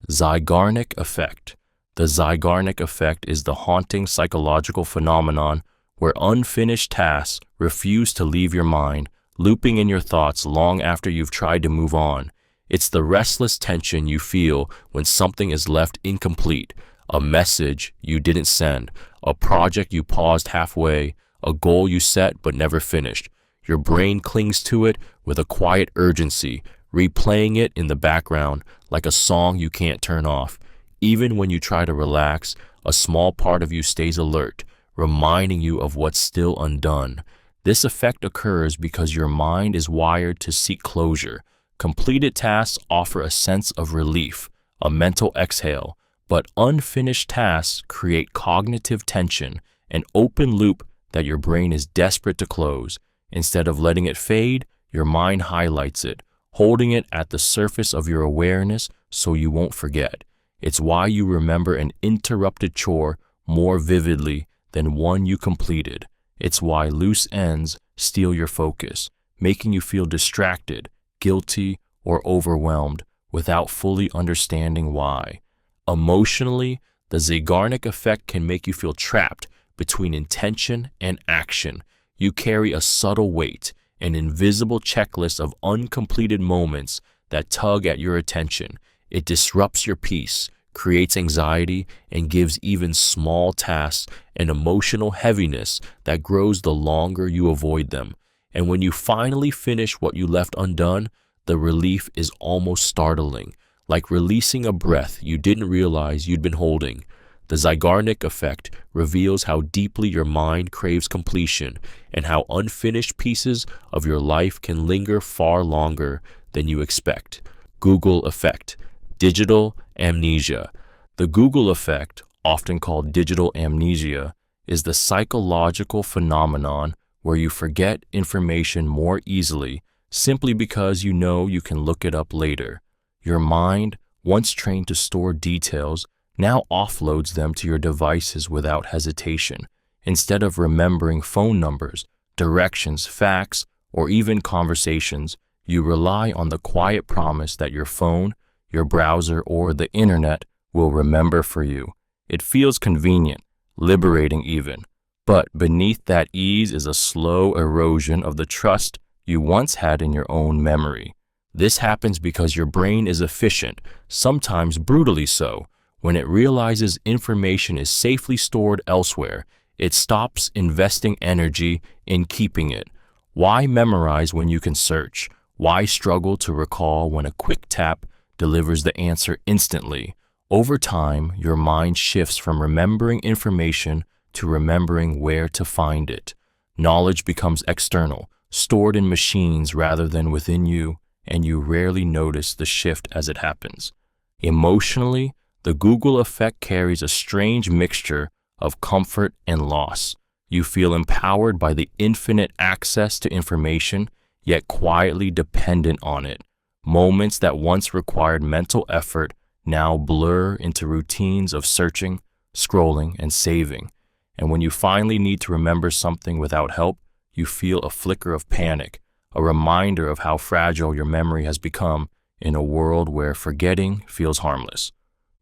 Zeigarnik Effect. The Zeigarnik Effect is the haunting psychological phenomenon where unfinished tasks refuse to leave your mind, looping in your thoughts long after you've tried to move on. It's the restless tension you feel when something is left incomplete, a message you didn't send, a project you paused halfway, a goal you set but never finished. Your brain clings to it with a quiet urgency, replaying it in the background like a song you can't turn off. Even when you try to relax, a small part of you stays alert, reminding you of what's still undone. This effect occurs because your mind is wired to seek closure. Completed tasks offer a sense of relief, a mental exhale, but unfinished tasks create cognitive tension, an open loop that your brain is desperate to close. Instead of letting it fade, your mind highlights it, holding it at the surface of your awareness so you won't forget. It's why you remember an interrupted chore more vividly than one you completed. It's why loose ends steal your focus, making you feel distracted, guilty, or overwhelmed without fully understanding why. Emotionally, the Zeigarnik effect can make you feel trapped between intention and action. You carry a subtle weight, an invisible checklist of uncompleted moments that tug at your attention. It disrupts your peace, creates anxiety, and gives even small tasks an emotional heaviness that grows the longer you avoid them. And when you finally finish what you left undone, the relief is almost startling, like releasing a breath you didn't realize you'd been holding. The Zeigarnik effect reveals how deeply your mind craves completion and how unfinished pieces of your life can linger far longer than you expect. Google Effect. Digital amnesia. The Google effect, often called digital amnesia, is the psychological phenomenon where you forget information more easily simply because you know you can look it up later. Your mind, once trained to store details, now offloads them to your devices without hesitation. Instead of remembering phone numbers, directions, facts, or even conversations, you rely on the quiet promise that your phone, your browser, or the internet will remember for you. It feels convenient, liberating even. But beneath that ease is a slow erosion of the trust you once had in your own memory. This happens because your brain is efficient, sometimes brutally so. When it realizes information is safely stored elsewhere, it stops investing energy in keeping it. Why memorize when you can search? Why struggle to recall when a quick tap delivers the answer instantly? Over time, your mind shifts from remembering information to remembering where to find it. Knowledge becomes external, stored in machines rather than within you, and you rarely notice the shift as it happens. Emotionally, the Google effect carries a strange mixture of comfort and loss. You feel empowered by the infinite access to information, yet quietly dependent on it. Moments that once required mental effort now blur into routines of searching, scrolling, and saving. And when you finally need to remember something without help, you feel a flicker of panic, a reminder of how fragile your memory has become in a world where forgetting feels harmless.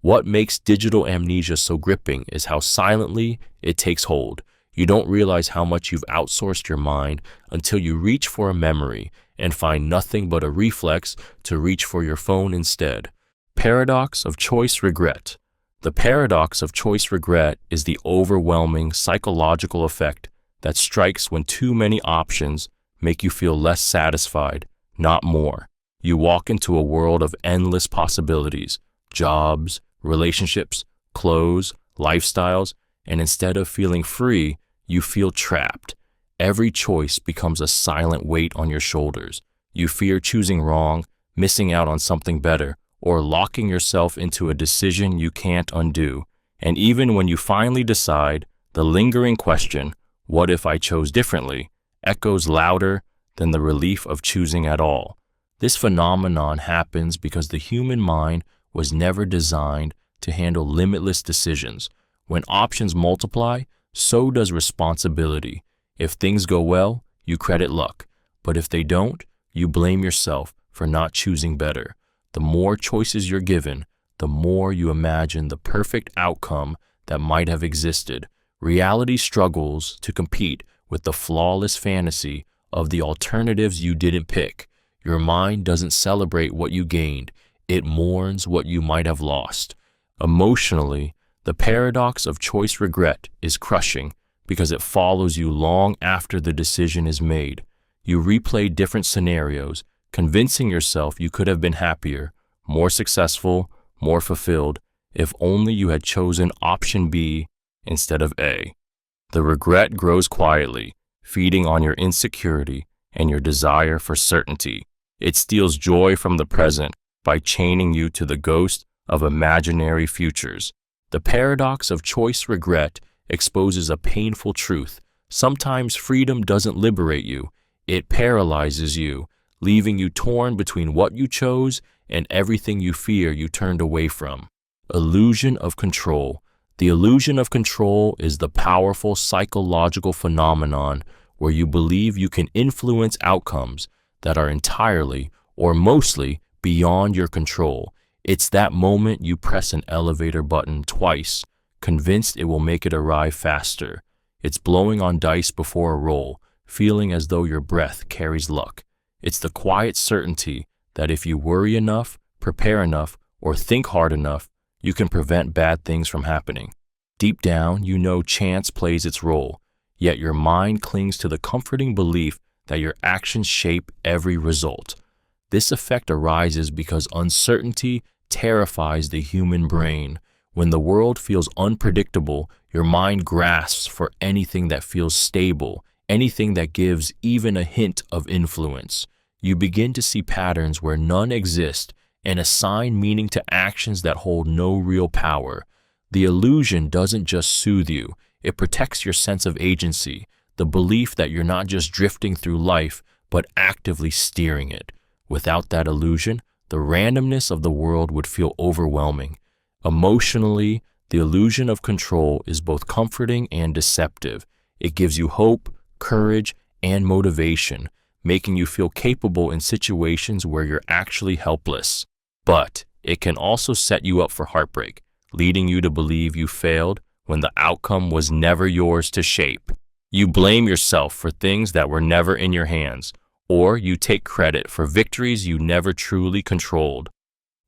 What makes digital amnesia so gripping is how silently it takes hold. You don't realize how much you've outsourced your mind until you reach for a memory and find nothing but a reflex to reach for your phone instead. Paradox of choice regret. The paradox of choice regret is the overwhelming psychological effect that strikes when too many options make you feel less satisfied, not more. You walk into a world of endless possibilities, jobs, relationships, clothes, lifestyles, and instead of feeling free, you feel trapped. Every choice becomes a silent weight on your shoulders. You fear choosing wrong, missing out on something better, or locking yourself into a decision you can't undo. And even when you finally decide, the lingering question, what if I chose differently, echoes louder than the relief of choosing at all. This phenomenon happens because the human mind was never designed to handle limitless decisions. When options multiply, so does responsibility. If things go well, you credit luck. But if they don't, you blame yourself for not choosing better. The more choices you're given, the more you imagine the perfect outcome that might have existed. Reality struggles to compete with the flawless fantasy of the alternatives you didn't pick. Your mind doesn't celebrate what you gained. It mourns what you might have lost. Emotionally, the paradox of choice regret is crushing because it follows you long after the decision is made. You replay different scenarios, convincing yourself you could have been happier, more successful, more fulfilled, if only you had chosen option B instead of A. The regret grows quietly, feeding on your insecurity and your desire for certainty. It steals joy from the present by chaining you to the ghost of imaginary futures. The paradox of choice regret exposes a painful truth. Sometimes freedom doesn't liberate you, it paralyzes you, leaving you torn between what you chose and everything you fear you turned away from. Illusion of control. The illusion of control is the powerful psychological phenomenon where you believe you can influence outcomes that are entirely or mostly beyond your control. It's that moment you press an elevator button twice, convinced it will make it arrive faster. It's blowing on dice before a roll, feeling as though your breath carries luck. It's the quiet certainty that if you worry enough, prepare enough, or think hard enough, you can prevent bad things from happening. Deep down, you know chance plays its role, yet your mind clings to the comforting belief that your actions shape every result. This effect arises because uncertainty terrifies the human brain. When the world feels unpredictable, your mind grasps for anything that feels stable, anything that gives even a hint of influence. You begin to see patterns where none exist and assign meaning to actions that hold no real power. The illusion doesn't just soothe you, it protects your sense of agency, the belief that you're not just drifting through life, but actively steering it. Without that illusion, the randomness of the world would feel overwhelming. Emotionally, the illusion of control is both comforting and deceptive. It gives you hope, courage, and motivation, making you feel capable in situations where you're actually helpless. But it can also set you up for heartbreak, leading you to believe you failed when the outcome was never yours to shape. You blame yourself for things that were never in your hands, or you take credit for victories you never truly controlled.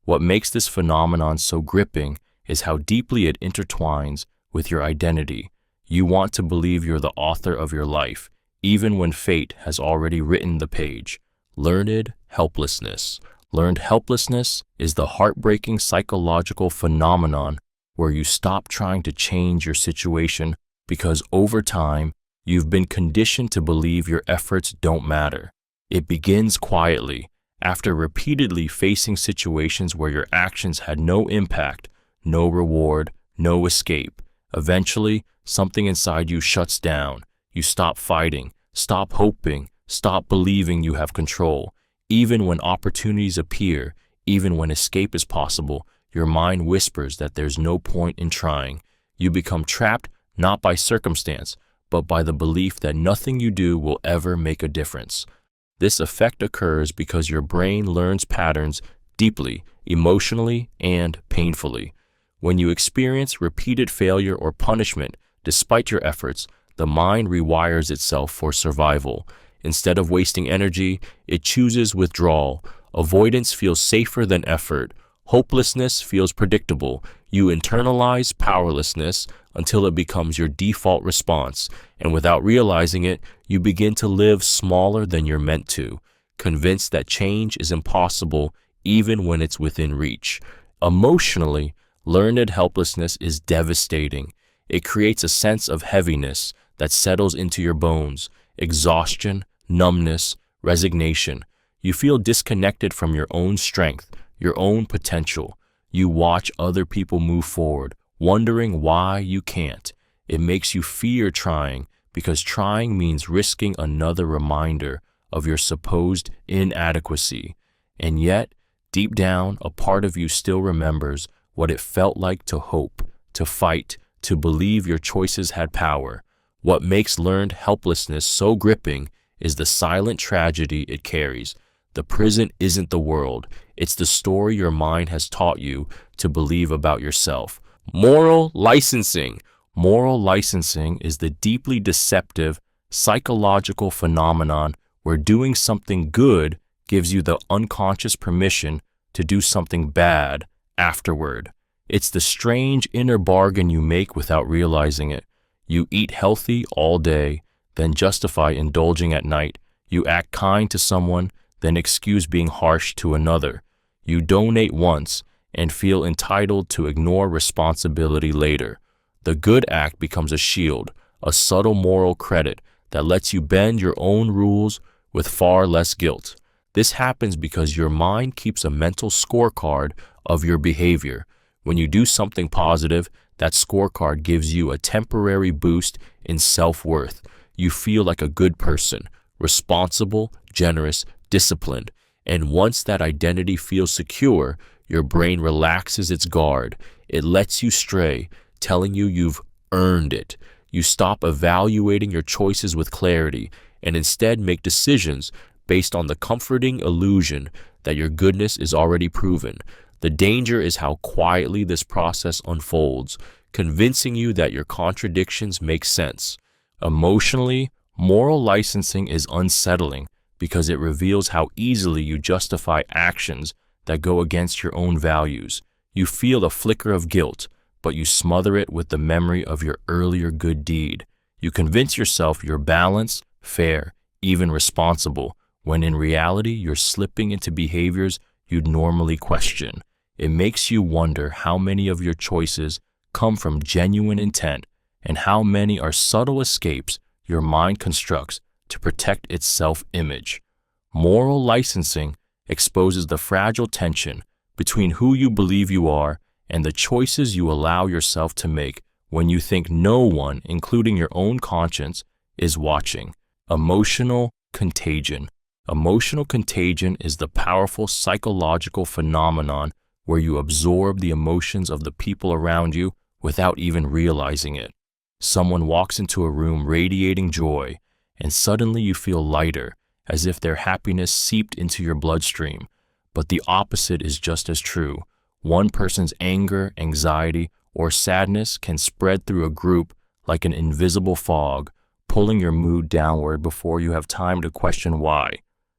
What makes this phenomenon so gripping is how deeply it intertwines with your identity. You want to believe you're the author of your life, even when fate has already written the page. Learned helplessness. Learned helplessness is the heartbreaking psychological phenomenon where you stop trying to change your situation because over time, you've been conditioned to believe your efforts don't matter. It begins quietly, after repeatedly facing situations where your actions had no impact, no reward, no escape. Eventually, something inside you shuts down. You stop fighting, stop hoping, stop believing you have control. Even when opportunities appear, even when escape is possible, your mind whispers that there's no point in trying. You become trapped not by circumstance, but by the belief that nothing you do will ever make a difference. This effect occurs because your brain learns patterns deeply, emotionally, and painfully. When you experience repeated failure or punishment, despite your efforts, the mind rewires itself for survival. Instead of wasting energy, it chooses withdrawal. Avoidance feels safer than effort. Hopelessness feels predictable. You internalize powerlessness until it becomes your default response, and without realizing it, you begin to live smaller than you're meant to, convinced that change is impossible even when it's within reach. Emotionally, learned helplessness is devastating. It creates a sense of heaviness that settles into your bones, exhaustion, numbness, resignation. You feel disconnected from your own strength, your own potential. You watch other people move forward, wondering why you can't. It makes you fear trying, because trying means risking another reminder of your supposed inadequacy. And yet, deep down, a part of you still remembers what it felt like to hope, to fight, to believe your choices had power. What makes learned helplessness so gripping is the silent tragedy it carries. The prison isn't the world. It's the story your mind has taught you to believe about yourself. Moral licensing. Moral licensing is the deeply deceptive psychological phenomenon where doing something good gives you the unconscious permission to do something bad afterward. It's the strange inner bargain you make without realizing it. You eat healthy all day, then justify indulging at night. You act kind to someone, then excuse being harsh to another. You donate once and feel entitled to ignore responsibility later. The good act becomes a shield, a subtle moral credit that lets you bend your own rules with far less guilt. This happens because your mind keeps a mental scorecard of your behavior. When you do something positive, that scorecard gives you a temporary boost in self-worth. You feel like a good person, responsible, generous, disciplined. And once that identity feels secure, your brain relaxes its guard. It lets you stray, telling you you've earned it. You stop evaluating your choices with clarity and instead make decisions based on the comforting illusion that your goodness is already proven. The danger is how quietly this process unfolds, convincing you that your contradictions make sense. Emotionally, moral licensing is unsettling because it reveals how easily you justify actions that go against your own values. You feel a flicker of guilt, but you smother it with the memory of your earlier good deed. You convince yourself you're balanced, fair, even responsible, when in reality you're slipping into behaviors you'd normally question. It makes you wonder how many of your choices come from genuine intent and how many are subtle escapes your mind constructs to protect its self-image. Moral licensing exposes the fragile tension between who you believe you are and the choices you allow yourself to make when you think no one, including your own conscience, is watching. Emotional contagion. Emotional contagion is the powerful psychological phenomenon where you absorb the emotions of the people around you without even realizing it. Someone walks into a room radiating joy, and suddenly you feel lighter, as if their happiness seeped into your bloodstream. But the opposite is just as true. One person's anger, anxiety, or sadness can spread through a group like an invisible fog, pulling your mood downward before you have time to question why.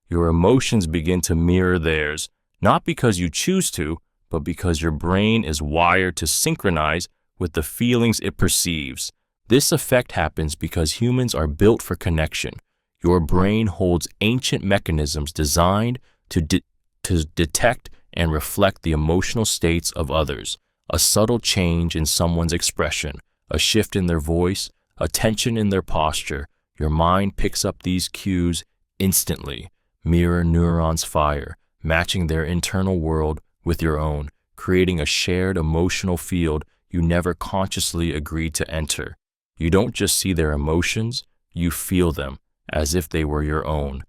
Your emotions begin to mirror theirs, not because you choose to, but because your brain is wired to synchronize with the feelings it perceives. This effect happens because humans are built for connection. Your brain holds ancient mechanisms designed to detect and reflect the emotional states of others. A subtle change in someone's expression, a shift in their voice, a tension in their posture. Your mind picks up these cues instantly. Mirror neurons fire, matching their internal world with your own, creating a shared emotional field you never consciously agreed to enter. You don't just see their emotions, you feel them as if they were your own.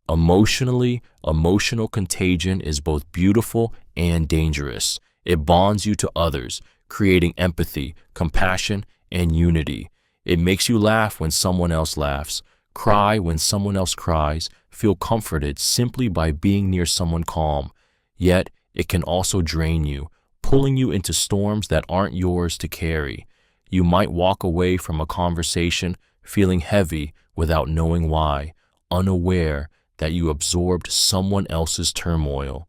Emotionally, emotional contagion is both beautiful and dangerous. It bonds you to others, creating empathy, compassion, and unity. It makes you laugh when someone else laughs, cry when someone else cries, feel comforted simply by being near someone calm. Yet, it can also drain you, pulling you into storms that aren't yours to carry. You might walk away from a conversation feeling heavy without knowing why, unaware that you absorbed someone else's turmoil.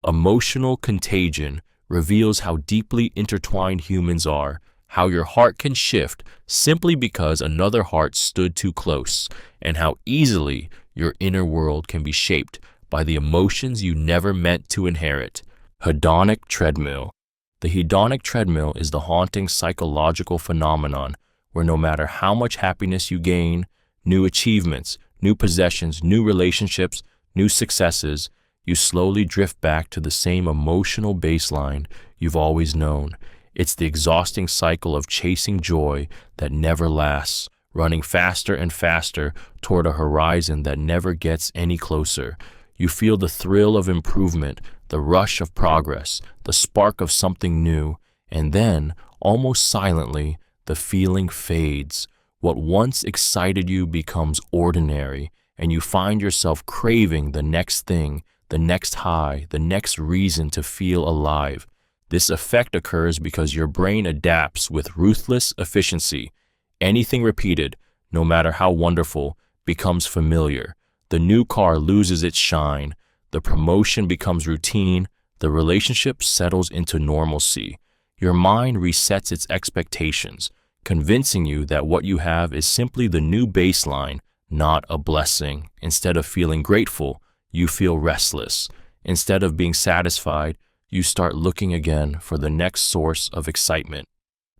Emotional contagion reveals how deeply intertwined humans are, how your heart can shift simply because another heart stood too close, and how easily your inner world can be shaped by the emotions you never meant to inherit. Hedonic treadmill. The hedonic treadmill is the haunting psychological phenomenon where no matter how much happiness you gain, new achievements, new possessions, new relationships, new successes, you slowly drift back to the same emotional baseline you've always known. It's the exhausting cycle of chasing joy that never lasts, running faster and faster toward a horizon that never gets any closer. You feel the thrill of improvement, the rush of progress, the spark of something new, and then, almost silently, the feeling fades. What once excited you becomes ordinary, and you find yourself craving the next thing, the next high, the next reason to feel alive. This effect occurs because your brain adapts with ruthless efficiency. Anything repeated, no matter how wonderful, becomes familiar. The new car loses its shine. The promotion becomes routine. The relationship settles into normalcy. Your mind resets its expectations, convincing you that what you have is simply the new baseline, not a blessing. Instead of feeling grateful, you feel restless. Instead of being satisfied, you start looking again for the next source of excitement.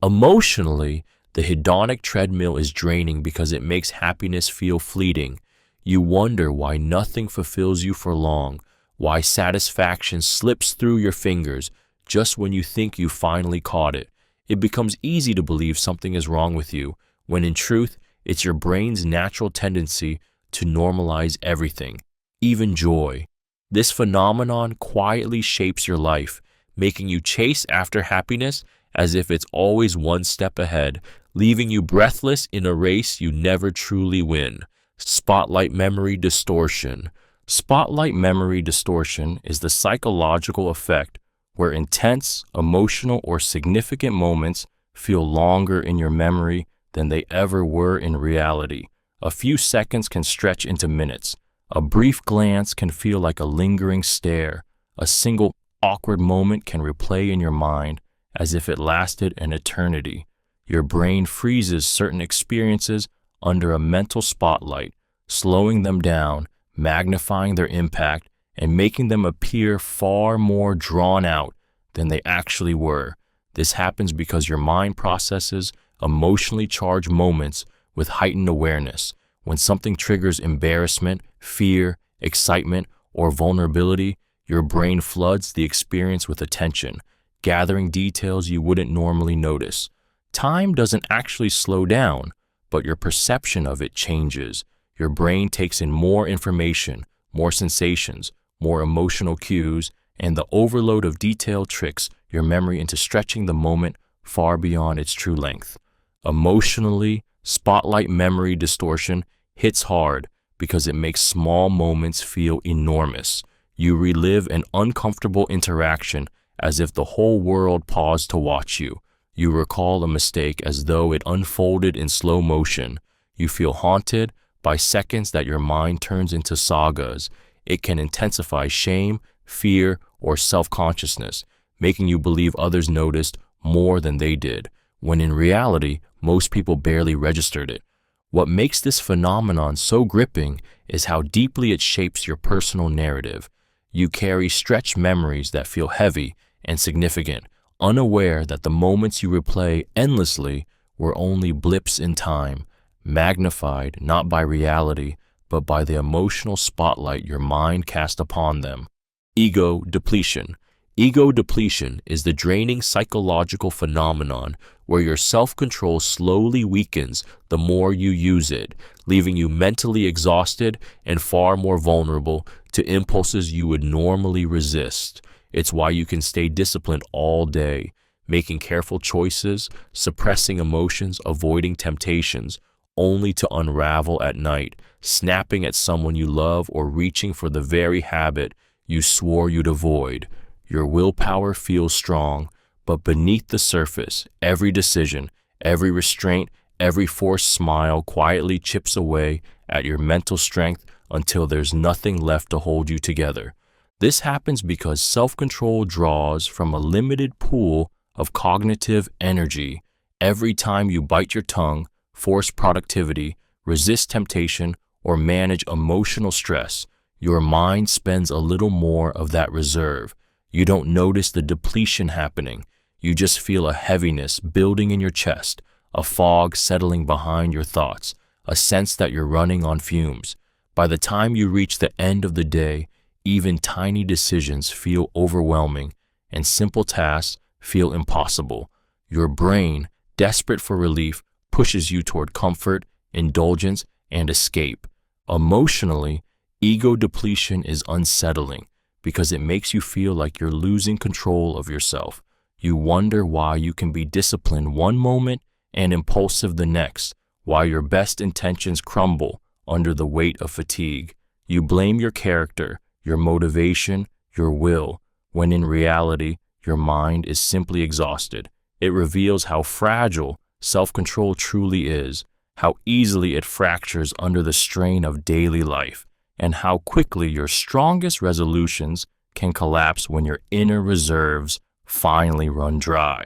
Emotionally, the hedonic treadmill is draining because it makes happiness feel fleeting. You wonder why nothing fulfills you for long, why satisfaction slips through your fingers just when you think you finally caught it. It becomes easy to believe something is wrong with you, when in truth, it's your brain's natural tendency to normalize everything, even joy. This phenomenon quietly shapes your life, making you chase after happiness as if it's always one step ahead, leaving you breathless in a race you never truly win. Spotlight memory distortion. Spotlight memory distortion is the psychological effect where intense, emotional, or significant moments feel longer in your memory than they ever were in reality. A few seconds can stretch into minutes. A brief glance can feel like a lingering stare. A single awkward moment can replay in your mind as if it lasted an eternity. Your brain freezes certain experiences under a mental spotlight, slowing them down, magnifying their impact, and making them appear far more drawn out than they actually were. This happens because your mind processes emotionally charged moments with heightened awareness. When something triggers embarrassment, fear, excitement, or vulnerability, your brain floods the experience with attention, gathering details you wouldn't normally notice. Time doesn't actually slow down, but your perception of it changes. Your brain takes in more information, more sensations, more emotional cues, and the overload of detail tricks your memory into stretching the moment far beyond its true length. Emotionally, spotlight memory distortion hits hard because it makes small moments feel enormous. You relive an uncomfortable interaction as if the whole world paused to watch you. You recall a mistake as though it unfolded in slow motion. You feel haunted by seconds that your mind turns into sagas. It can intensify shame, fear, or self-consciousness, making you believe others noticed more than they did, when in reality, most people barely registered it. What makes this phenomenon so gripping is how deeply it shapes your personal narrative. You carry stretched memories that feel heavy and significant, unaware that the moments you replay endlessly were only blips in time, magnified not by reality, but by the emotional spotlight your mind cast upon them. Ego depletion. Ego depletion is the draining psychological phenomenon where your self-control slowly weakens the more you use it, leaving you mentally exhausted and far more vulnerable to impulses you would normally resist. It's why you can stay disciplined all day, making careful choices, suppressing emotions, avoiding temptations, only to unravel at night, snapping at someone you love or reaching for the very habit you swore you'd avoid. Your willpower feels strong, but beneath the surface, every decision, every restraint, every forced smile quietly chips away at your mental strength until there's nothing left to hold you together. This happens because self-control draws from a limited pool of cognitive energy. Every time you bite your tongue, force productivity, resist temptation, or manage emotional stress, your mind spends a little more of that reserve. You don't notice the depletion happening. You just feel a heaviness building in your chest, a fog settling behind your thoughts, a sense that you're running on fumes. By the time you reach the end of the day, even tiny decisions feel overwhelming and simple tasks feel impossible. Your brain, desperate for relief, pushes you toward comfort, indulgence, and escape. Emotionally, ego depletion is unsettling because it makes you feel like you're losing control of yourself. You wonder why you can be disciplined one moment and impulsive the next, why your best intentions crumble under the weight of fatigue. You blame your character, your motivation, your will, when in reality, your mind is simply exhausted. It reveals how fragile self-control truly is, how easily it fractures under the strain of daily life, and how quickly your strongest resolutions can collapse when your inner reserves finally run dry.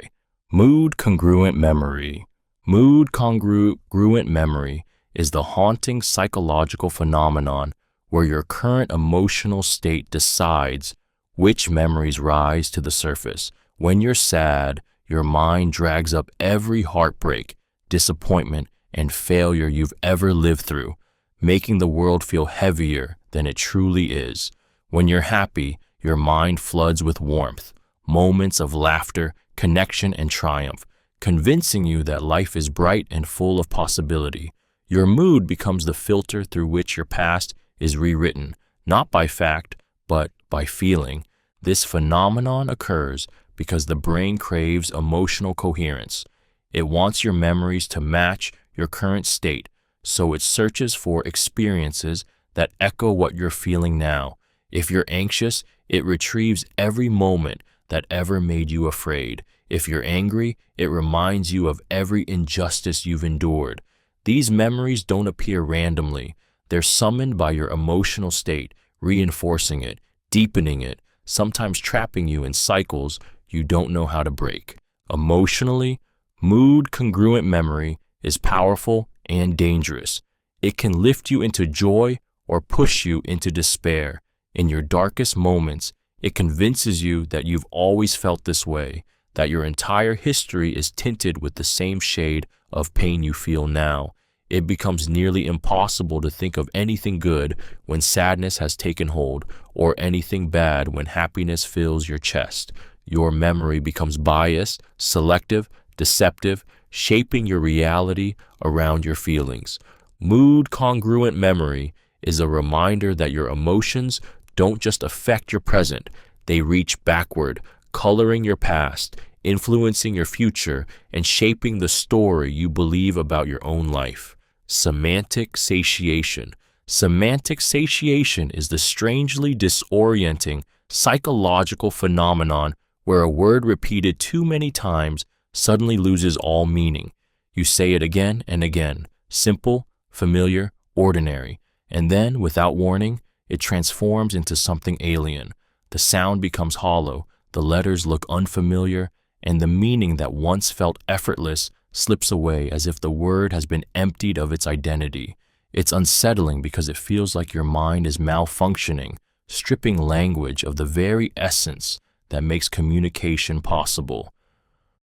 Mood congruent memory. Mood congruent memory is the haunting psychological phenomenon where your current emotional state decides which memories rise to the surface. When you're sad, your mind drags up every heartbreak, disappointment, and failure you've ever lived through, making the world feel heavier than it truly is. When you're happy, your mind floods with warmth, moments of laughter, connection, and triumph, convincing you that life is bright and full of possibility. Your mood becomes the filter through which your past is rewritten, not by fact, but by feeling. This phenomenon occurs because the brain craves emotional coherence. It wants your memories to match your current state, so it searches for experiences that echo what you're feeling now. If you're anxious, it retrieves every moment that ever made you afraid. If you're angry, it reminds you of every injustice you've endured. These memories don't appear randomly. They're summoned by your emotional state, reinforcing it, deepening it, sometimes trapping you in cycles you don't know how to break. Emotionally, mood-congruent memory is powerful and dangerous. It can lift you into joy or push you into despair. In your darkest moments, it convinces you that you've always felt this way, that your entire history is tinted with the same shade of pain you feel now. It becomes nearly impossible to think of anything good when sadness has taken hold, or anything bad when happiness fills your chest. Your memory becomes biased, selective, deceptive, shaping your reality around your feelings. Mood-congruent memory is a reminder that your emotions don't just affect your present, they reach backward, coloring your past, influencing your future, and shaping the story you believe about your own life. Semantic satiation. Semantic satiation is the strangely disorienting psychological phenomenon where a word repeated too many times suddenly loses all meaning. You say it again and again, simple, familiar, ordinary, and then, without warning, it transforms into something alien. The sound becomes hollow, the letters look unfamiliar, and the meaning that once felt effortless slips away as if the word has been emptied of its identity. It's unsettling because it feels like your mind is malfunctioning, stripping language of the very essence that makes communication possible.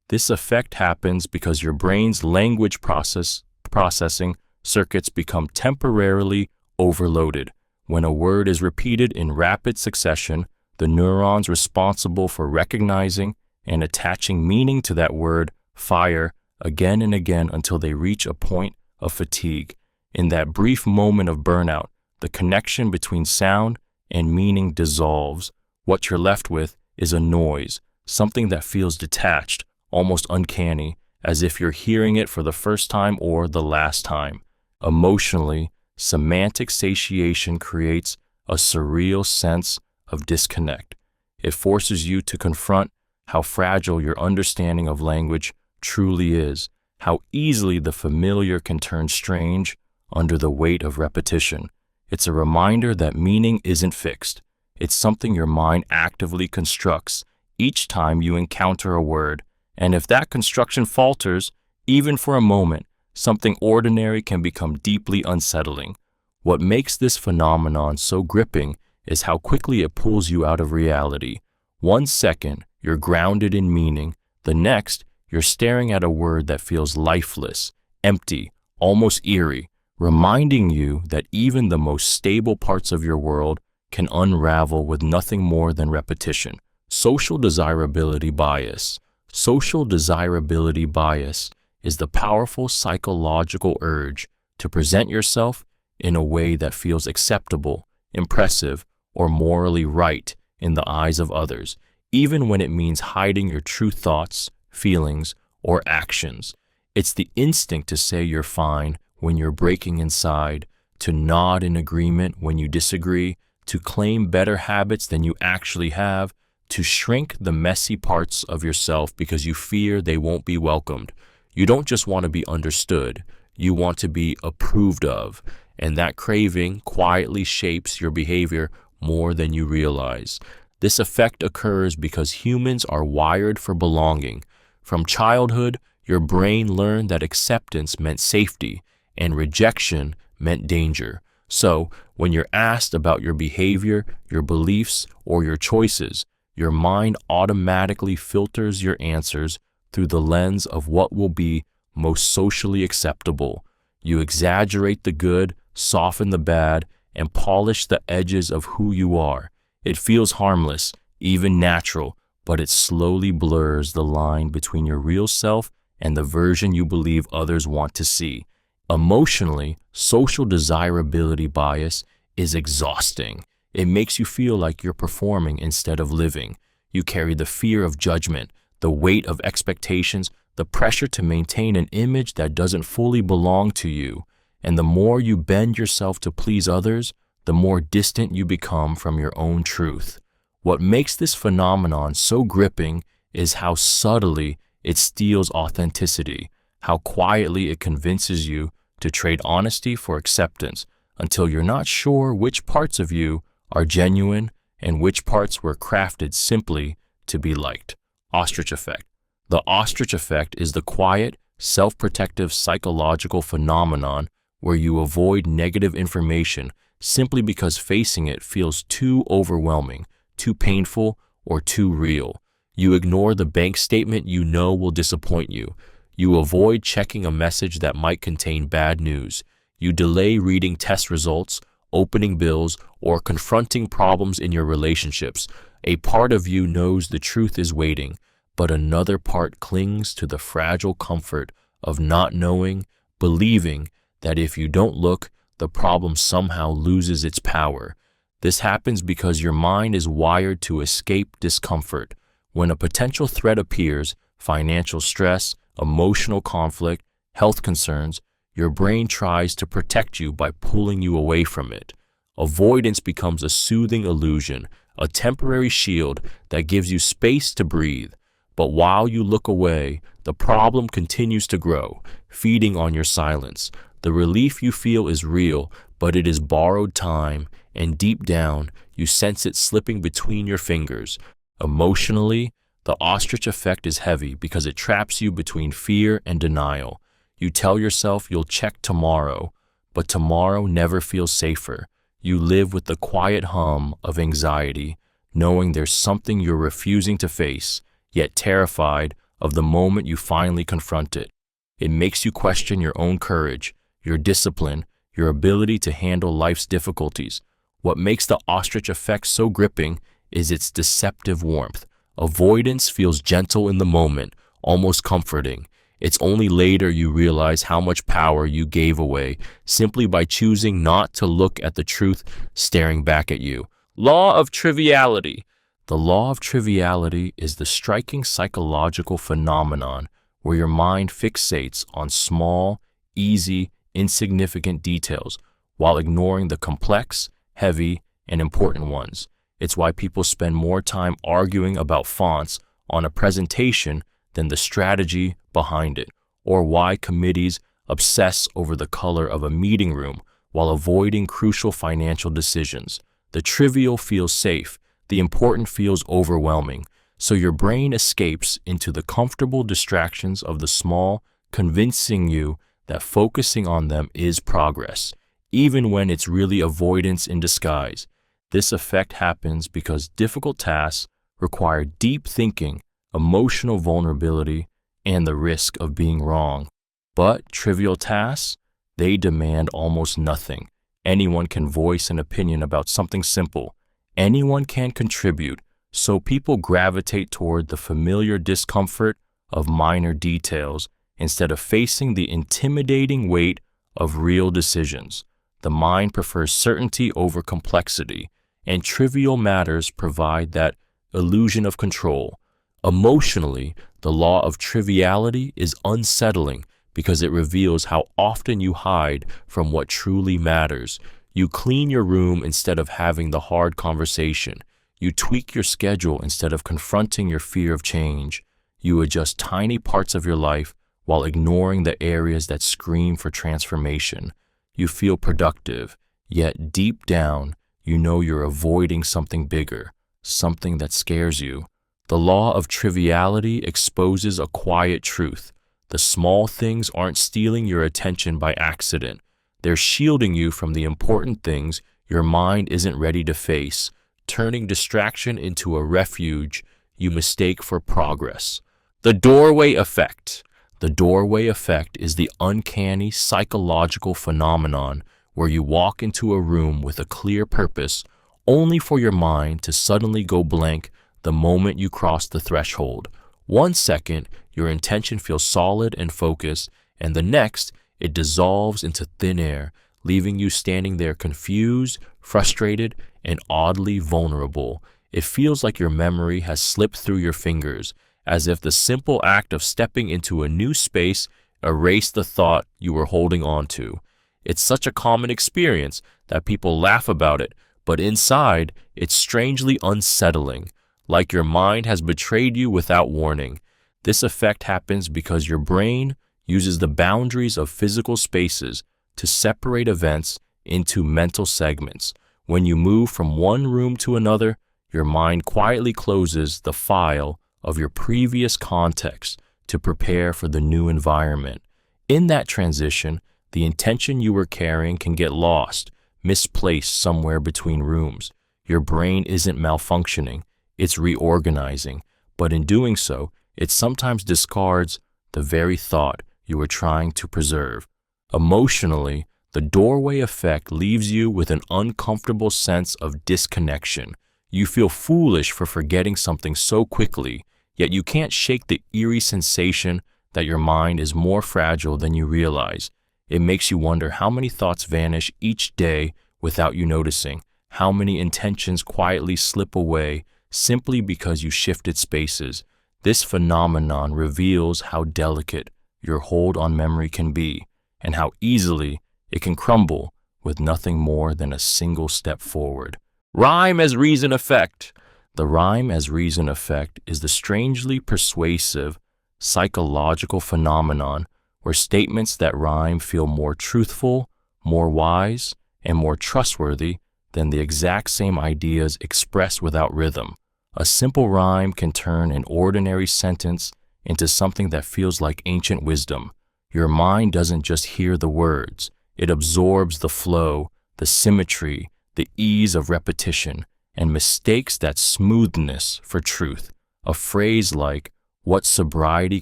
This effect happens because your brain's language processing circuits become temporarily overloaded. When a word is repeated in rapid succession, the neurons responsible for recognizing and attaching meaning to that word fire again and again until they reach a point of fatigue. In that brief moment of burnout, the connection between sound and meaning dissolves. What you're left with is a noise, something that feels detached, almost uncanny, as if you're hearing it for the first time or the last time. Emotionally, semantic satiation creates a surreal sense of disconnect. It forces you to confront how fragile your understanding of language truly is, how easily the familiar can turn strange under the weight of repetition. It's a reminder that meaning isn't fixed. It's something your mind actively constructs each time you encounter a word, and if that construction falters, even for a moment, something ordinary can become deeply unsettling. What makes this phenomenon so gripping is how quickly it pulls you out of reality. 1 second, you're grounded in meaning. The next, you're staring at a word that feels lifeless, empty, almost eerie, reminding you that even the most stable parts of your world can unravel with nothing more than repetition. Social desirability bias. Social desirability bias is the powerful psychological urge to present yourself in a way that feels acceptable, impressive, or morally right in the eyes of others, even when it means hiding your true thoughts, feelings, or actions. It's the instinct to say you're fine when you're breaking inside, to nod in agreement when you disagree, to claim better habits than you actually have, to shrink the messy parts of yourself because you fear they won't be welcomed. You don't just want to be understood, you want to be approved of, and that craving quietly shapes your behavior more than you realize. This effect occurs because humans are wired for belonging. From childhood, your brain learned that acceptance meant safety and rejection meant danger. So, when you're asked about your behavior, your beliefs, or your choices, your mind automatically filters your answers through the lens of what will be most socially acceptable. You exaggerate the good, soften the bad, and polish the edges of who you are. It feels harmless, even natural, but it slowly blurs the line between your real self and the version you believe others want to see. Emotionally, social desirability bias is exhausting. It makes you feel like you're performing instead of living. You carry the fear of judgment, the weight of expectations, the pressure to maintain an image that doesn't fully belong to you. And the more you bend yourself to please others, the more distant you become from your own truth. What makes this phenomenon so gripping is how subtly it steals authenticity, how quietly it convinces you to trade honesty for acceptance until you're not sure which parts of you are genuine and which parts were crafted simply to be liked. Ostrich Effect. The ostrich effect is the quiet, self-protective psychological phenomenon where you avoid negative information simply because facing it feels too overwhelming, too painful, or too real. You ignore the bank statement you know will disappoint you. You avoid checking a message that might contain bad news. You delay reading test results, opening bills, or confronting problems in your relationships. A part of you knows the truth is waiting, but another part clings to the fragile comfort of not knowing, believing that if you don't look, the problem somehow loses its power. This happens because your mind is wired to escape discomfort. When a potential threat appears, financial stress, emotional conflict, health concerns, your brain tries to protect you by pulling you away from it. Avoidance becomes a soothing illusion, a temporary shield that gives you space to breathe. But while you look away, the problem continues to grow, feeding on your silence. The relief you feel is real, but it is borrowed time, and deep down, you sense it slipping between your fingers. Emotionally, the ostrich effect is heavy because it traps you between fear and denial. You tell yourself you'll check tomorrow, but tomorrow never feels safer. You live with the quiet hum of anxiety, knowing there's something you're refusing to face, yet terrified of the moment you finally confront it. It makes you question your own courage, your discipline, your ability to handle life's difficulties. What makes the ostrich effect so gripping is its deceptive warmth. Avoidance feels gentle in the moment, almost comforting. It's only later you realize how much power you gave away simply by choosing not to look at the truth staring back at you. Law of triviality. The law of triviality is the striking psychological phenomenon where your mind fixates on small, easy, insignificant details while ignoring the complex, heavy, and important ones. It's why people spend more time arguing about fonts on a presentation than the strategy behind it, or why committees obsess over the color of a meeting room while avoiding crucial financial decisions. The trivial feels safe, the important feels overwhelming, so your brain escapes into the comfortable distractions of the small, convincing you that focusing on them is progress, even when it's really avoidance in disguise. This effect happens because difficult tasks require deep thinking, emotional vulnerability, and the risk of being wrong. But trivial tasks, they demand almost nothing. Anyone can voice an opinion about something simple. Anyone can contribute, so people gravitate toward the familiar discomfort of minor details instead of facing the intimidating weight of real decisions. The mind prefers certainty over complexity, and trivial matters provide that illusion of control. Emotionally, the law of triviality is unsettling because it reveals how often you hide from what truly matters. You clean your room instead of having the hard conversation. You tweak your schedule instead of confronting your fear of change. You adjust tiny parts of your life while ignoring the areas that scream for transformation. You feel productive, yet deep down, you know you're avoiding something bigger, something that scares you. The law of triviality exposes a quiet truth. The small things aren't stealing your attention by accident. They're shielding you from the important things your mind isn't ready to face, turning distraction into a refuge you mistake for progress. The doorway effect. The doorway effect is the uncanny psychological phenomenon where you walk into a room with a clear purpose, only for your mind to suddenly go blank the moment you cross the threshold. 1 second, your intention feels solid and focused, and the next, it dissolves into thin air, leaving you standing there confused, frustrated, and oddly vulnerable. It feels like your memory has slipped through your fingers, as if the simple act of stepping into a new space erased the thought you were holding on to. It's such a common experience that people laugh about it, but inside, it's strangely unsettling, like your mind has betrayed you without warning. This effect happens because your brain uses the boundaries of physical spaces to separate events into mental segments. When you move from one room to another, your mind quietly closes the file of your previous context to prepare for the new environment. In that transition, the intention you were carrying can get lost, misplaced somewhere between rooms. Your brain isn't malfunctioning, it's reorganizing, but in doing so, it sometimes discards the very thought you were trying to preserve. Emotionally, the doorway effect leaves you with an uncomfortable sense of disconnection. You feel foolish for forgetting something so quickly, yet you can't shake the eerie sensation that your mind is more fragile than you realize. It makes you wonder how many thoughts vanish each day without you noticing, how many intentions quietly slip away simply because you shifted spaces. This phenomenon reveals how delicate your hold on memory can be, and how easily it can crumble with nothing more than a single step forward. Rhyme as reason effect. The rhyme as reason effect is the strangely persuasive psychological phenomenon where statements that rhyme feel more truthful, more wise, and more trustworthy than the exact same ideas expressed without rhythm. A simple rhyme can turn an ordinary sentence into something that feels like ancient wisdom. Your mind doesn't just hear the words, it absorbs the flow, the symmetry, the ease of repetition, and mistakes that smoothness for truth. A phrase like, "What sobriety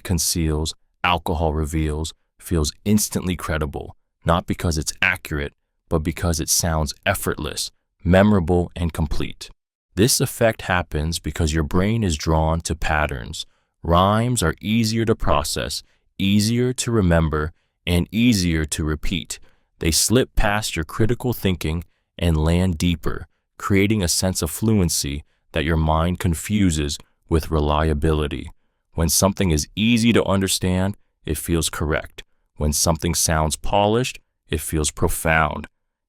conceals, alcohol reveals," feels instantly credible, not because it's accurate, but because it sounds effortless, memorable, and complete. This effect happens because your brain is drawn to patterns. Rhymes are easier to process, easier to remember, and easier to repeat. They slip past your critical thinking and land deeper, creating a sense of fluency that your mind confuses with reliability. When something is easy to understand, it feels correct. When something sounds polished, it feels profound.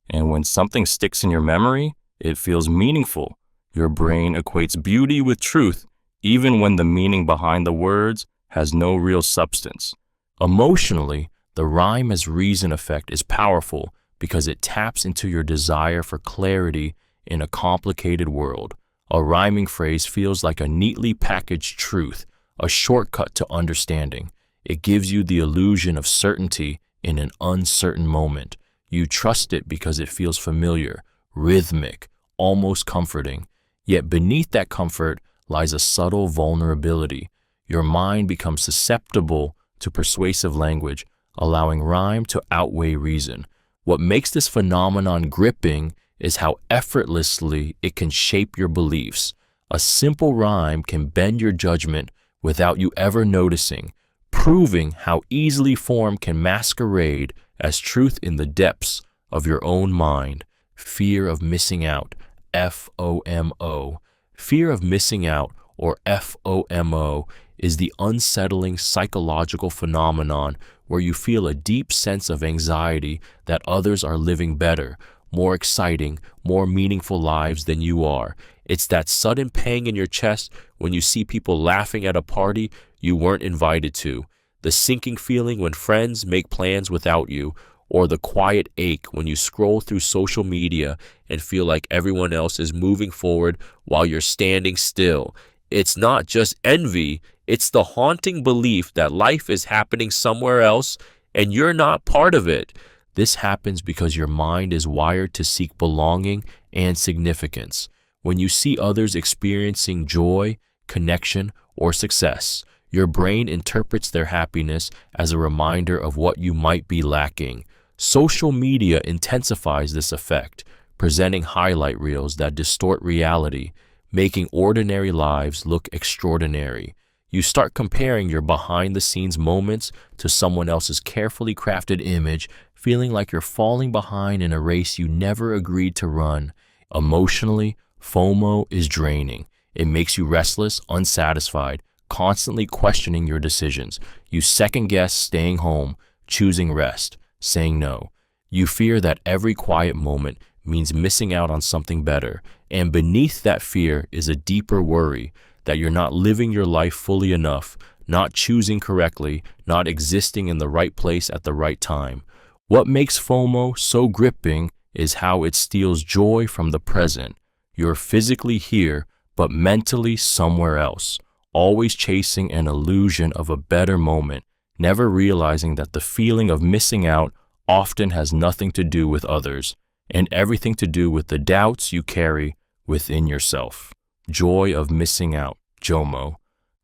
And when something sticks in your memory, it feels meaningful. Your brain equates beauty with truth, even when the meaning behind the words has no real substance. Emotionally, the rhyme as reason effect is powerful because it taps into your desire for clarity in a complicated world. A rhyming phrase feels like a neatly packaged truth, a shortcut to understanding. It gives you the illusion of certainty in an uncertain moment. You trust it because it feels familiar, rhythmic, almost comforting. Yet beneath that comfort lies a subtle vulnerability. Your mind becomes susceptible to persuasive language, allowing rhyme to outweigh reason. What makes this phenomenon gripping is how effortlessly it can shape your beliefs. A simple rhyme can bend your judgment without you ever noticing, proving how easily form can masquerade as truth in the depths of your own mind. Fear of missing out, FOMO. Fear of missing out, or FOMO, is the unsettling psychological phenomenon where you feel a deep sense of anxiety that others are living better, more exciting, more meaningful lives than you are. It's that sudden pang in your chest when you see people laughing at a party you weren't invited to, the sinking feeling when friends make plans without you, or the quiet ache when you scroll through social media and feel like everyone else is moving forward while you're standing still. It's not just envy, it's the haunting belief that life is happening somewhere else and you're not part of it. This happens because your mind is wired to seek belonging and significance. When you see others experiencing joy, connection, or success, your brain interprets their happiness as a reminder of what you might be lacking. Social media intensifies this effect, presenting highlight reels that distort reality. making ordinary lives look extraordinary. You start comparing your behind-the-scenes moments to someone else's carefully crafted image, feeling like you're falling behind in a race you never agreed to run. Emotionally, FOMO is draining. It makes you restless, unsatisfied, constantly questioning your decisions. You second-guess staying home, choosing rest, saying no. You fear that every quiet moment means missing out on something better, and beneath that fear is a deeper worry that you're not living your life fully enough, not choosing correctly, not existing in the right place at the right time. What makes FOMO so gripping is how it steals joy from the present. You're physically here, but mentally somewhere else, always chasing an illusion of a better moment, never realizing that the feeling of missing out often has nothing to do with others, and everything to do with the doubts you carry within yourself. Joy of missing out, JOMO.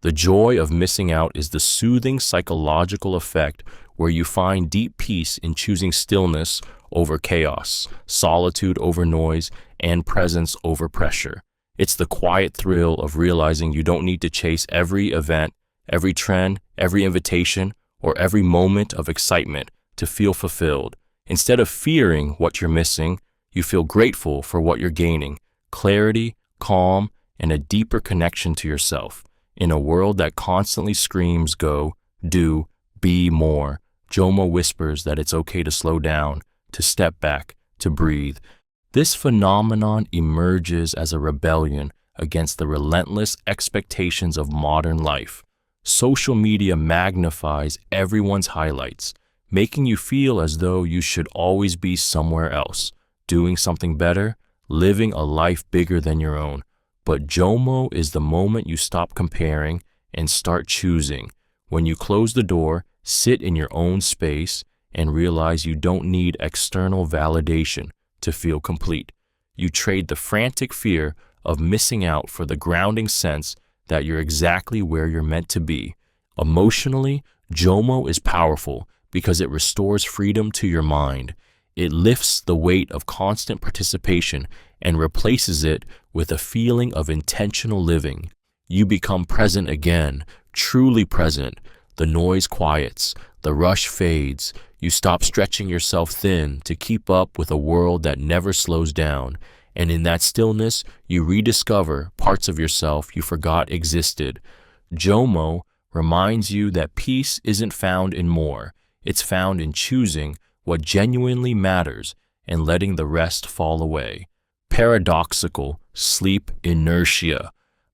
The joy of missing out is the soothing psychological effect where you find deep peace in choosing stillness over chaos, solitude over noise, and presence over pressure. It's the quiet thrill of realizing you don't need to chase every event, every trend, every invitation, or every moment of excitement to feel fulfilled. Instead of fearing what you're missing, you feel grateful for what you're gaining, clarity, calm, and a deeper connection to yourself. In a world that constantly screams, go, do, be more, JOMO whispers that it's okay to slow down, to step back, to breathe. This phenomenon emerges as a rebellion against the relentless expectations of modern life. Social media magnifies everyone's highlights, making you feel as though you should always be somewhere else, doing something better, living a life bigger than your own. But JOMO is the moment you stop comparing and start choosing. When you close the door, sit in your own space, and realize you don't need external validation to feel complete. You trade the frantic fear of missing out for the grounding sense that you're exactly where you're meant to be. Emotionally, JOMO is powerful because it restores freedom to your mind. It lifts the weight of constant participation and replaces it with a feeling of intentional living. You become present again, truly present. The noise quiets, the rush fades. You stop stretching yourself thin to keep up with a world that never slows down. And in that stillness, you rediscover parts of yourself you forgot existed. JOMO reminds you that peace isn't found in more. It's found in choosing what genuinely matters and letting the rest fall away. Paradoxical sleep inertia.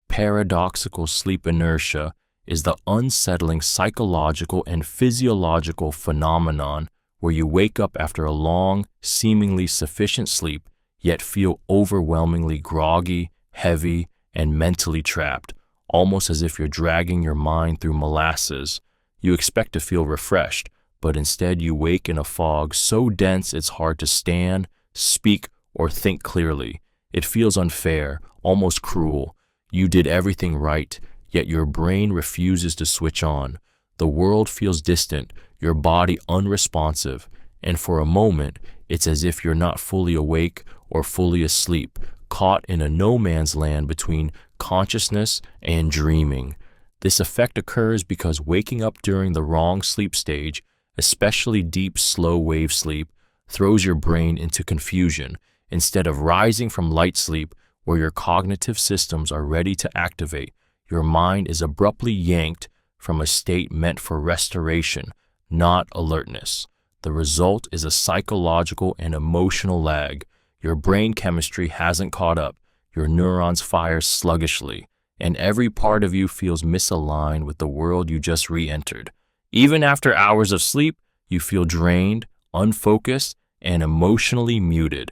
Paradoxical sleep inertia is the unsettling psychological and physiological phenomenon where you wake up after a long, seemingly sufficient sleep, yet feel overwhelmingly groggy, heavy, and mentally trapped, almost as if you're dragging your mind through molasses. You expect to feel refreshed, but instead you wake in a fog so dense it's hard to stand, speak, or think clearly. It feels unfair, almost cruel. You did everything right, yet your brain refuses to switch on. The world feels distant, your body unresponsive, and for a moment, it's as if you're not fully awake or fully asleep, caught in a no man's land between consciousness and dreaming. This effect occurs because waking up during the wrong sleep stage, especially deep, slow wave sleep, throws your brain into confusion. Instead of rising from light sleep, where your cognitive systems are ready to activate, your mind is abruptly yanked from a state meant for restoration, not alertness. The result is a psychological and emotional lag. Your brain chemistry hasn't caught up, your neurons fire sluggishly, and every part of you feels misaligned with the world you just re-entered. Even after hours of sleep, you feel drained, unfocused, and emotionally muted.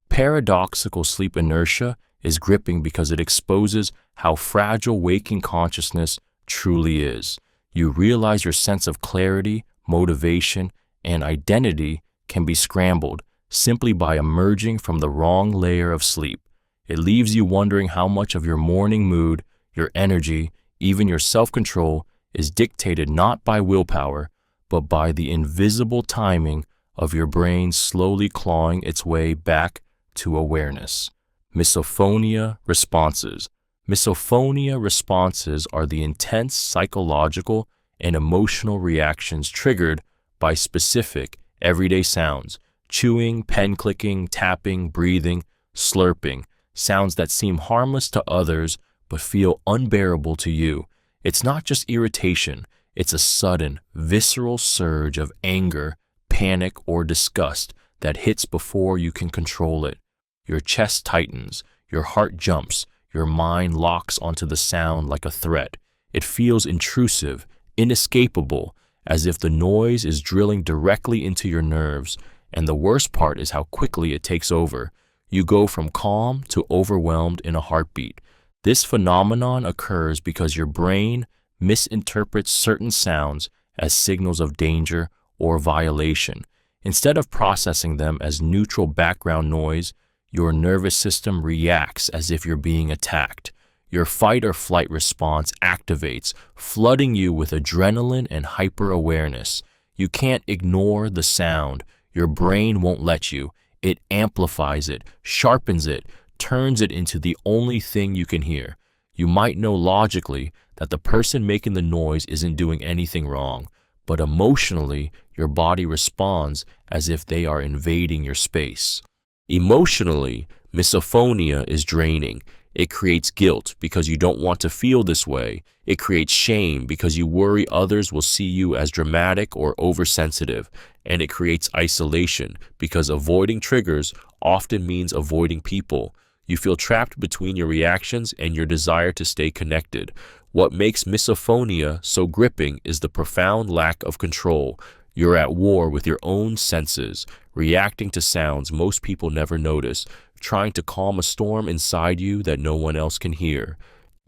Paradoxical sleep inertia is gripping because it exposes how fragile waking consciousness truly is. You realize your sense of clarity, motivation, and identity can be scrambled simply by emerging from the wrong layer of sleep. It leaves you wondering how much of your morning mood, your energy, even your self-control is dictated not by willpower, but by the invisible timing of your brain slowly clawing its way back to awareness. Misophonia responses. Misophonia responses are the intense psychological and emotional reactions triggered by specific, everyday sounds: chewing, pen clicking, tapping, breathing, slurping, sounds that seem harmless to others but feel unbearable to you. It's not just irritation, it's a sudden, visceral surge of anger, panic, or disgust that hits before you can control it. Your chest tightens, your heart jumps, your mind locks onto the sound like a threat. It feels intrusive, inescapable, as if the noise is drilling directly into your nerves, and the worst part is how quickly it takes over. You go from calm to overwhelmed in a heartbeat. This phenomenon occurs because your brain misinterprets certain sounds as signals of danger or violation. Instead of processing them as neutral background noise, your nervous system reacts as if you're being attacked. Your fight or flight response activates, flooding you with adrenaline and hyper-awareness. You can't ignore the sound. Your brain won't let you. It amplifies it, sharpens it, turns it into the only thing you can hear. You might know logically that the person making the noise isn't doing anything wrong, but emotionally, your body responds as if they are invading your space. Emotionally, misophonia is draining. It creates guilt because you don't want to feel this way. It creates shame because you worry others will see you as dramatic or oversensitive. And it creates isolation because avoiding triggers often means avoiding people. You feel trapped between your reactions and your desire to stay connected. What makes misophonia so gripping is the profound lack of control. You're at war with your own senses, reacting to sounds most people never notice, trying to calm a storm inside you that no one else can hear.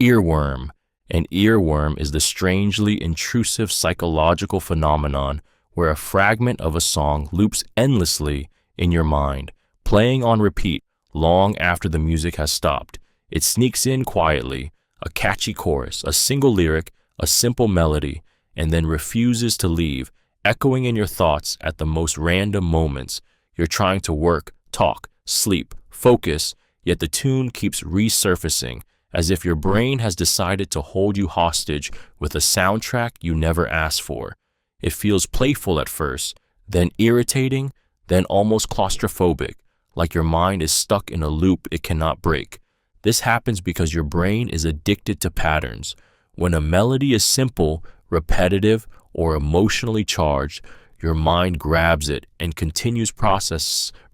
Earworm. An earworm is the strangely intrusive psychological phenomenon where a fragment of a song loops endlessly in your mind, playing on repeat long after the music has stopped. It sneaks in quietly, a catchy chorus, a single lyric, a simple melody, and then refuses to leave, echoing in your thoughts at the most random moments. You're trying to work, talk, sleep, focus, yet the tune keeps resurfacing, as if your brain has decided to hold you hostage with a soundtrack you never asked for. It feels playful at first, then irritating, then almost claustrophobic, like your mind is stuck in a loop it cannot break. This happens because your brain is addicted to patterns. When a melody is simple, repetitive, or emotionally charged, your mind grabs it and continues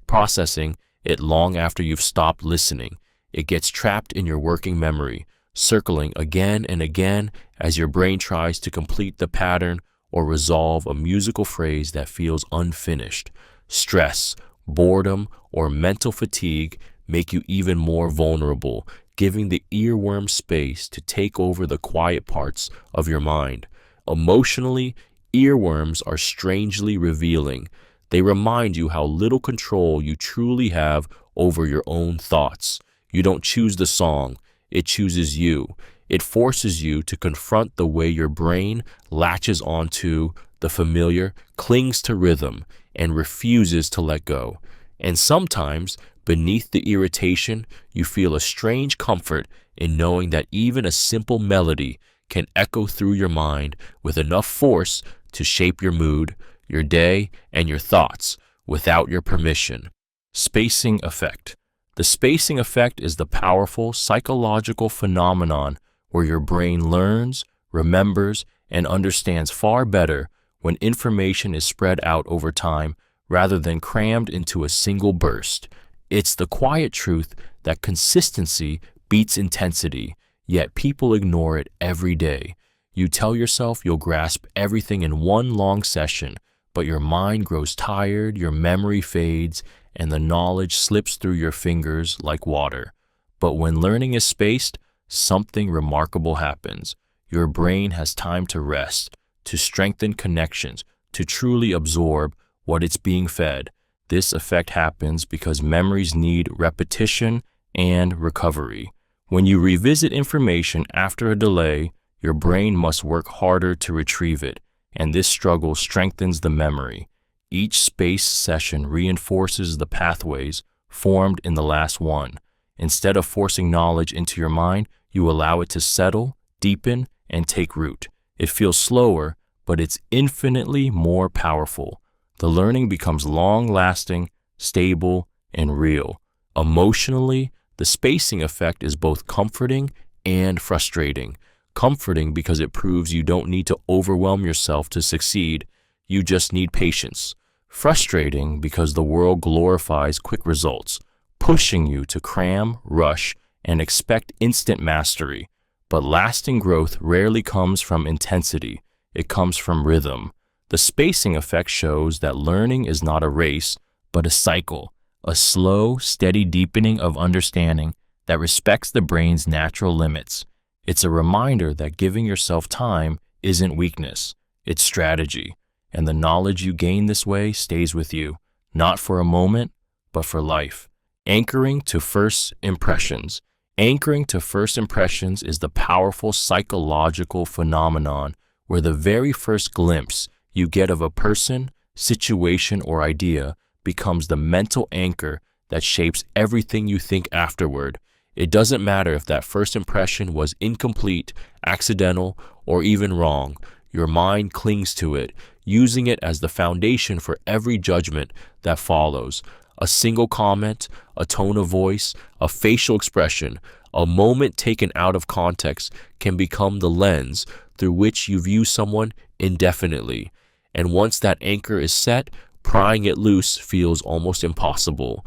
processing it long after you've stopped listening. It gets trapped in your working memory, circling again and again as your brain tries to complete the pattern or resolve a musical phrase that feels unfinished. Stress, boredom, or mental fatigue make you even more vulnerable, giving the earworm space to take over the quiet parts of your mind. Emotionally, earworms are strangely revealing. They remind you how little control you truly have over your own thoughts. You don't choose the song, it chooses you. It forces you to confront the way your brain latches onto the familiar, clings to rhythm, and refuses to let go. And sometimes, beneath the irritation, you feel a strange comfort in knowing that even a simple melody can echo through your mind with enough force to shape your mood, your day, and your thoughts without your permission. Spacing effect. The spacing effect is the powerful psychological phenomenon where your brain learns, remembers, and understands far better when information is spread out over time rather than crammed into a single burst. It's the quiet truth that consistency beats intensity, yet people ignore it every day. You tell yourself you'll grasp everything in one long session, but your mind grows tired, your memory fades, and the knowledge slips through your fingers like water. But when learning is spaced, something remarkable happens. Your brain has time to rest, to strengthen connections, to truly absorb what it's being fed. This effect happens because memories need repetition and recovery. When you revisit information after a delay, your brain must work harder to retrieve it, and this struggle strengthens the memory. Each space session reinforces the pathways formed in the last one. Instead of forcing knowledge into your mind, You allow it to settle, deepen, and take root. It feels slower, but it's infinitely more powerful. The learning becomes long-lasting, stable, and real. Emotionally, the spacing effect is both comforting and frustrating. Comforting because it proves you don't need to overwhelm yourself to succeed. You just need patience. Frustrating because the world glorifies quick results, pushing you to cram, rush, and expect instant mastery. But lasting growth rarely comes from intensity. It comes from rhythm. The spacing effect shows that learning is not a race, but a cycle, a slow, steady deepening of understanding that respects the brain's natural limits. It's a reminder that giving yourself time isn't weakness, it's strategy, and the knowledge you gain this way stays with you, not for a moment, but for life. Anchoring to first impressions. Anchoring to first impressions is the powerful psychological phenomenon where the very first glimpse you get of a person, situation, or idea becomes the mental anchor that shapes everything you think afterward. It doesn't matter if that first impression was incomplete, accidental, or even wrong. Your mind clings to it, using it as the foundation for every judgment that follows. A single comment, a tone of voice, a facial expression, a moment taken out of context can become the lens through which you view someone indefinitely. And once that anchor is set, prying it loose feels almost impossible.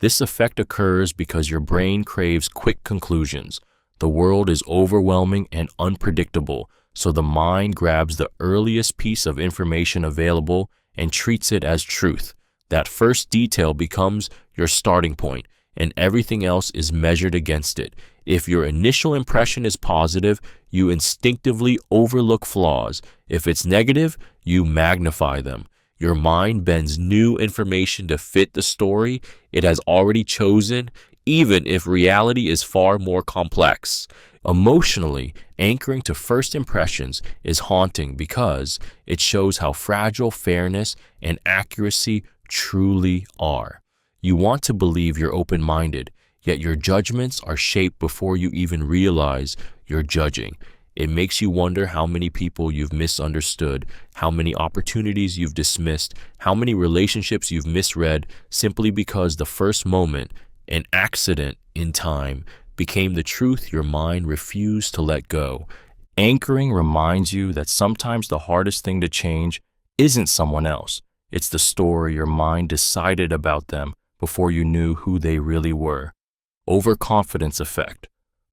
This effect occurs because your brain craves quick conclusions. The world is overwhelming and unpredictable, so the mind grabs the earliest piece of information available and treats it as truth. That first detail becomes your starting point, and everything else is measured against it. If your initial impression is positive, you instinctively overlook flaws. If it's negative, you magnify them. Your mind bends new information to fit the story it has already chosen, even if reality is far more complex. Emotionally, anchoring to first impressions is haunting because it shows how fragile fairness and accuracy truly are. You want to believe you're open-minded, yet your judgments are shaped before you even realize you're judging. It makes you wonder how many people you've misunderstood, how many opportunities you've dismissed, how many relationships you've misread simply because the first moment, an accident in time, became the truth your mind refused to let go. Anchoring reminds you that sometimes the hardest thing to change isn't someone else. It's the story your mind decided about them before you knew who they really were. Overconfidence effect.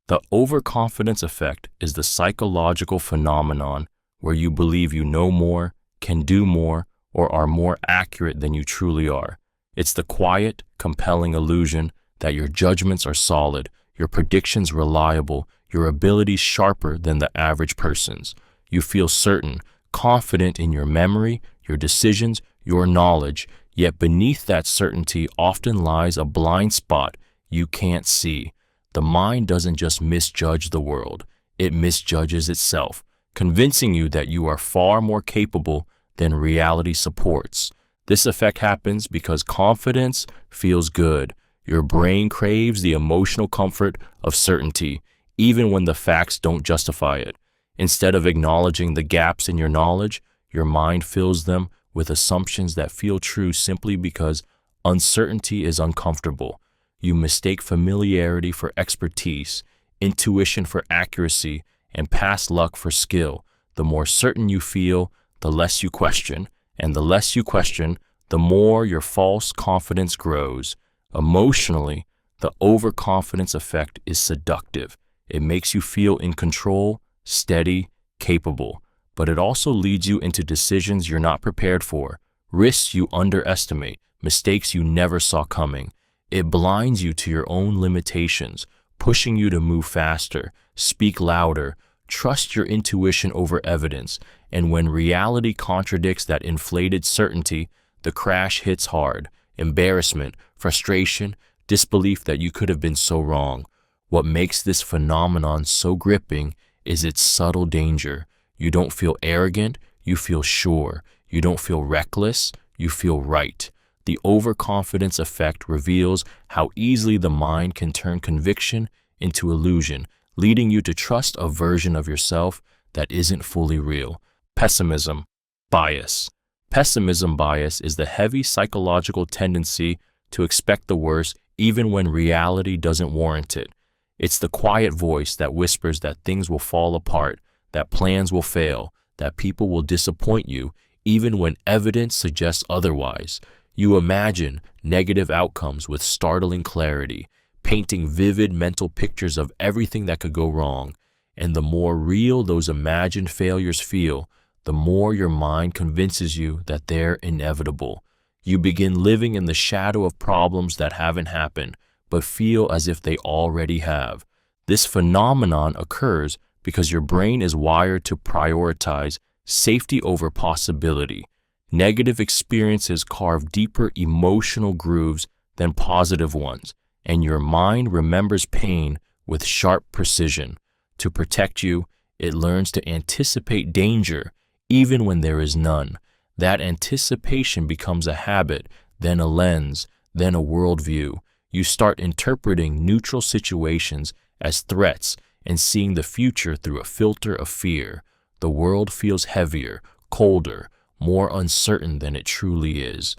The overconfidence effect is the psychological phenomenon where you believe you know more, can do more, or are more accurate than you truly are. It's the quiet, compelling illusion that your judgments are solid, your predictions reliable, your abilities sharper than the average person's. You feel certain, confident in your memory, your decisions, your knowledge, yet beneath that certainty often lies a blind spot you can't see. The mind doesn't just misjudge the world, it misjudges itself, convincing you that you are far more capable than reality supports. This effect happens because confidence feels good. Your brain craves the emotional comfort of certainty, even when the facts don't justify it. Instead of acknowledging the gaps in your knowledge, your mind fills them with assumptions that feel true simply because uncertainty is uncomfortable. You mistake familiarity for expertise, intuition for accuracy, and past luck for skill. The more certain you feel, the less you question, and the less you question, the more your false confidence grows. Emotionally, the overconfidence effect is seductive. It makes you feel in control, steady, capable, but it also leads you into decisions you're not prepared for, risks you underestimate, mistakes you never saw coming. It blinds you to your own limitations, pushing you to move faster, speak louder, trust your intuition over evidence, and when reality contradicts that inflated certainty, the crash hits hard. Embarrassment, frustration, disbelief that you could have been so wrong. What makes this phenomenon so gripping is its subtle danger. You don't feel arrogant, you feel sure. You don't feel reckless, you feel right. The overconfidence effect reveals how easily the mind can turn conviction into illusion, leading you to trust a version of yourself that isn't fully real. Pessimism bias. Pessimism bias is the heavy psychological tendency to expect the worst even when reality doesn't warrant it. It's the quiet voice that whispers that things will fall apart, that plans will fail, that people will disappoint you, even when evidence suggests otherwise. You imagine negative outcomes with startling clarity, painting vivid mental pictures of everything that could go wrong. And the more real those imagined failures feel, the more your mind convinces you that they're inevitable. You begin living in the shadow of problems that haven't happened, but feel as if they already have. This phenomenon occurs because your brain is wired to prioritize safety over possibility. Negative experiences carve deeper emotional grooves than positive ones, and your mind remembers pain with sharp precision. To protect you, it learns to anticipate danger even when there is none. That anticipation becomes a habit, then a lens, then a worldview. You start interpreting neutral situations as threats and seeing the future through a filter of fear. The world feels heavier, colder, more uncertain than it truly is.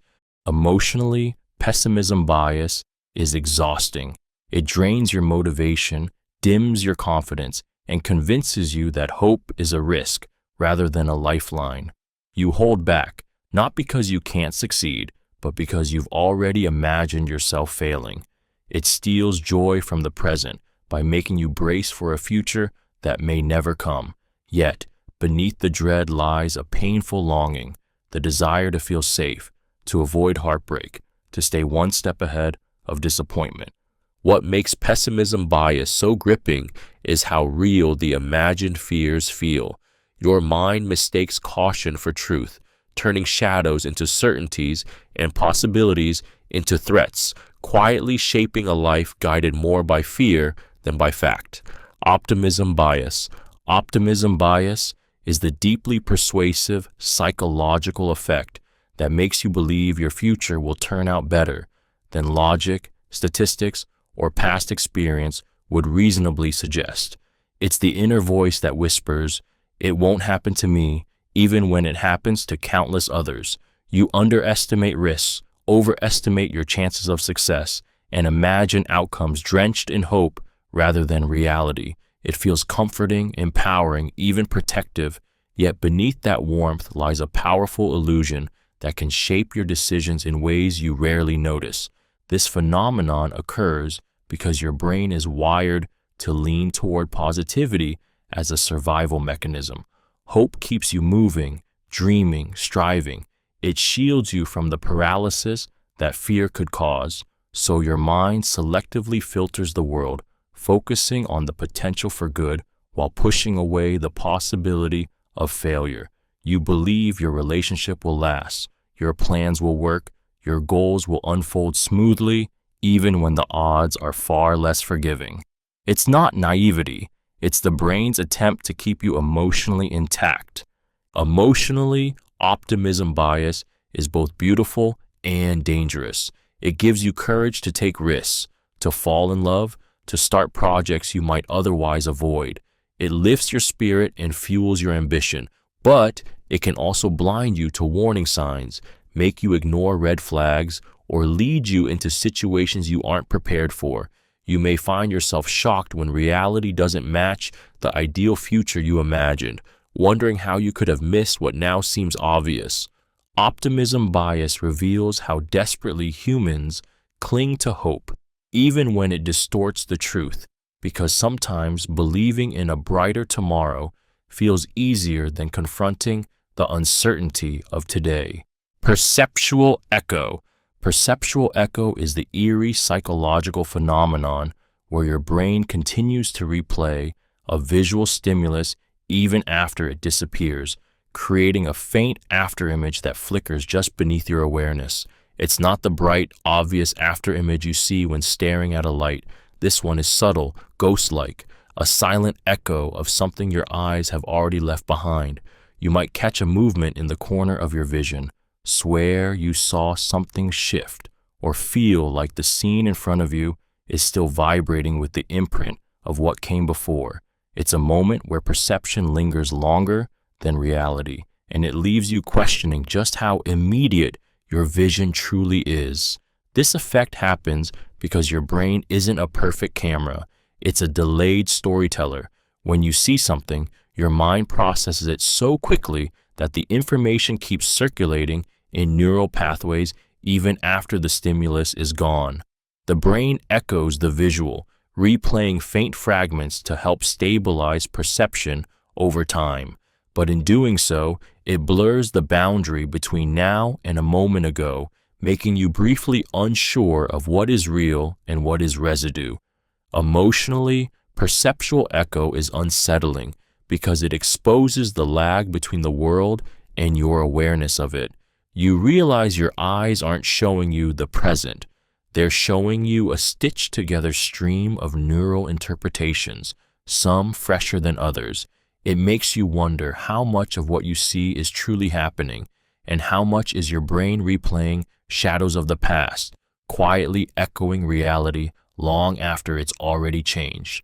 Emotionally, pessimism bias is exhausting. It drains your motivation, dims your confidence, and convinces you that hope is a risk rather than a lifeline. You hold back, not because you can't succeed, but because you've already imagined yourself failing. It steals joy from the present by making you brace for a future that may never come. Yet, beneath the dread lies a painful longing, the desire to feel safe, to avoid heartbreak, to stay one step ahead of disappointment. What makes pessimism bias so gripping is how real the imagined fears feel. Your mind mistakes caution for truth, turning shadows into certainties and possibilities into threats, quietly shaping a life guided more by fear than by fact. Optimism bias. Optimism bias is the deeply persuasive psychological effect that makes you believe your future will turn out better than logic, statistics, or past experience would reasonably suggest. It's the inner voice that whispers, "It won't happen to me," even when it happens to countless others. You underestimate risks, overestimate your chances of success, and imagine outcomes drenched in hope rather than reality. It feels comforting, empowering, even protective, yet beneath that warmth lies a powerful illusion that can shape your decisions in ways you rarely notice. This phenomenon occurs because your brain is wired to lean toward positivity as a survival mechanism. Hope keeps you moving, dreaming, striving. It shields you from the paralysis that fear could cause, so your mind selectively filters the world, focusing on the potential for good while pushing away the possibility of failure. You believe your relationship will last, your plans will work, your goals will unfold smoothly, even when the odds are far less forgiving. It's not naivety. It's the brain's attempt to keep you emotionally intact. Emotionally, optimism bias is both beautiful and dangerous. It gives you courage to take risks, to fall in love, to start projects you might otherwise avoid. It lifts your spirit and fuels your ambition, but it can also blind you to warning signs, make you ignore red flags, or lead you into situations you aren't prepared for. You may find yourself shocked when reality doesn't match the ideal future you imagined, wondering how you could have missed what now seems obvious. Optimism bias reveals how desperately humans cling to hope, even when it distorts the truth, because sometimes believing in a brighter tomorrow feels easier than confronting the uncertainty of today. Perceptual echo. Perceptual echo is the eerie psychological phenomenon where your brain continues to replay a visual stimulus even after it disappears, creating a faint afterimage that flickers just beneath your awareness. It's not the bright, obvious afterimage you see when staring at a light. This one is subtle, ghost-like, a silent echo of something your eyes have already left behind. You might catch a movement in the corner of your vision, swear you saw something shift, or feel like the scene in front of you is still vibrating with the imprint of what came before. It's a moment where perception lingers longer than reality, and it leaves you questioning just how immediate your vision truly is. This effect happens because your brain isn't a perfect camera. It's a delayed storyteller. When you see something, your mind processes it so quickly that the information keeps circulating in neural pathways even after the stimulus is gone. The brain echoes the visual, replaying faint fragments to help stabilize perception over time. But in doing so, it blurs the boundary between now and a moment ago, making you briefly unsure of what is real and what is residue. Emotionally, perceptual echo is unsettling because it exposes the lag between the world and your awareness of it. You realize your eyes aren't showing you the present. They're showing you a stitched-together stream of neural interpretations, some fresher than others. It makes you wonder how much of what you see is truly happening, and how much is your brain replaying shadows of the past, quietly echoing reality long after it's already changed.